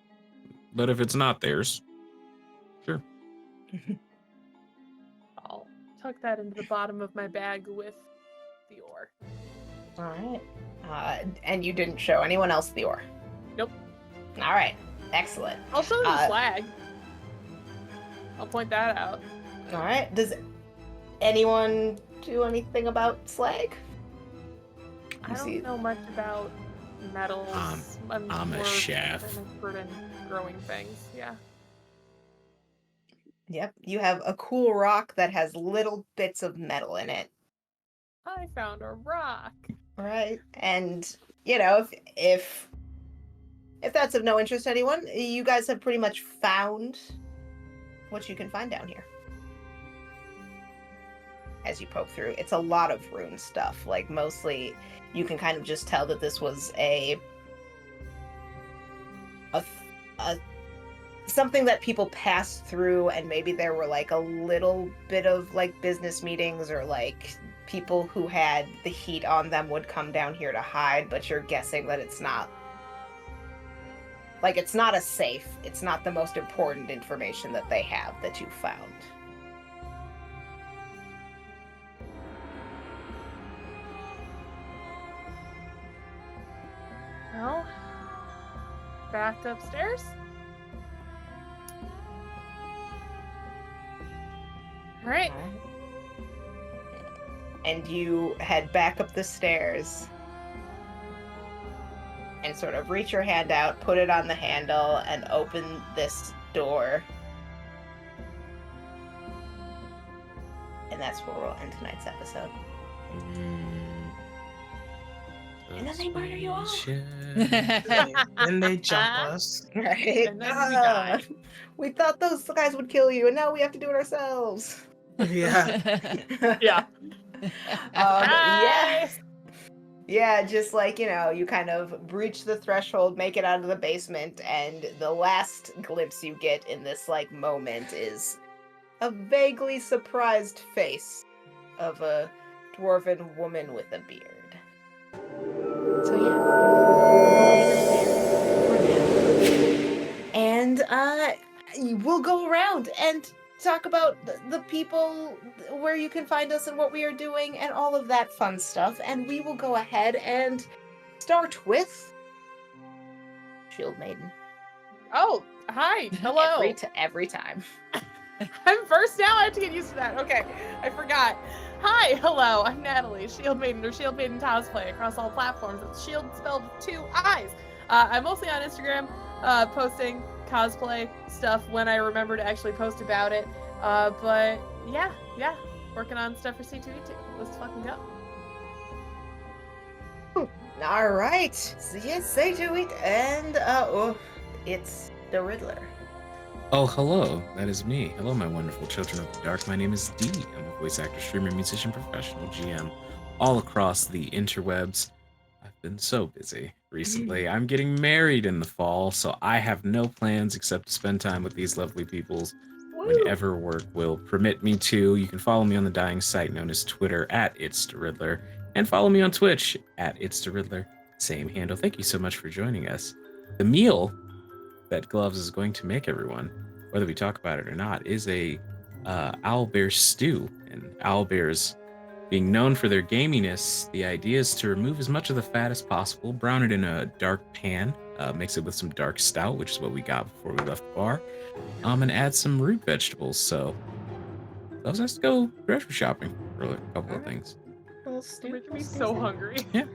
but if it's not theirs, sure. I'll tuck that into the bottom of my bag with the ore. All right. And you didn't show anyone else the ore? Nope. All right. Excellent. I'll show them the flag. I'll point that out. All right. Does anyone do anything about slag? I don't know much about metals. I'm a more chef. an expert in growing things. Yeah. Yep. You have a cool rock that has little bits of metal in it. I found a rock. Right. And, you know, if that's of no interest to anyone, you guys have pretty much found what you can find down here. As you poke through, it's a lot of rune stuff. Like, mostly you can kind of just tell that this was a something that people passed through, and maybe there were like a little bit of like business meetings, or like people who had the heat on them would come down here to hide, but you're guessing that it's not a safe. It's not the most important information that they have that you found. Well, back upstairs. All right. And you head back up the stairs and sort of reach your hand out, put it on the handle, and open this door. And that's where we'll end tonight's episode. And then they murder you all. Then they jump us. Right? And then we die. We thought those guys would kill you, and now we have to do it ourselves. Yeah. Yeah. Yeah. Yeah, just like, you know, you kind of breach the threshold, make it out of the basement, and the last glimpse you get in this, like, moment is a vaguely surprised face of a dwarven woman with a beard. So, yeah. And, we'll go around, and talk about the people, where you can find us and what we are doing and all of that fun stuff. And we will go ahead and start with Shield Maiden. Oh, hi. Hello. Every time. I'm first now. I have to get used to that. Okay, I forgot. Hi, hello. I'm Natalie, Shield Maiden or Shield Maiden cosplay across all platforms. It's Shield spelled with 2 I's. I'm mostly on Instagram, posting cosplay stuff when I remember to actually post about it. But yeah, working on stuff for C2E2. Let's fucking go. All right. So yes, say to it, and it's the Riddler. Oh, hello. That is me. Hello, my wonderful children of the dark. My name is Dee. I'm a voice actor, streamer, musician, professional, GM, all across the interwebs. I've been so busy recently. I'm getting married in the fall, so I have no plans except to spend time with these lovely peoples whenever work will permit me to. You can follow me on the dying site known as Twitter @It'sTheRiddler, and follow me on Twitch @It'sTheRiddler. Same handle. Thank you so much for joining us. The meal that Gloves is going to make everyone, whether we talk about it or not, is a owlbear stew. And owlbears, being known for their gaminess, the idea is to remove as much of the fat as possible, brown it in a dark pan, mix it with some dark stout, which is what we got before we left the bar, and add some root vegetables. So Gloves has to go grocery shopping for a couple of things. You're making me so hungry. Yeah.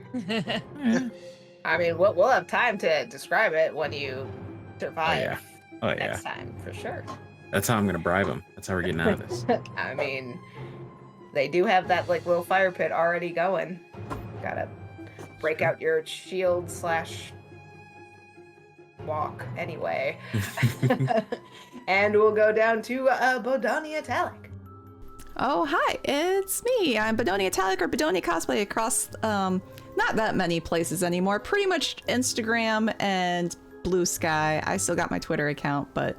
I mean, we'll have time to describe it when you survive next time, for sure. That's how I'm gonna bribe them. That's how we're getting out of this. I mean, they do have that like little fire pit already going. Gotta break out your shield / walk anyway. And we'll go down to Bodoni Italic. Oh, hi, it's me. I'm Bodoni Italic or Bodoni Cosplay across not that many places anymore. Pretty much Instagram and Blue Sky. I still got my Twitter account, but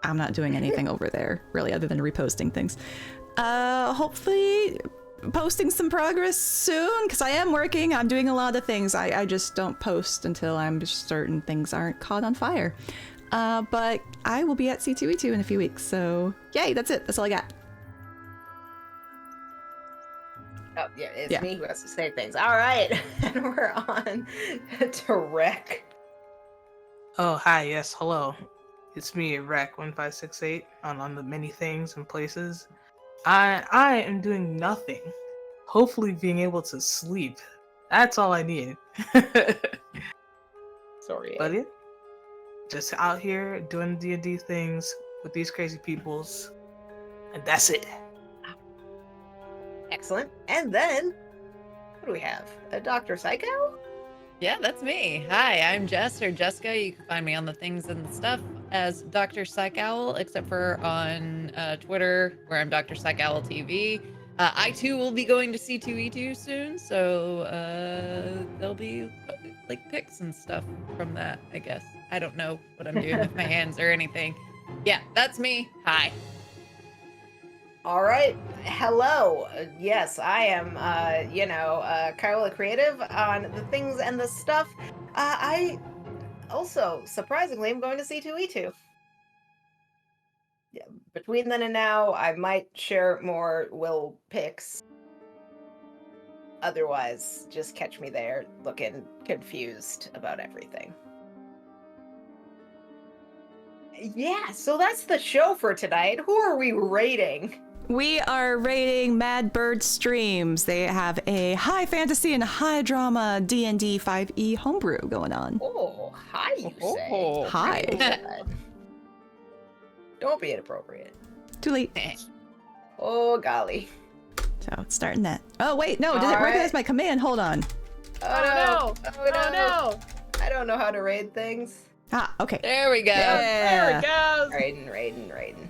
I'm not doing anything over there, really, other than reposting things. Hopefully posting some progress soon, because I am working. I'm doing a lot of things. I just don't post until I'm certain things aren't caught on fire. But I will be at C2E2 in a few weeks, so yay, that's it. That's all I got. Oh, yeah, it's me who has to say things. All right, and we're on to Rec. Oh, hi, yes, hello. It's me, Rec1568, on the many things and places. I am doing nothing. Hopefully being able to sleep. That's all I need. Sorry. But yeah, just out here doing D&D things with these crazy peoples. And that's it. Excellent. And then, what do we have? A Dr. Psycho? Yeah, that's me. Hi, I'm Jess or Jessica. You can find me on the things and the stuff as Dr. Psychowl, except for on Twitter, where I'm Dr. Psychowl TV. I too will be going to C2E2 soon, so there'll be like pics and stuff from that, I guess. I don't know what I'm doing with my hands or anything. Yeah, that's me. Hi. All right. Hello. Yes, I am, Kyola Creative on the things and the stuff. I also, surprisingly, am going to C2E2. Yeah, between then and now, I might share more Will pics. Otherwise, just catch me there looking confused about everything. Yeah, so that's the show for tonight. Who are we rating? We are rating Mad Bird Streams. They have a high fantasy and high drama D&D 5e homebrew going on. Oh, hi, you say. Oh, hi. Don't be inappropriate. Too late. Oh, golly. So it's starting that. Oh, wait, no, did it All recognize right. my command? Hold on. Oh, no. Oh no! I don't know how to raid things. Ah, okay. There we go. There it goes. Raiding. Rating.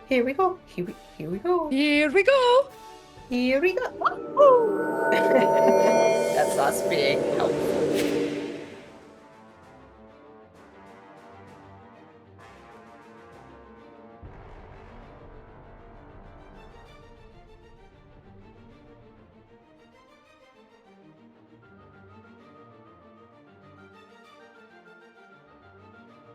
Here we go. Here we go. Here we go. Here we go. That's us being helpful.